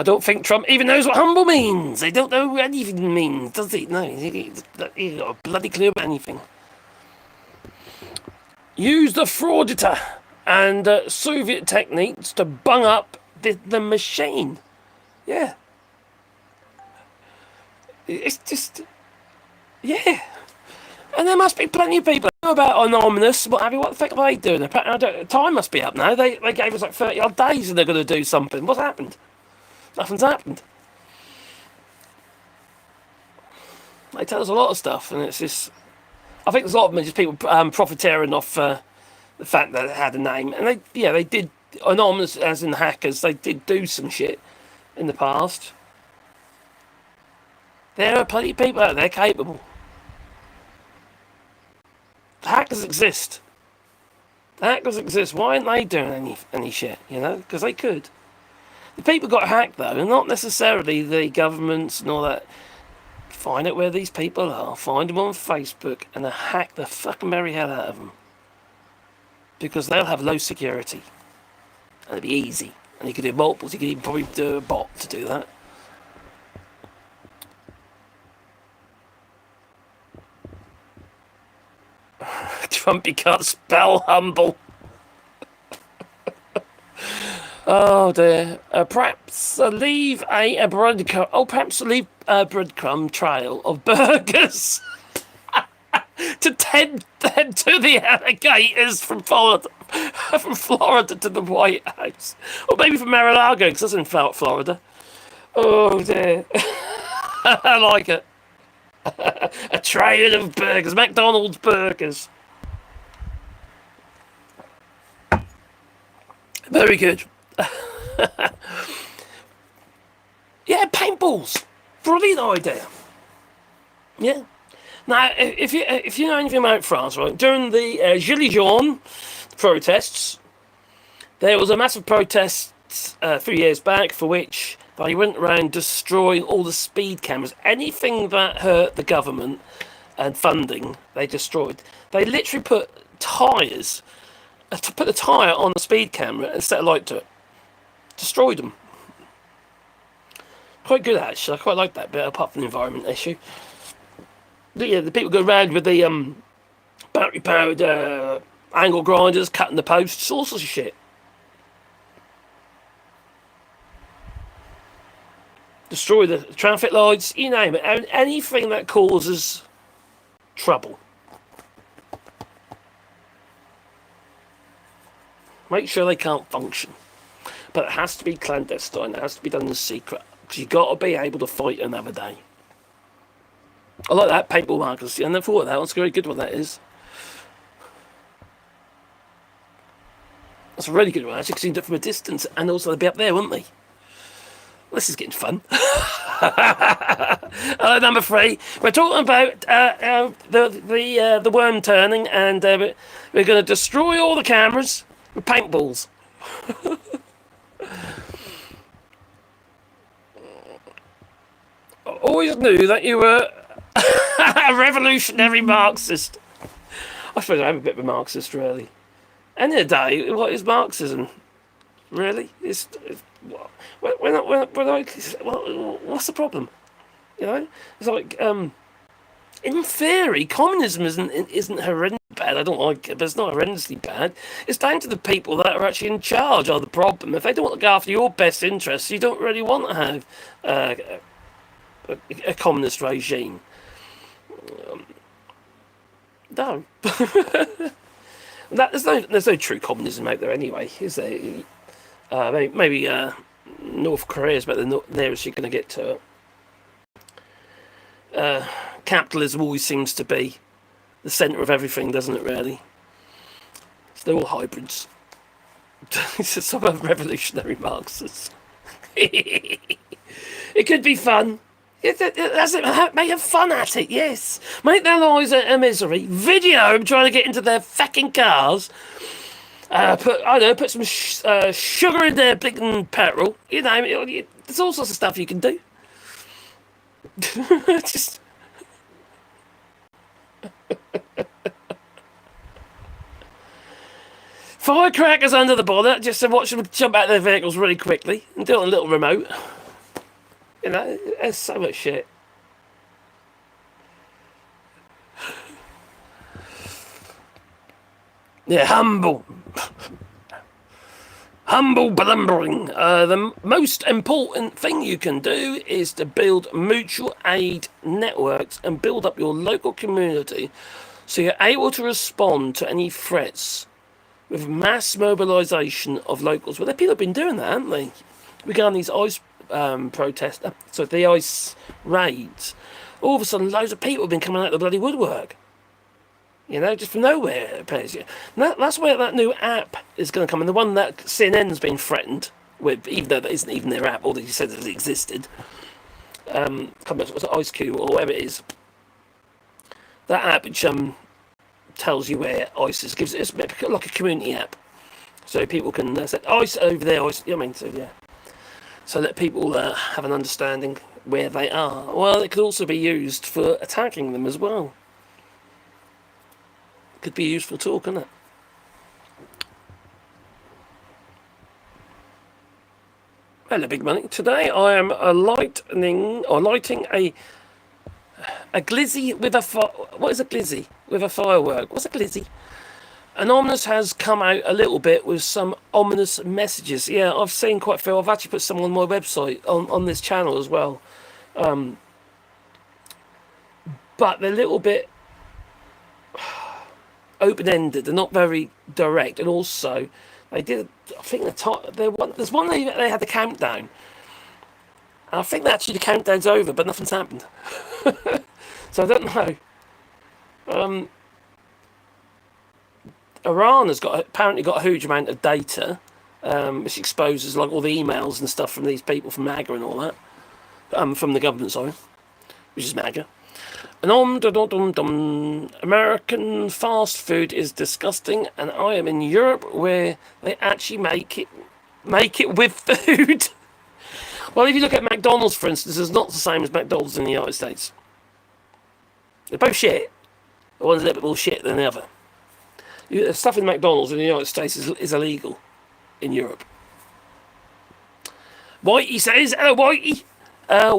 don't think Trump even knows what humble means. They don't know what anything means, does he? No, he's got a bloody clue about anything. Use the frauditer and Soviet techniques to bung up the machine. Yeah. It's just... Yeah. And there must be plenty of people who know about anonymous, what have you. What the fuck are they doing? Time must be up now. They gave us like 30 odd days and they're going to do something. What's happened? Nothing's happened. They tell us a lot of stuff, and it's just... I think there's a lot of them just people profiteering off the fact that it had a name. And they did, anonymous as in hackers, they did do some shit in the past. There are plenty of people out there capable. The hackers exist. Why aren't they doing any shit, Because they could. The people got hacked, though, and not necessarily the governments and all that. Find out where these people are, find them on Facebook, and hack the fucking merry hell out of them. Because they'll have low security. And it'll be easy. And you could do multiples, you could even probably do a bot to do that. Trumpy can't spell humble. Oh dear. Perhaps leave a breadcrumb. Oh, perhaps leave a breadcrumb trail of burgers to tend to the alligators from Florida, to the White House, or maybe from Mar-a-Lago, because that's in Florida. Oh dear. I like it. A trail of burgers, McDonald's burgers. Very good. Yeah, paintballs. Brilliant idea. Yeah. Now, if you know anything about France, right? During the Gilets jaunes protests, there was a massive protest a few years back for which they went around destroying all the speed cameras. Anything that hurt the government and funding, they destroyed. They literally put tyres, to put the tyre on the speed camera and set a light to it. Destroyed them. Quite good, actually. I quite like that bit, apart from the environment issue. But yeah, the people go around with the battery powered angle grinders, cutting the posts, all sorts of shit. Destroy the traffic lights, you name it. Anything that causes trouble. Make sure they can't function. But it has to be clandestine. It has to be done in secret. Because you've got to be able to fight another day. I like that paintball markers. I never thought of that. That's a very good one, that is. That's a really good one, actually, because you can do it from a distance. And also they'd be up there, wouldn't they? This is getting fun. Number 3, we're talking about the worm turning, and we're going to destroy all the cameras with paintballs. I always knew that you were a revolutionary Marxist. I suppose I'm a bit of a Marxist, really. End of the day, what is Marxism? Really? What's the problem? You know, it's like in theory, communism isn't horrendous bad. I don't like it, but it's not horrendously bad. It's down to the people that are actually in charge are the problem. If they don't look after your best interests, you don't really want to have a communist regime. No. There's no true communism out there anyway, is there? Maybe North Korea is about the nearest you're going to get to it. Capitalism always seems to be the centre of everything, doesn't it, really? So they're all hybrids. Some are revolutionary Marxists. It could be fun. That's it. Make fun at it, yes. Make their lives a misery. Video them trying to get into their fucking cars. Put some sugar in their blinking petrol. You know, there's all sorts of stuff you can do. Just firecrackers under the bonnet, just to watch them jump out of their vehicles really quickly and do it on a little remote. You know, there's so much shit. Yeah, humble blumbering. The most important thing you can do is to build mutual aid networks and build up your local community so you're able to respond to any threats with mass mobilisation of locals. Well, the people have been doing that, haven't they? Regarding these ICE protests, the ICE raids. All of a sudden, loads of people have been coming out of the bloody woodwork. You know, just from nowhere, it appears. That's where that new app is going to come in. The one that CNN's been threatened with, even though that isn't even their app, although he said that it existed. Was it IceQ or whatever it is? That app which tells you where ICE is, it's like a community app, so people can say ICE over there. ICE, so that people have an understanding where they are. Well, it could also be used for attacking them as well. Could be a useful tool, couldn't it? Hello, big money. Today I am lighting a glizzy with a what is a glizzy with a firework? What's a glizzy? Anonymous has come out a little bit with some ominous messages. Yeah, I've seen quite a few. I've actually put some on my website on this channel as well. But they're a little bit open-ended. They're not very direct, and also they did. I think there's one they had the countdown. And I think that actually the countdown's over, but nothing's happened. So I don't know. Iran has apparently got a huge amount of data, which exposes like all the emails and stuff from these people from MAGA and all that, from the government, sorry, which is MAGA. And American fast food is disgusting, and I am in Europe where they actually make it with food. Well, if you look at McDonald's, for instance, it's not the same as McDonald's in the United States. They're both shit. The one's a little bit more shit than the other. Stuff in McDonald's in the United States is illegal in Europe. Whitey says, hello, Whitey.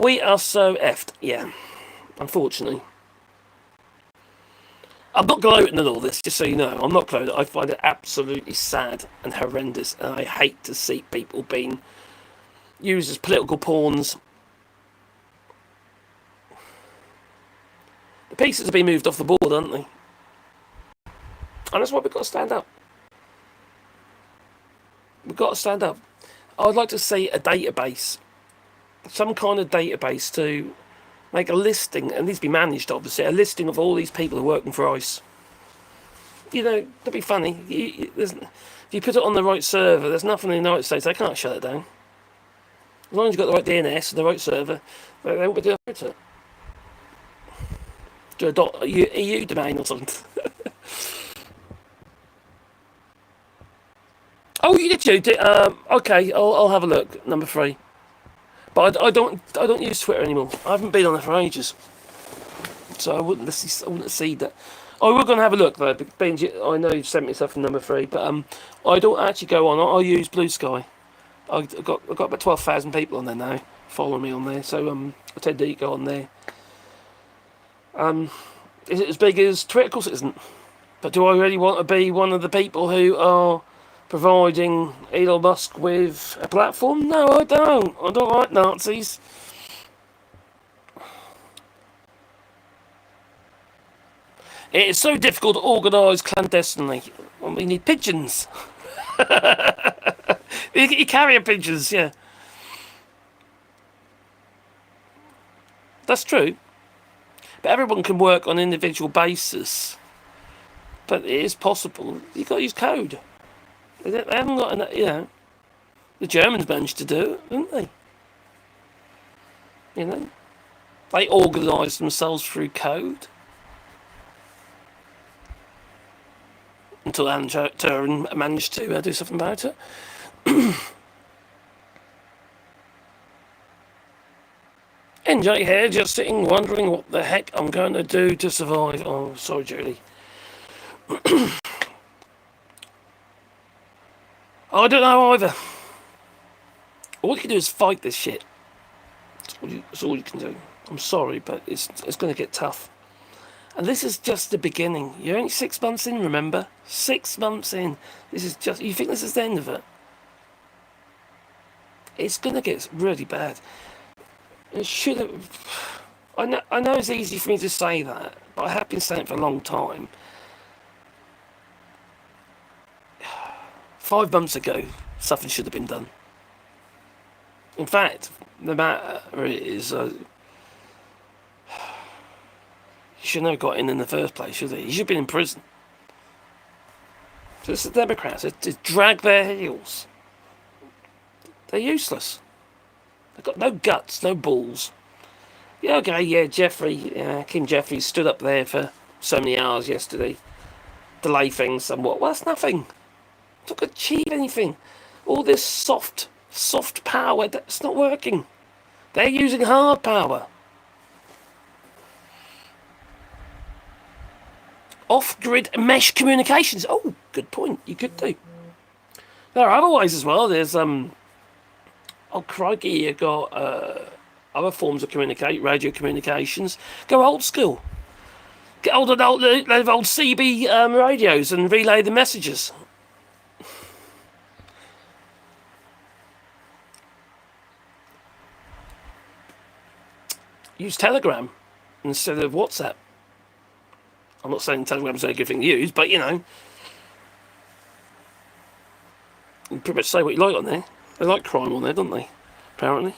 We are so effed. Yeah, unfortunately. I'm not gloating at all this, just so you know. I'm not gloating. I find it absolutely sad and horrendous, and I hate to see people being used as political pawns. The pieces have been moved off the board, haven't they? And that's why we've got to stand up. We've got to stand up. I'd like to see a database, some kind of database to make a listing, and needs to be managed, obviously, a listing of all these people who are working for ICE. You know, that'd be funny. If you put it on the right server, there's nothing in the United States, they can't shut it down. As long as you've got the right DNS and the right server, they won't be doing it. Do a .eu domain or something. Oh, you did. Okay, I'll have a look. Number 3. But I don't use Twitter anymore. I haven't been on there for ages, so I wouldn't see that. I was going to have a look though. I know you've sent me stuff from number 3, but I don't actually go on. I use Blue Sky. I've got about 12,000 people on there now, following me on there. So I tend to go on there. Is it as big as Twitter? Of course it isn't. But do I really want to be one of the people who are providing Elon Musk with a platform? No, I don't. I don't like Nazis. It is so difficult to organise clandestinely. Well, we need pigeons. You carrier pigeons, yeah. That's true. But everyone can work on an individual basis. But it is possible. You've got to use code. They haven't got enough, you know. The Germans managed to do it, didn't they? You know. They organised themselves through code. Until Alan Turing managed to do something about it. NJ here, just sitting wondering what the heck I'm going to do to survive. Oh, sorry, Julie. I don't know either. All you can do is fight this shit. That's all you can do. I'm sorry, but it's going to get tough. And this is just the beginning. You're only 6 months in, remember? 6 months in. This is just... You think this is the end of it? It's going to get really bad. It should have... I know it's easy for me to say that, but I have been saying it for a long time. 5 months ago, something should have been done. In fact, the matter is... he should never got in the first place, should he? He should have been in prison. So it's the Democrats. They drag their heels. They're useless. They've got no guts, no balls. Yeah, okay, yeah, Kim Jeffries stood up there for so many hours yesterday. Delay things somewhat. Well, that's nothing. It's not going to achieve anything. All this soft power, that's not working. They're using hard power. Off-grid mesh communications. Oh, good point. You could do. There are other ways as well. There's oh crikey, you got other forms of radio communications. Go old school. Get hold of old CB radios and relay the messages. Use Telegram instead of WhatsApp. I'm not saying Telegram's a good thing to use, but you know, you can pretty much say what you like on there. They like crime on there, don't they? Apparently.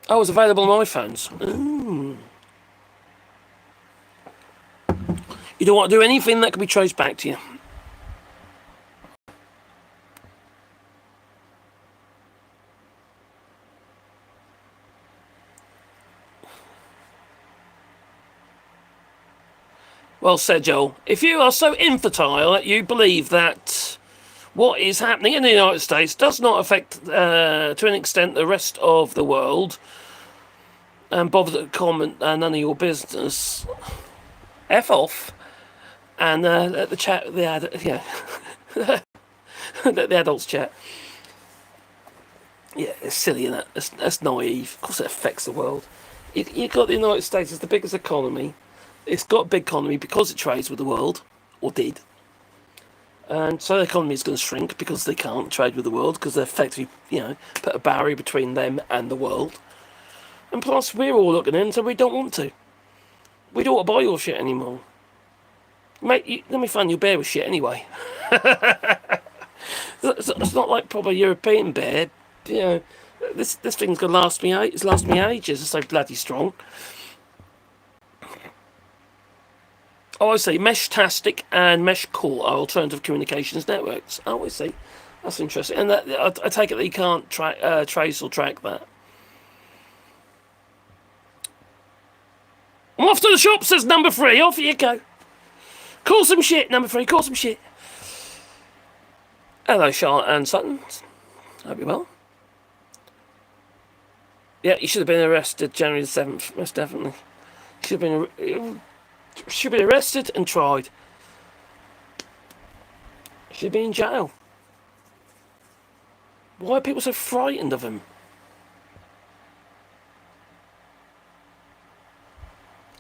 Oh, it's available on iPhones. Ooh. You don't want to do anything that can be traced back to you. Well said, Joel. If you are so infantile that you believe that what is happening in the United States does not affect, to an extent, the rest of the world, and bother to comment none of your business, F off, and let the chat, let the adults chat. Yeah, it's silly, isn't it? That's naive. Of course it affects the world. You got the United States as the biggest economy. It's got a big economy because it trades with the world, or did. And so the economy is going to shrink because they can't trade with the world because they're effectively, put a barrier between them and the world. And plus, we're all looking in, so we don't want to. We don't want to buy your shit anymore. Mate, let me find you beer with shit anyway. It's not like proper European beer. This thing's gonna last me. It's lasted me ages. It's so bloody strong. Oh, I see. Meshtastic and Meshcore are alternative communications networks. Oh, I see. That's interesting. And I take it that you can't trace or track that. I'm off to the shop, says number 3. Off you go. Call some shit, number 3. Call some shit. Hello, Charlotte and Sutton. Hope you're well. Yeah, you should have been arrested January the 7th, most definitely. Should have been arrested and tried. Should have been in jail. Why are people so frightened of him?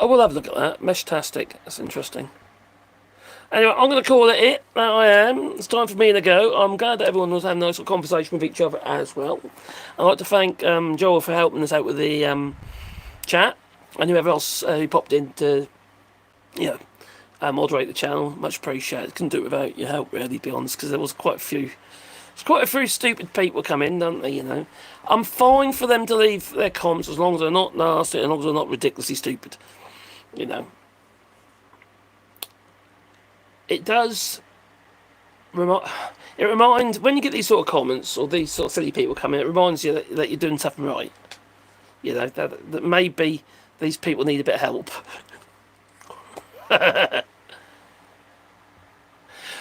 Oh, we'll have a look at that. Meshtastic. That's interesting. Anyway, I'm going to call it. That I am. It's time for me to go. I'm glad that everyone was having a nice little conversation with each other as well. I'd like to thank Joel for helping us out with the chat, and whoever else who popped in to, moderate the channel. Much appreciated. Couldn't do it without your help, really, to be honest, because there was quite a few. There's quite a few stupid people come in, don't they? I'm fine for them to leave their comments as long as they're not nasty, as long as they're not ridiculously stupid. It does. It reminds, when you get these sort of comments or these sort of silly people come in, it reminds you that you're doing something right. That maybe these people need a bit of help.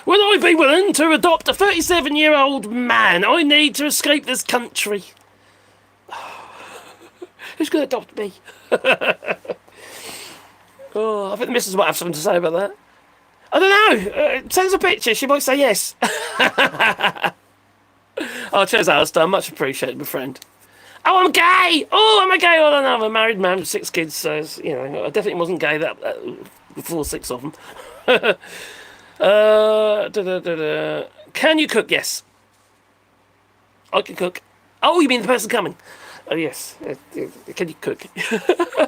Will I be willing to adopt a 37-year-old man? I need to escape this country. Who's going to adopt me? Oh, I think the missus might have something to say about that. I don't know. Send us a picture. She might say yes. Oh, cheers, Alistair. Much appreciated, my friend. Oh, I'm gay. I'm a gay. Oh, no, I'm a married man with 6 kids, so I definitely wasn't gay that before 6 of them. Can you cook? Yes. I can cook. Oh, you mean the person coming? Oh, yes. Can you cook?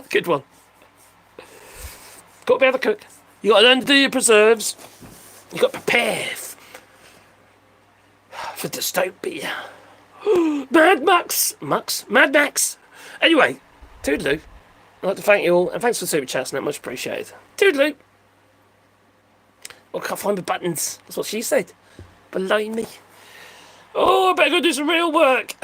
Good one. Got to be able to cook. You got to learn to do your preserves. You got to prepare for dystopia. Mad Max. Mad Max. Anyway, toodaloo. I'd like to thank you all, and thanks for the super chats, and that much appreciated. Toodaloo. I can't find my buttons. That's what she said. Below me. Oh, I better go do some real work.